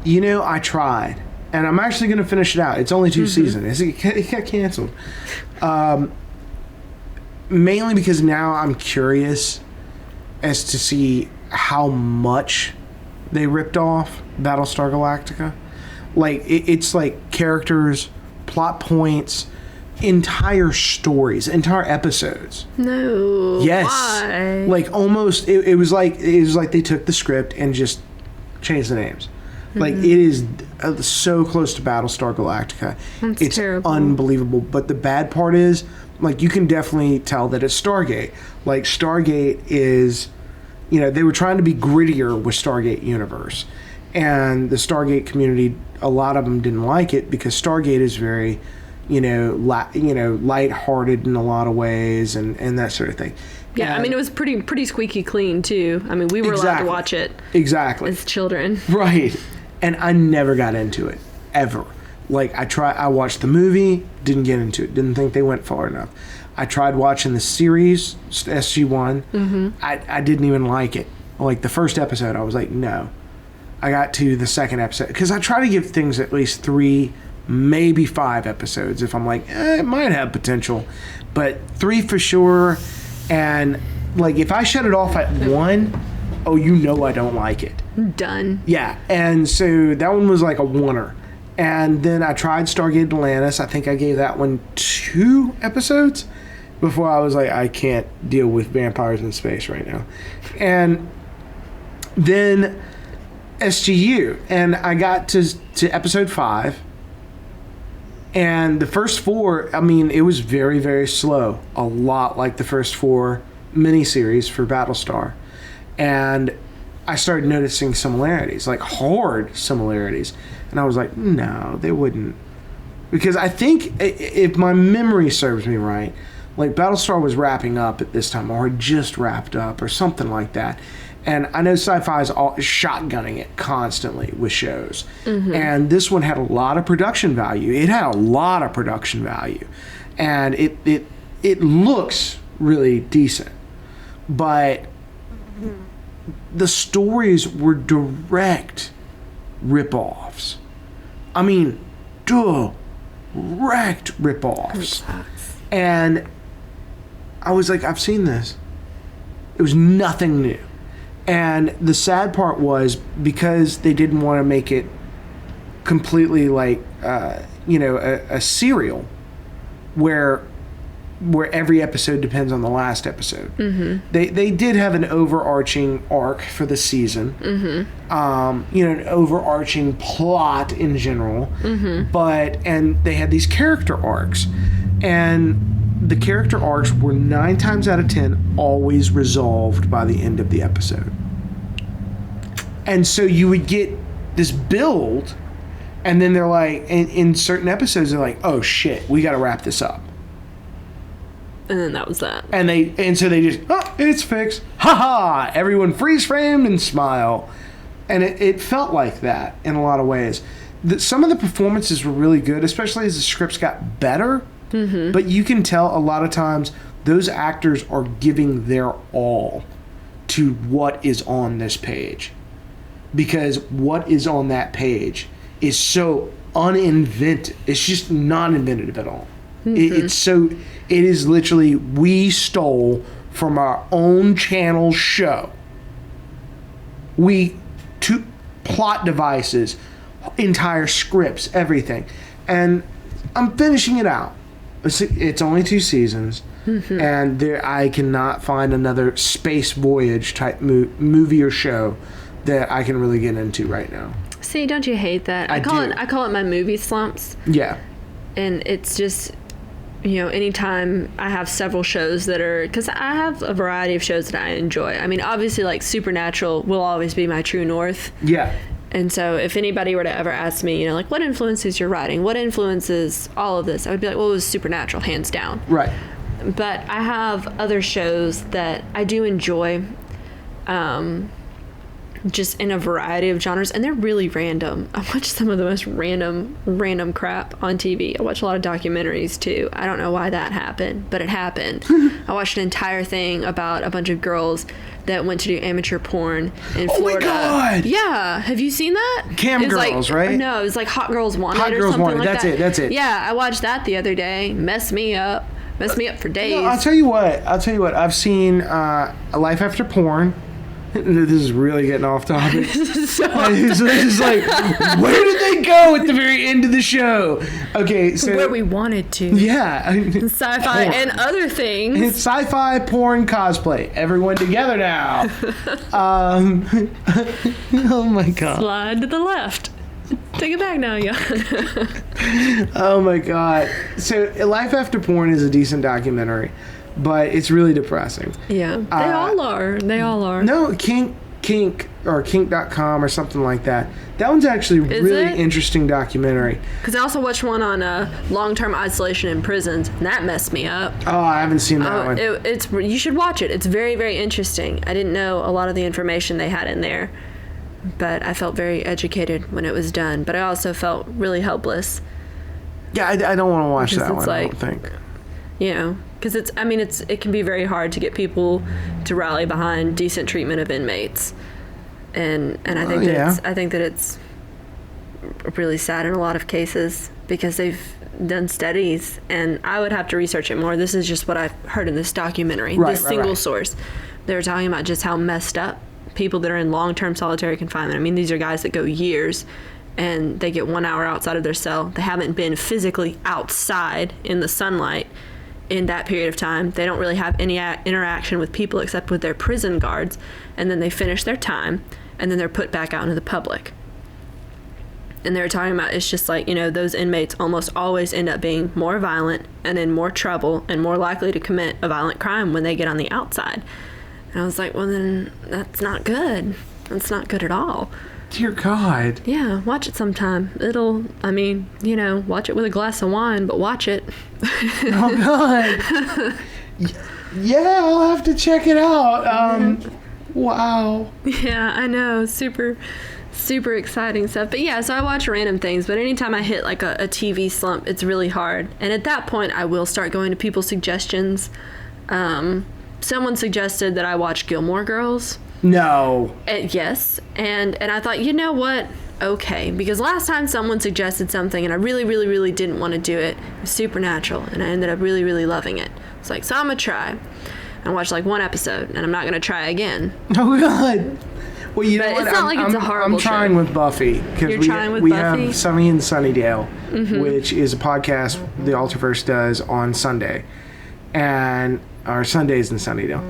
You know, I tried. And I'm actually going to finish it out. It's only 2 seasons. It got canceled. Mainly because now I'm curious as to see how much they ripped off Battlestar Galactica. Like, it's like characters, plot points, entire stories, entire episodes. No. Yes. Why? Like, almost, it was like they took the script and just changed the names. Like, it is so close to Battlestar Galactica. It's terrible. Unbelievable. But the bad part is, like, you can definitely tell that it's Stargate. Like, Stargate is, you know, they were trying to be grittier with Stargate Universe. And the Stargate community, a lot of them didn't like it because Stargate is very, lighthearted in a lot of ways and that sort of thing. Yeah, I mean, it was pretty squeaky clean, too. I mean, we were allowed to watch it. Exactly. As children. Right. And I never got into it, ever. Like, I watched the movie, didn't get into it, didn't think they went far enough. I tried watching the series, SG-1. I didn't even like it. Like, the first episode, I was like, no. I got to the second episode, because I try to give things at least 3, maybe 5 episodes, if I'm like, it might have potential. But 3 for sure, and, like, if I shut it off at 1, oh, you know I don't like it. Done. Yeah, and so that one was like a oneer. And then I tried Stargate Atlantis. I think I gave that one 2 episodes before I was like, I can't deal with vampires in space right now. And then SGU, and I got to episode 5. And the first 4, I mean, it was very, very slow. A lot like the first 4 miniseries for Battlestar. And I started noticing similarities, like hard similarities. And I was like, no, they wouldn't. Because I think, if my memory serves me right, like Battlestar was wrapping up at this time, or had just wrapped up, or something like that. And I know sci-fi is shotgunning it constantly with shows. And this one had a lot of production value. It had a lot of production value. And it looks really decent. But the stories were direct rip-offs. I mean, direct rip-offs. And I was like, I've seen this. It was nothing new. And the sad part was, because they didn't want to make it completely like, a serial where every episode depends on the last episode. They did have an overarching arc for the season, an overarching plot in general, and they had these character arcs, and the character arcs were 9 times out of 10 always resolved by the end of the episode. And so you would get this build, and then they're like, in certain episodes, they're like, oh shit, we got to wrap this up. And then that was that. And so they just, it's fixed. Ha! Everyone freeze framed and smile. And it felt like that in a lot of ways. Some of the performances were really good, especially as the scripts got better. But you can tell a lot of times those actors are giving their all to what is on this page. because what is on that page is so uninvented. It's just not inventive at all. It is literally, we stole from our own channel show. To plot devices, entire scripts, everything. And I'm finishing it out. It's only 2 seasons. And I cannot find another space voyage type movie or show that I can really get into right now. See, don't you hate that? I call it my movie slumps. Yeah. And it's just, anytime I have several shows that are, because I have a variety of shows that I enjoy. I mean, obviously, like Supernatural will always be my true north. Yeah. And so if anybody were to ever ask me, like, what influences your writing? What influences all of this? I would be like, well, it was Supernatural, hands down. Right. But I have other shows that I do enjoy, just in a variety of genres, and they're really random. I watch some of the most random crap on TV. I watch a lot of documentaries too. I don't know why that happened, but it happened. I watched an entire thing about a bunch of girls that went to do amateur porn in Florida. Oh my God! Yeah, have you seen that? Cam Girls, right? No, it was like Hot Girls Wanted Hot or Girls something Wanted. like that. That's it. Yeah, I watched that the other day. Messed me up for days. No, I'll tell you what. I've seen Life After Porn. This is really getting off topic. It's just like, where did they go at the very end of the show? Okay, so where we wanted to. Yeah, sci-fi porn. And other things. It's sci-fi porn cosplay. Everyone together now. Oh my God. Slide to the left. Take it back now, y'all. Oh my God. So Life After Porn is a decent documentary, but it's really depressing. Yeah, they all are. No, Kink or Kink.com or something like that. That one's actually really interesting documentary. Because I also watched one on long-term isolation in prisons, and that messed me up. Oh, I haven't seen that one. You should watch it. It's very, very interesting. I didn't know a lot of the information they had in there, but I felt very educated when it was done. But I also felt really helpless. Yeah, I don't want to watch that one, I don't think. Because it can be very hard to get people to rally behind decent treatment of inmates, and I think I think that it's really sad in a lot of cases because they've done studies, and I would have to research it more. This is just what I've heard in this documentary, single source. They were talking about just how messed up people that are in long-term solitary confinement. I mean, these are guys that go years, and they get 1 hour outside of their cell. They haven't been physically outside in the sunlight in that period of time. They don't really have any interaction with people except with their prison guards, and then they finish their time, and then they're put back out into the public. And they were talking about, it's just like, those inmates almost always end up being more violent and in more trouble and more likely to commit a violent crime when they get on the outside. And I was like, well, then that's not good. That's not good at all. Dear God. Yeah, watch it sometime. Watch it with a glass of wine, but watch it. Oh, God. Yeah, I'll have to check it out. Wow. Yeah, I know. Super, super exciting stuff. But yeah, so I watch random things, but anytime I hit like a TV slump, it's really hard. And at that point, I will start going to people's suggestions. Someone suggested that I watch Gilmore Girls. No. Yes. And I thought, you know what? Okay. Because last time someone suggested something and I really, really, really didn't want to do it. It was Supernatural. And I ended up really, really loving it. It's like, so I'm going to try. I watched like one episode and I'm not going to try again. Oh, God. Well, you know what? It's not like it's a horrible I'm trying show. with Buffy. You're trying with we Buffy? have Sunny and Sunnydale, which is a podcast the AlterVerse does on Sunday. Or Sundays in Sunnydale.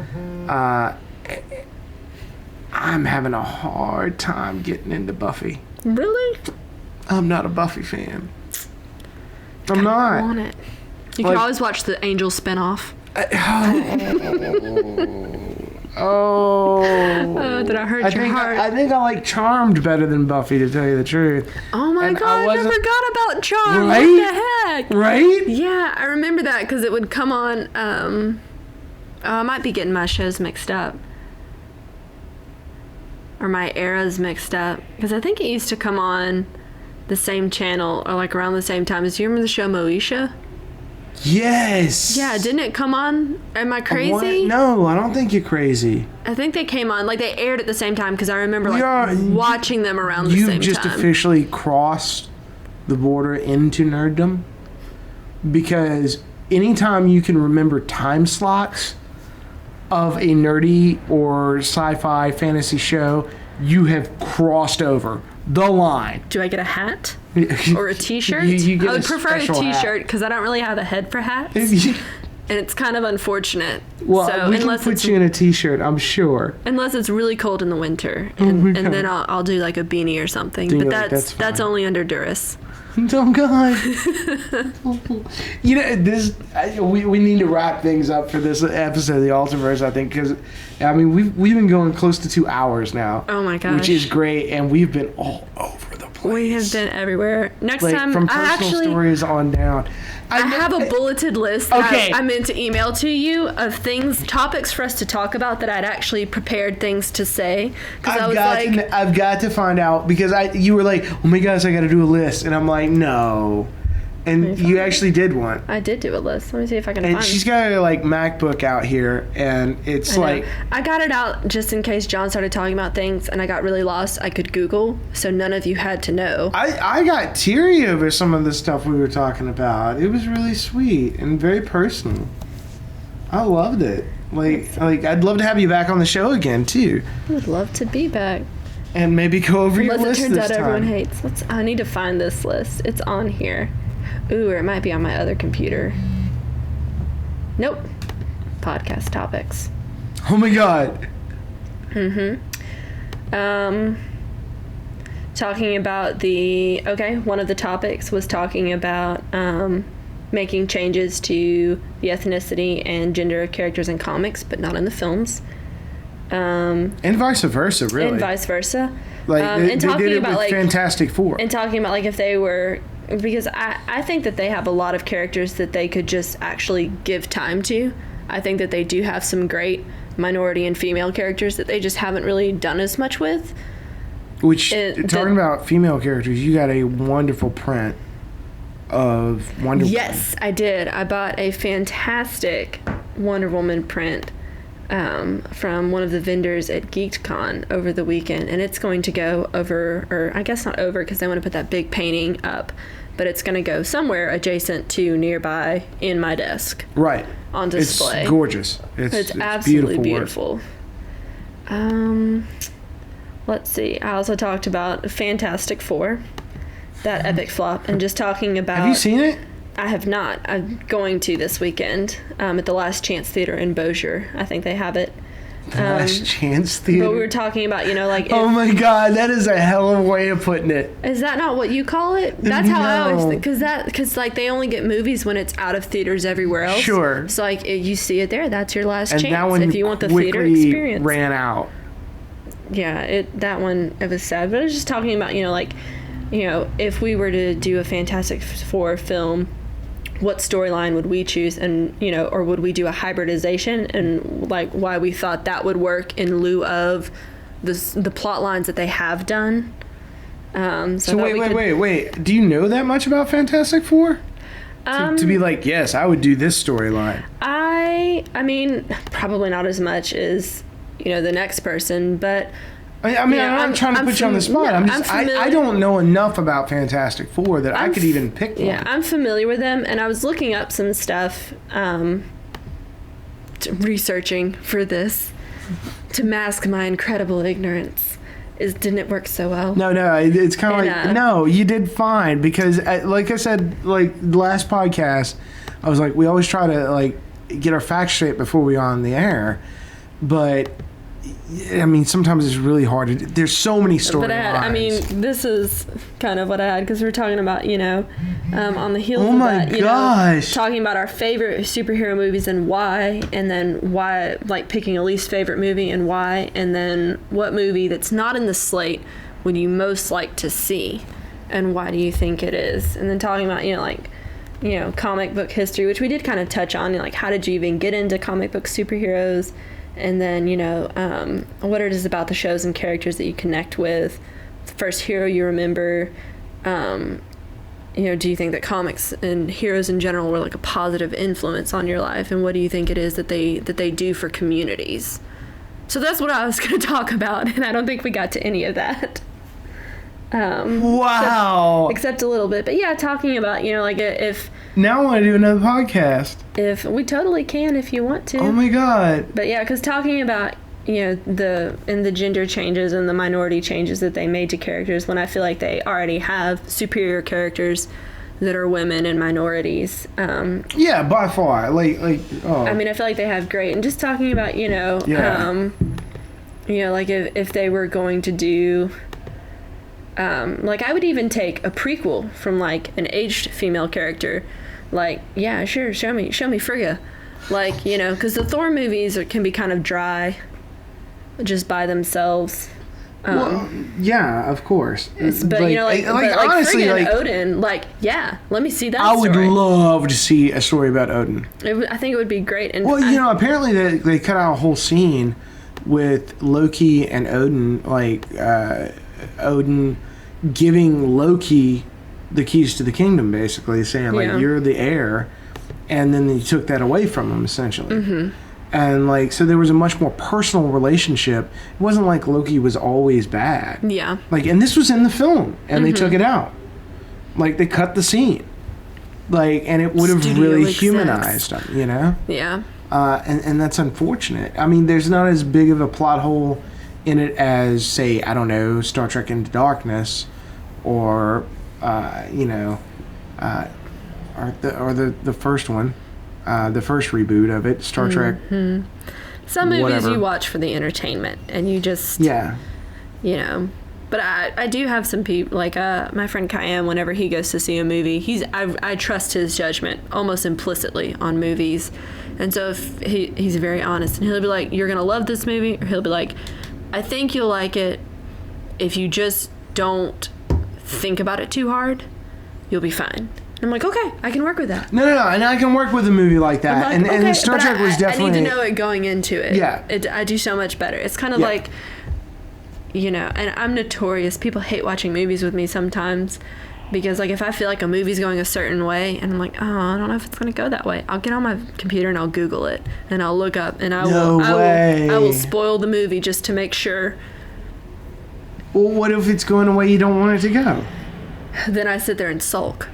I'm having a hard time getting into Buffy. Really? I'm not a Buffy fan. I'm not. I want it. You can always watch the Angel spinoff. Oh, did I hurt your heart? I think I like Charmed better than Buffy, to tell you the truth. Oh my God, I forgot about Charmed. Right? What the heck? Right? Yeah, I remember that because it would come on. I might be getting my shows mixed up. Or my eras mixed up. Because I think it used to come on the same channel or like around the same time. Do you remember the show Moesha? Yes. Yeah, didn't it come on? Am I crazy? What? No, I don't think you're crazy. I think they came on, like they aired at the same time because I remember watching them around the same time. You've just officially crossed the border into nerddom, because anytime you can remember time slots of a nerdy or sci-fi fantasy show, you have crossed over the line. Do I get a hat? Or a t-shirt? You I would prefer a t-shirt because I don't really have a head for hats. And it's kind of unfortunate. Well, so we can put you in a t-shirt, I'm sure. Unless it's really cold in the winter. And then I'll do like a beanie or something. But that's only under duress. Oh, God. We need to wrap things up for this episode of the AlterVerse, I think, because, I mean, we've been going close to 2 hours now. Oh, my gosh. Which is great, and we've been all over the place. We have been everywhere. Next time, from personal stories on down. I have a bulleted list that I meant to email to you of topics for us to talk about that I'd actually prepared things to say. I've got to find out, because you were like, oh my gosh, I got to do a list. And I'm like, no. And you actually did one. I did do a list. Let me see if I can find it. And she's got a MacBook out here, and it's I got it out just in case John started talking about things and I got really lost. I could Google, so none of you had to know. I got teary over some of the stuff we were talking about. It was really sweet and very personal. I loved it. I'd love to have you back on the show again too. I would love to be back. And maybe go over your list this time. Unless it turns out everyone hates. I need to find this list. It's on here. Ooh, or it might be on my other computer. Nope. Podcast topics. Oh my God. Talking about one of the topics was talking about making changes to the ethnicity and gender of characters in comics, but not in the films. And vice versa, really. And vice versa. They did it with Fantastic Four. And talking about if they were... Because I think that they have a lot of characters that they could just actually give time to. I think that they do have some great minority and female characters that they just haven't really done as much with. Talking about female characters, you got a wonderful print of Wonder Woman. Yes, I did. I bought a fantastic Wonder Woman print from one of the vendors at GeekCon over the weekend, and it's going to go over, or I guess not over because they want to put that big painting up, but it's going to go somewhere adjacent to nearby in my desk. Right. On display. It's gorgeous. It's absolutely beautiful. Let's see. I also talked about Fantastic Four, that epic flop, and just talking about... Have you seen it? I have not. I'm going to this weekend at the Last Chance Theater in Bossier. I think they have it. The Last Chance Theater? But we were talking about, oh my God, that is a hell of a way of putting it. Is that not what you call it? That's how I always think. Because they only get movies when it's out of theaters everywhere else. Sure. So, you see it there. That's your last and chance that one if you want the theater experience. Ran out. Yeah, it was sad. But I was just talking about, if we were to do a Fantastic Four film, what storyline would we choose, and or would we do a hybridization, and why we thought that would work in lieu of the plot lines that they have done. So wait, do you know that much about Fantastic Four to be yes, I would do this storyline? I mean probably not as much as the next person, but I'm not trying to put you on the spot. I don't know enough about Fantastic Four that I could even pick one. Yeah, I'm familiar with them, and I was looking up some stuff, researching for this to mask my incredible ignorance. Didn't it work so well? No, it's kind of no, you did fine, because like I said, the last podcast, I was we always try to get our facts straight before we on the air, but sometimes it's really hard. There's so many storylines. This is kind of what I had, because we're talking about, on the heels of that, gosh, talking about our favorite superhero movies and why, and then why, picking a least favorite movie and why, and then what movie that's not in the slate would you most like to see, and why do you think it is, and then talking about, comic book history, which we did kind of touch on, how did you even get into comic book superheroes? And then, what it is about the shows and characters that you connect with, the first hero you remember, do you think that comics and heroes in general were like a positive influence on your life, and what do you think it is that they do for communities? So that's what I was going to talk about, and I don't think we got to any of that. Wow. Except a little bit. But yeah, talking about, like if... Now I want to do another podcast. If we totally can if you want to. Oh my God. But yeah, because talking about, the gender changes and the minority changes that they made to characters, when I feel like they already have superior characters that are women and minorities. Yeah, by far. Like oh. I mean, I feel like they have great. And just talking about, like if they were going to do... like I would even take a prequel from like an aged female character, like, yeah, sure, show me Frigga, like, because the Thor movies can be kind of dry just by themselves. Well, yeah, of course. But honestly, Frigga like and Odin, like, yeah, let me see that. I would story. love to see a story about Odin. I think it would be great. And apparently they cut out a whole scene with Loki and Odin, like Odin giving Loki the keys to the kingdom, basically saying like, you're the heir, and then he took that away from him essentially. Mm-hmm. And like, so there was a much more personal relationship. It wasn't like Loki was always bad. Yeah. Like, and this was in the film, and they took it out. Like, they cut the scene. Like, and it would have really humanized him, Yeah. And that's unfortunate. I mean, there's not as big of a plot hole in it as, say, I don't know, Star Trek Into Darkness, or the first one, the first reboot of it, Star Trek. Some movies whatever. you watch for the entertainment, and you just But I do have some people, like my friend Kayam, whenever he goes to see a movie, I trust his judgment almost implicitly on movies. And so if he's very honest, and he'll be like, you're gonna love this movie, or he'll be like, I think you'll like it if you just don't think about it too hard. You'll be fine. I'm like, okay, I can work with that. No, and I can work with a movie like that. Like, and Star Trek was definitely... I need to know it going into it. Yeah. I do so much better. It's kind of like, and I'm notorious. People hate watching movies with me sometimes because, like, if I feel like a movie's going a certain way and I'm like, oh, I don't know if it's going to go that way, I'll get on my computer and I'll Google it and I'll look up and I will spoil the movie just to make sure. Well, what if it's going a way you don't want it to go? Then I sit there and sulk.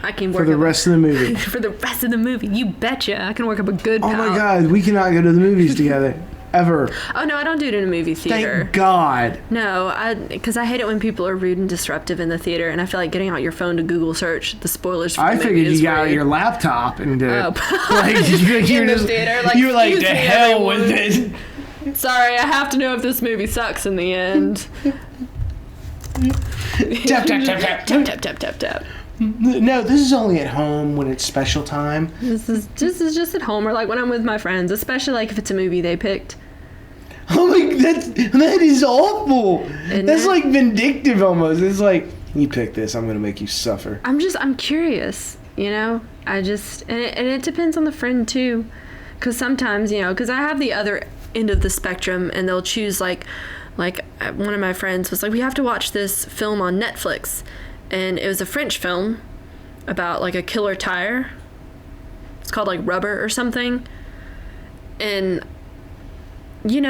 I can work for the rest of the movie. For the rest of the movie, you betcha. I can work up a good Oh my God, we cannot go to the movies together. Ever. Oh no, I don't do it in a movie theater. Thank God. No, because I hate it when people are rude and disruptive in the theater, and I feel like getting out your phone to Google search the spoilers for the movie. I figured you got rude. out your laptop and did it. Like, you're in the theater, like, you were like, to hell with it. Sorry, I have to know if this movie sucks in the end. Tap, tap, tap, tap. Tap, tap, tap, tap, tap. No, this is only at home when it's special time. This is just at home, or like when I'm with my friends, especially like if it's a movie they picked. Oh my, that is awful. That's like vindictive almost. It's like, you pick this, I'm gonna make you suffer. I'm curious, I just, and it depends on the friend too, because sometimes, because I have the other end of the spectrum, and they'll choose like one of my friends was like, we have to watch this film on Netflix, and it was a French film about like a killer tire. It's called like Rubber or something, and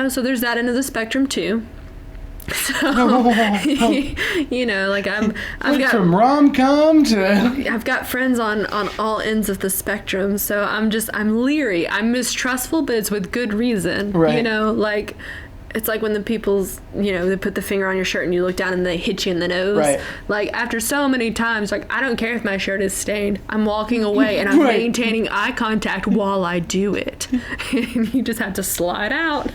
so there's that end of the spectrum too. So, like I've got from rom-com to... I've got friends on all ends of the spectrum, so I'm leery. I'm mistrustful, but it's with good reason. Right. Like it's like when the people's, they put the finger on your shirt and you look down and they hit you in the nose. Right. Like after so many times, like I don't care if my shirt is stained. I'm walking away and I'm maintaining eye contact while I do it. And you just have to slide out.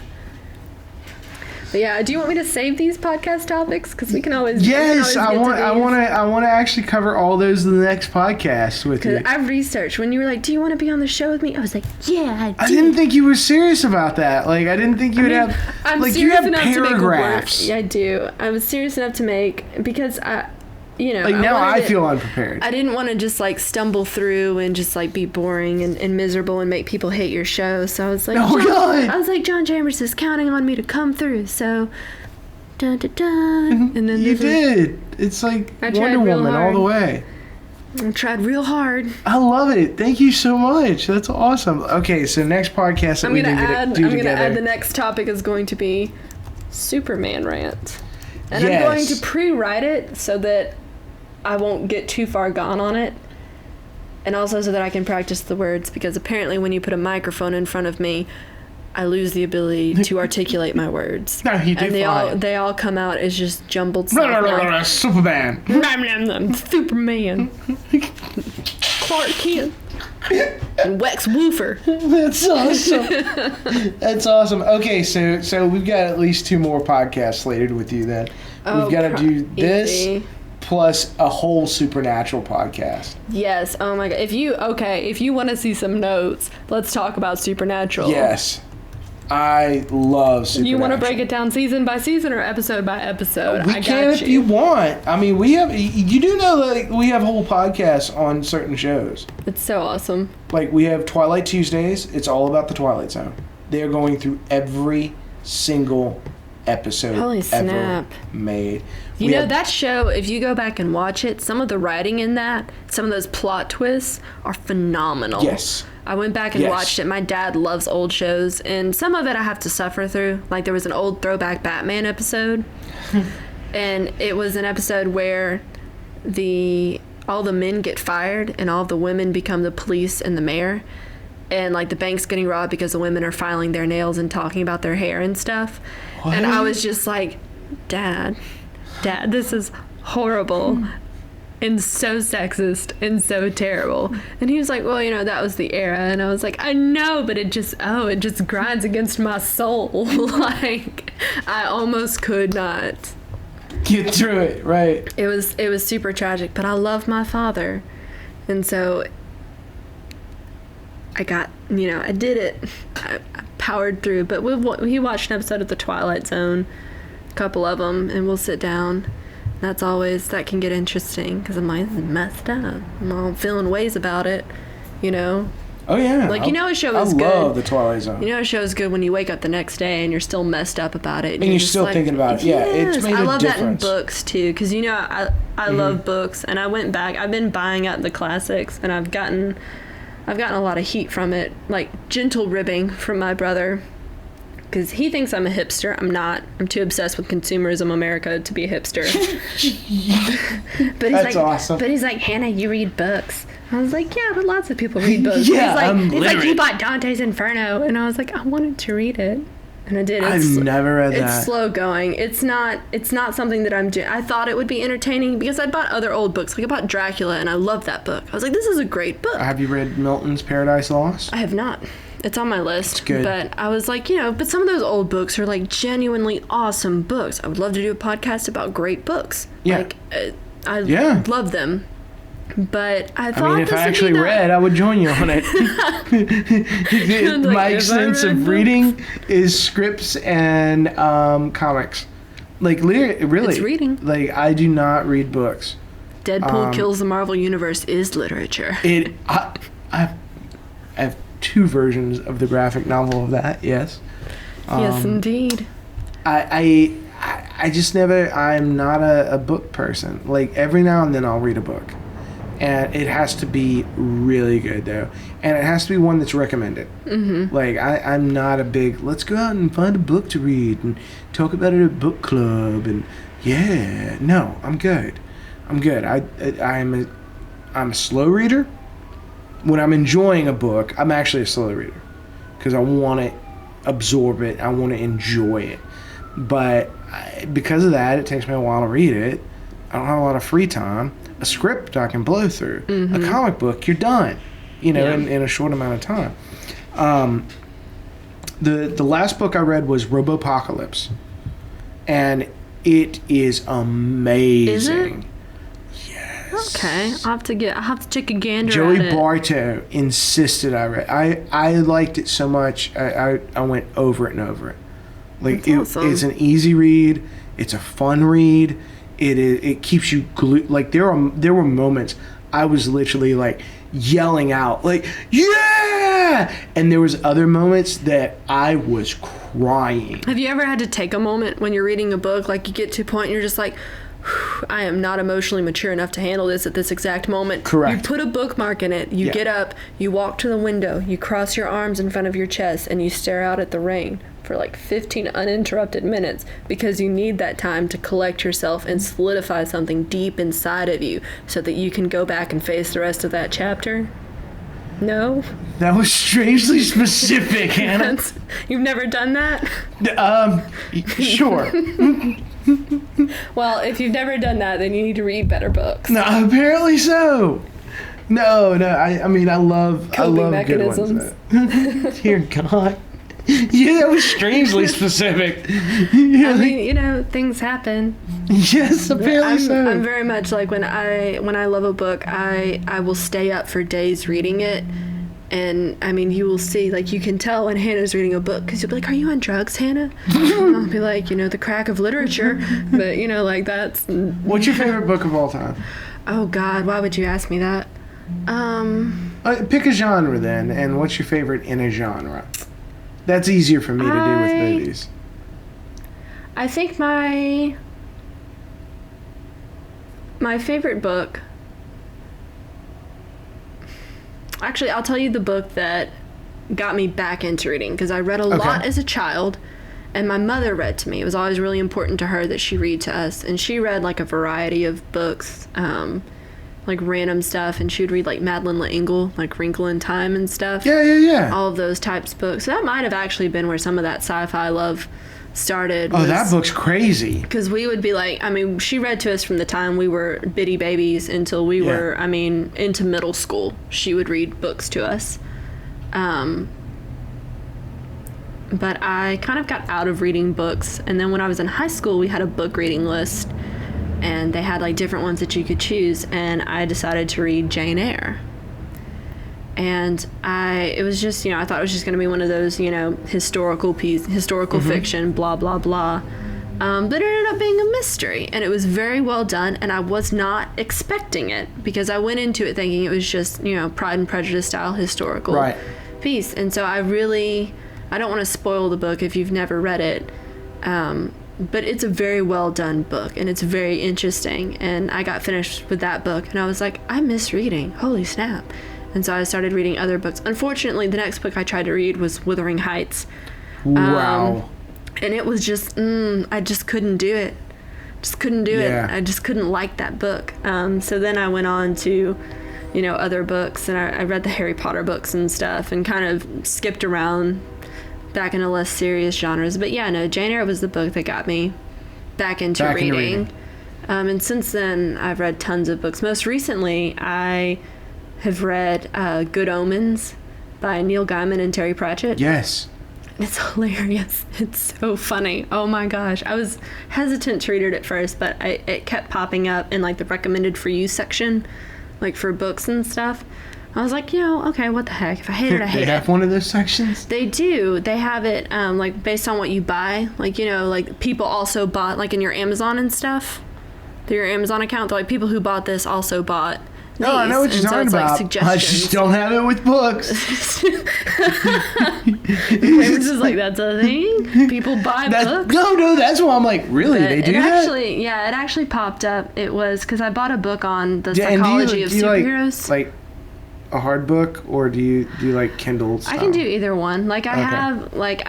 But yeah, do you want me to save these podcast topics? Because we can always. Yes, I want to actually cover all those in the next podcast with you. I've researched. When you were like, "Do you want to be on the show with me?" I was like, "Yeah, I do." I didn't think you were serious about that. Like, I didn't think you would have. I'm like, serious you have enough paragraphs. To make work. Yeah, I do. I was serious enough to make because Like now I feel unprepared. I didn't want to just like stumble through and just like be boring and miserable and make people hate your show. So I was like, John Chambers is counting on me to come through. So, dun dun dun. And then you did. It's like Wonder Woman all the way. I tried real hard. I love it. Thank you so much. That's awesome. Okay, so next podcast that we do I'm together. gonna add the next topic is going to be Superman rant. And Yes. I'm going to pre-write it so that I won't get too far gone on it. And also so that I can practice the words, because apparently when you put a microphone in front of me, I lose the ability to articulate my words. No, you do and fine. they all come out as just jumbled stuff. Superman. Superman. Clark Kent. And Wex Woofer. That's awesome. That's awesome. Okay, so we've got at least 2 more podcasts slated with you then. We've got to do this easy. plus a whole supernatural podcast. Yes. Oh my god. If you want to see some notes, let's talk about Supernatural. Yes. I love supernatural. You want to break it down season by season or episode by episode? We can if you want. I mean, you do know that we have whole podcasts on certain shows. It's so awesome. Like, we have Twilight Tuesdays. It's all about the Twilight Zone. They're going through every single episode Holy ever snap. made. You know, that show, if you go back and watch it, some of the writing in that, some of those plot twists are phenomenal. Yes. I went back and watched it. My dad loves old shows, and some of it I have to suffer through. Like, there was an old throwback Batman episode, and it was an episode where all the men get fired and all the women become the police and the mayor, and like the bank's getting robbed because the women are filing their nails and talking about their hair and stuff. What? And I was just like, Dad, this is horrible. And so sexist and so terrible. And he was like, well, that was the era. And I was like, I know, but it just grinds against my soul. Like, I almost could not get through it, right? It was super tragic, but I love my father. And so I got, I did it. I powered through. But he watched an episode of The Twilight Zone, a couple of them, and we'll sit down. That can get interesting because I'm like, messed up. I'm all feeling ways about it, Oh, yeah. Like, a show is good. I love The Twilight Zone. A show is good when you wake up the next day and you're still messed up about it. And you're still thinking about it. Yeah, yes. it's made a difference. I love that in books, too, because, I love books. And I went back. I've been buying up the classics, and I've gotten a lot of heat from it, like gentle ribbing from my brother. Because he thinks I'm a hipster. I'm not. I'm too obsessed with consumerism America to be a hipster. That's awesome. But he's like, Hannah, you read books. I was like, yeah, but lots of people read books. Yeah, he's like, you bought Dante's Inferno. And I was like, I wanted to read it. And I did. I've never read that. It's slow going. It's not something that I'm doing. I thought it would be entertaining because I bought other old books. Like, I bought Dracula, and I loved that book. I was like, this is a great book. Have you read Milton's Paradise Lost? I have not. It's on my list. It's good. But I was like, but some of those old books are like genuinely awesome books. I would love to do a podcast about great books. Yeah. Like, I love them. But I thought if I actually read, I would join you on it. My extensive reading is scripts and comics. Like, really. It's reading. Like, I do not read books. Deadpool Kills the Marvel Universe is literature. I have 2 versions of the graphic novel of that, yes. Yes, indeed. I just I'm not a book person. Like, every now and then I'll read a book. And it has to be really good, though. And it has to be one that's recommended. Mm-hmm. Like, I'm not a big, let's go out and find a book to read and talk about it at a book club. And, yeah. No, I'm good. I'm a slow reader. When I'm enjoying a book, I'm actually a slow reader. Because I want to absorb it. I want to enjoy it. But because of that, it takes me a while to read it. I don't have a lot of free time. A script I can blow through. Mm-hmm. A comic book, you're done. In a short amount of time. The last book I read was Robopocalypse. And it is amazing. Is it? Yes. Okay. I'll have to take a gander Joey at it. Bartow insisted I read. I liked it so much I went over it and over it. Like, awesome. It's an easy read. It's a fun read. It keeps you glued. Like, there were moments I was literally like yelling out like, yeah, and there was other moments that I was crying. Have you ever had to take a moment when you're reading a book, like you get to a point and you're just like, I am not emotionally mature enough to handle this at this exact moment. Correct. You put a bookmark in it, you get up, you walk to the window, you cross your arms in front of your chest, and you stare out at the rain for like 15 uninterrupted minutes because you need that time to collect yourself and solidify something deep inside of you so that you can go back and face the rest of that chapter. No? That was strangely specific, Hannah. You've never done that? Sure. Well, if you've never done that, then you need to read better books. No, apparently so. No. I mean, I love mechanisms. Good ones. Dear God. Yeah, that was strangely specific. Yeah. I mean, things happen. Yes, apparently so. I'm very much like when I love a book, I will stay up for days reading it. And, I mean, you will see, like, you can tell when Hannah's reading a book, because you'll be like, are you on drugs, Hannah? I'll be like, the crack of literature. But, like, that's... What's your favorite book of all time? Oh, God, why would you ask me that? Pick a genre, then, and what's your favorite in a genre? That's easier for me to do with movies. I think my favorite book... Actually, I'll tell you the book that got me back into reading, because I read a lot as a child, and my mother read to me. It was always really important to her that she read to us, and she read, like, a variety of books, like, random stuff, and she would read, like, Madeleine L'Engle, like, Wrinkle in Time and stuff. Yeah. All of those types of books. So that might have actually been where some of that sci-fi love started. Oh, that book's crazy. Because we would be like, I mean, she read to us from the time we were bitty babies until we were, I mean, into middle school. She would read books to us. But I kind of got out of reading books. And then when I was in high school, we had a book reading list. And they had, like, different ones that you could choose. And I decided to read Jane Eyre. And it was just, I thought it was just going to be one of those, historical fiction, blah, blah, blah. But it ended up being a mystery, and it was very well done, and I was not expecting it, because I went into it thinking it was just, Pride and Prejudice style historical piece. And so I don't want to spoil the book if you've never read it, but it's a very well done book, and it's very interesting. And I got finished with that book, and I was like, I miss reading. Holy snap. And so I started reading other books. Unfortunately, the next book I tried to read was Wuthering Heights. Wow. And it was just, I just couldn't do it. it. I just couldn't like that book. So then I went on to, other books. And I read the Harry Potter books and stuff and kind of skipped around back into less serious genres. But yeah, no, Jane Eyre was the book that got me back into reading. And since then, I've read tons of books. Most recently, I have read Good Omens by Neil Gaiman and Terry Pratchett. Yes. It's hilarious. It's so funny. Oh my gosh. I was hesitant to read it at first, but it kept popping up in, like, the recommended for you section, like, for books and stuff. I was like, okay, what the heck? If I hate it, I hate it. They have one of those sections? They do. They have it, like, based on what you buy. Like, like, people also bought, like, in your Amazon and stuff. Through your Amazon account, they're like, people who bought this also bought these. No, I know what you're talking about. Like, I just don't have it with books. It's just like, that's a thing? People buy books? No, that's why I'm like, really? But they do that? It actually popped up. It was because I bought a book on the psychology of superheroes. Like a hard book, or do you like Kindle style? I can do either one. Like, I have, like,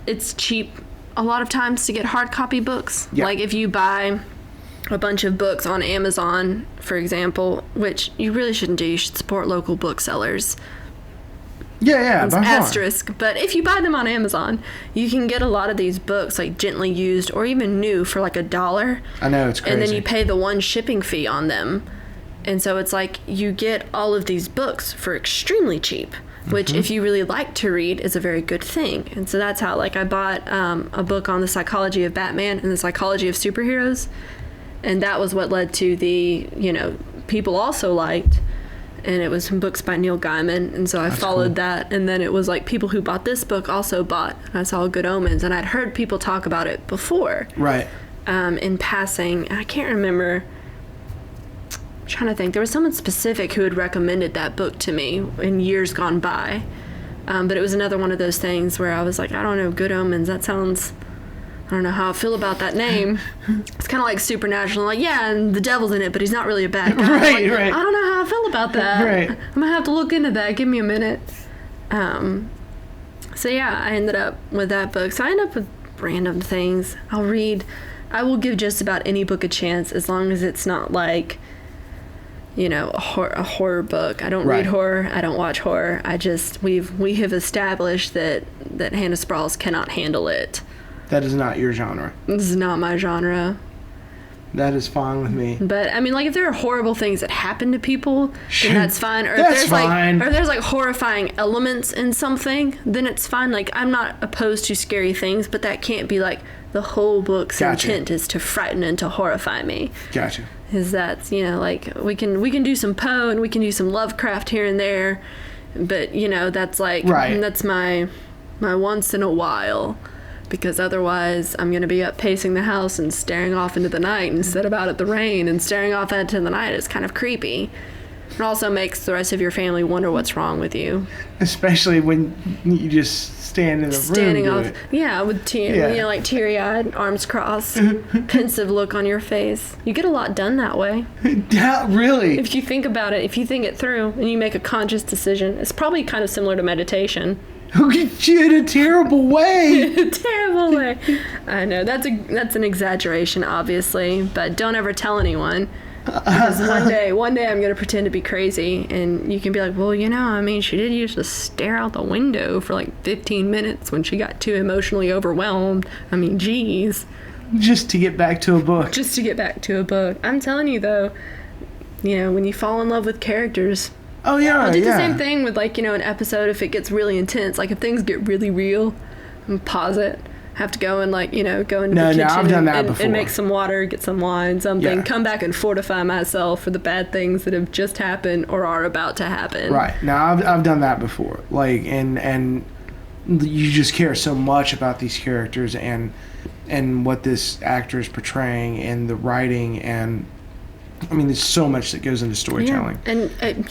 it's cheap a lot of times to get hard copy books. Yeah. Like, if you buy a bunch of books on Amazon, for example, which you really shouldn't do. You should support local booksellers. Yeah, it's asterisk. But if you buy them on Amazon, you can get a lot of these books, like, gently used or even new for like $1. I know, it's crazy. And then you pay the one shipping fee on them. And so it's like you get all of these books for extremely cheap, which if you really like to read is a very good thing. And so that's how, like, I bought a book on the psychology of Batman and the psychology of superheroes. And that was what led to the, people also liked. And it was some books by Neil Gaiman. And so I followed that. And then it was like people who bought this book also bought. And I saw Good Omens. And I'd heard people talk about it before. Right. In passing. And I can't remember. I'm trying to think. There was someone specific who had recommended that book to me in years gone by. But it was another one of those things where I was like, I don't know, Good Omens. That sounds don't know how I feel about that name. It's kind of like Supernatural. Like, yeah, and the devil's in it, but he's not really a bad guy. Right, like, right. I don't know how I feel about that. Right. I'm going to have to look into that. Give me a minute. So, yeah, I ended up with that book. So I end up with random things. I will give just about any book a chance as long as it's not like, you know, a horror book. I don't read horror. I don't watch horror. We have established that Hannah Sprawls cannot handle it. That is not your genre. This is not my genre. That is fine with me. But I mean, like, if there are horrible things that happen to people, then that's fine. Or That's if there's fine. or if there's like horrifying elements in something, then it's fine. Like, I'm not opposed to scary things, but that can't be like the whole book's intent is to frighten and to horrify me. Gotcha. Is that's, you know, like, we can do some Poe and we can do some Lovecraft here and there, but, you know, that's like that's my once in a while. Because otherwise, I'm going to be up pacing the house and staring off into the night instead of out at the rain. And staring off into the night is kind of creepy. It also makes the rest of your family wonder what's wrong with you. Especially when you just stand in the Standing room. off, yeah, with you know, like teary-eyed, arms crossed, pensive look on your face. You get a lot done that way. Yeah, really? If you think about it, if you think it through and you make a conscious decision, it's probably kind of similar to meditation. You in a terrible way. Terrible way. I know that's an exaggeration, obviously, but don't ever tell anyone. Because one day I'm gonna pretend to be crazy, and you can be like, well, you know, I mean, she did used to stare out the window for like 15 minutes when she got too emotionally overwhelmed. I mean, geez. Just to get back to a book. Just to get back to a book. I'm telling you though, you know, when you fall in love with characters. Oh, yeah, I'll do the same thing with, like, you know, an episode if it gets really intense. Like, if things get really real, and pause it. Have to go and, like, you know, go into the kitchen I've done that before. And make some water, get some wine, something. Yeah. Come back and fortify myself for the bad things that have just happened or are about to happen. Right. Now, I've done that before. Like, and you just care so much about these characters and what this actor is portraying and the writing and... I mean, there's so much that goes into storytelling.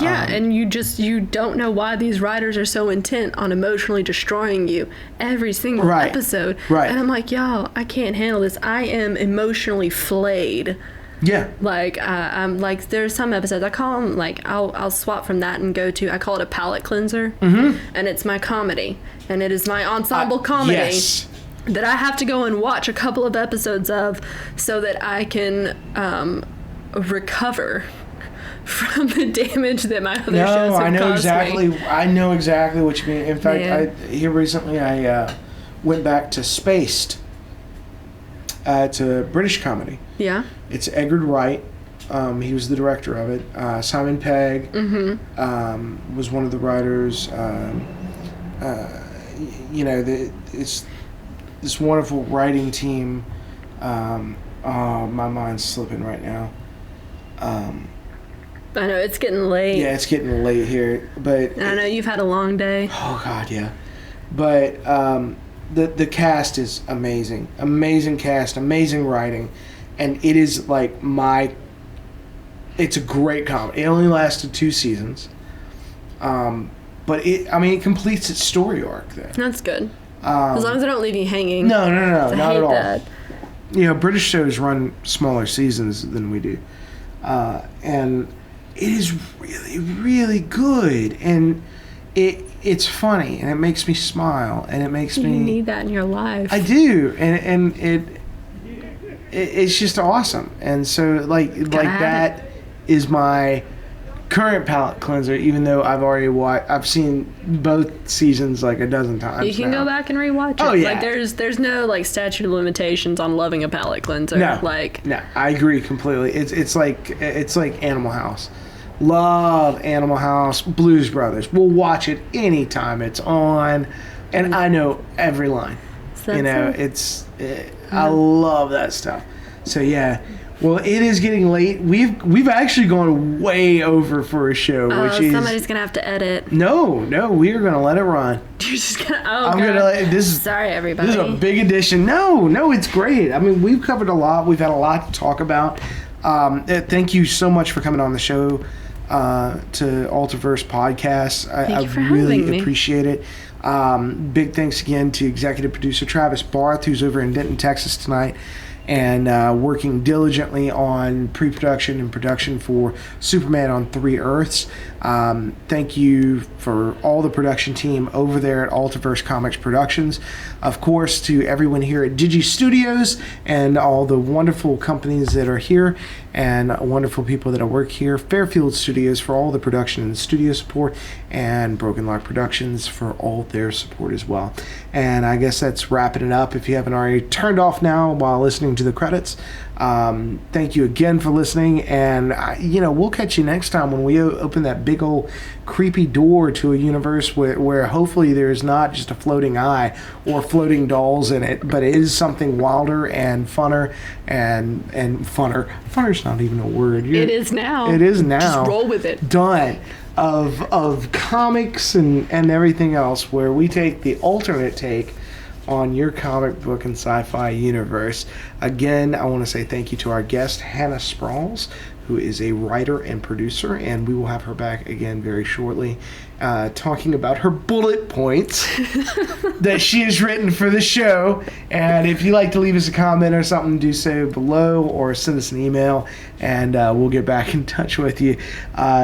Yeah, and you don't know why these writers are so intent on emotionally destroying you every single episode. Right. And I'm like, y'all, I can't handle this. I am emotionally flayed. Yeah. Like, I'm like, there's some episodes, I call them, like, I'll swap from that and go to, I call it a palate cleanser. Mm-hmm. And it's my comedy. And it is my ensemble comedy. Yes. That I have to go and watch a couple of episodes of so that I can... recover from the damage that my other shows have caused me. I know exactly what you mean. In fact, here recently I went back to Spaced. It's a British comedy. Yeah. It's Edgar Wright. He was the director of it. Simon Pegg was one of the writers. You know, it's this wonderful writing team. Oh, my mind's slipping right now. I know it's getting late. Yeah, it's getting late here, but I know you've had a long day. Oh God, yeah. But the cast is amazing, amazing cast, amazing writing, and it is like it's a great comedy. It only lasted 2 seasons, but it completes its story arc there. That's good. As long as I don't leave you hanging. No, not at all. That. You know, British shows run smaller seasons than we do. And it is really, really good. And it's funny, and it makes me smile, and it makes me... You need that in your life. I do. And it's just awesome. And so, like that is my current palate cleanser, even though I've seen both seasons like a dozen times. You can go back and rewatch it. Oh yeah, like there's no like statute of limitations on loving a palate cleanser. No, I agree completely. It's like Animal House. Love Animal House, Blues Brothers. We'll watch it anytime it's on, and I know every line. You know, I love that stuff. So yeah. Well, it is getting late. We've actually gone way over for a show, which is... somebody's going to have to edit. No, we are going to let it run. You're just going to... Oh, I'm going to let... Sorry, everybody. This is a big addition. No, it's great. I mean, we've covered a lot. We've had a lot to talk about. Thank you so much for coming on the show to AlterVerse Podcast. I really appreciate it. Big thanks again to executive producer Travis Barth, who's over in Denton, Texas tonight, and working diligently on pre-production and production for Superman on 3 Earths. Thank you for all the production team over there at AlterVerse Comics Productions. Of course, to everyone here at Digi Studios and all the wonderful companies that are here and wonderful people that work here. Fairfield Studios for all the production and studio support, and Broken Lock Productions for all their support as well. And I guess that's wrapping it up if you haven't already turned off now while listening to the credits. Thank you again for listening, and we'll catch you next time when we open that big old creepy door to a universe where hopefully there's not just a floating eye or floating dolls in it, but it is something wilder and funner and funner. Funner's not even a word. It is now. It is now. Just roll with it. Done. Of comics and everything else, where we take the alternate take on your comic book and sci-fi universe. Again, I want to say thank you to our guest, Hannah Sprawls, who is a writer and producer, and we will have her back again very shortly, talking about her bullet points that she has written for the show. And if you'd like to leave us a comment or something, do so below or send us an email, and we'll get back in touch with you.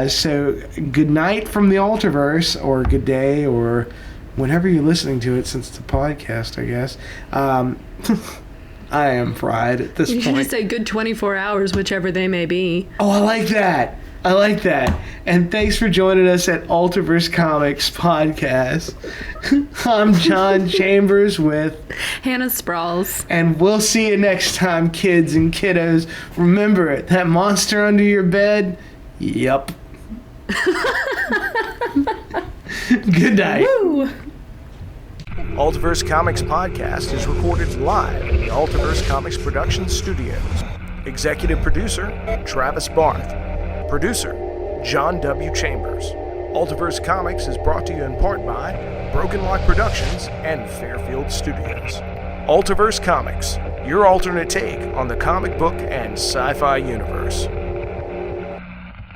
So good night from the Alterverse, or good day, or whenever you're listening to it, since it's a podcast, I guess. I am fried at this point. You should just say good 24 hours, whichever they may be. Oh, I like that. And thanks for joining us at AlterVerse Comics Podcast. I'm John Chambers with Hannah Sprawls. And we'll see you next time, kids and kiddos. Remember, that monster under your bed? Yup. Good night. Woo! AlterVerse Comics Podcast is recorded live in the AlterVerse Comics Production Studios. Executive producer, Travis Barth. Producer, John W. Chambers. AlterVerse Comics is brought to you in part by Broken Lock Productions and Fairfield Studios. AlterVerse Comics, your alternate take on the comic book and sci-fi universe.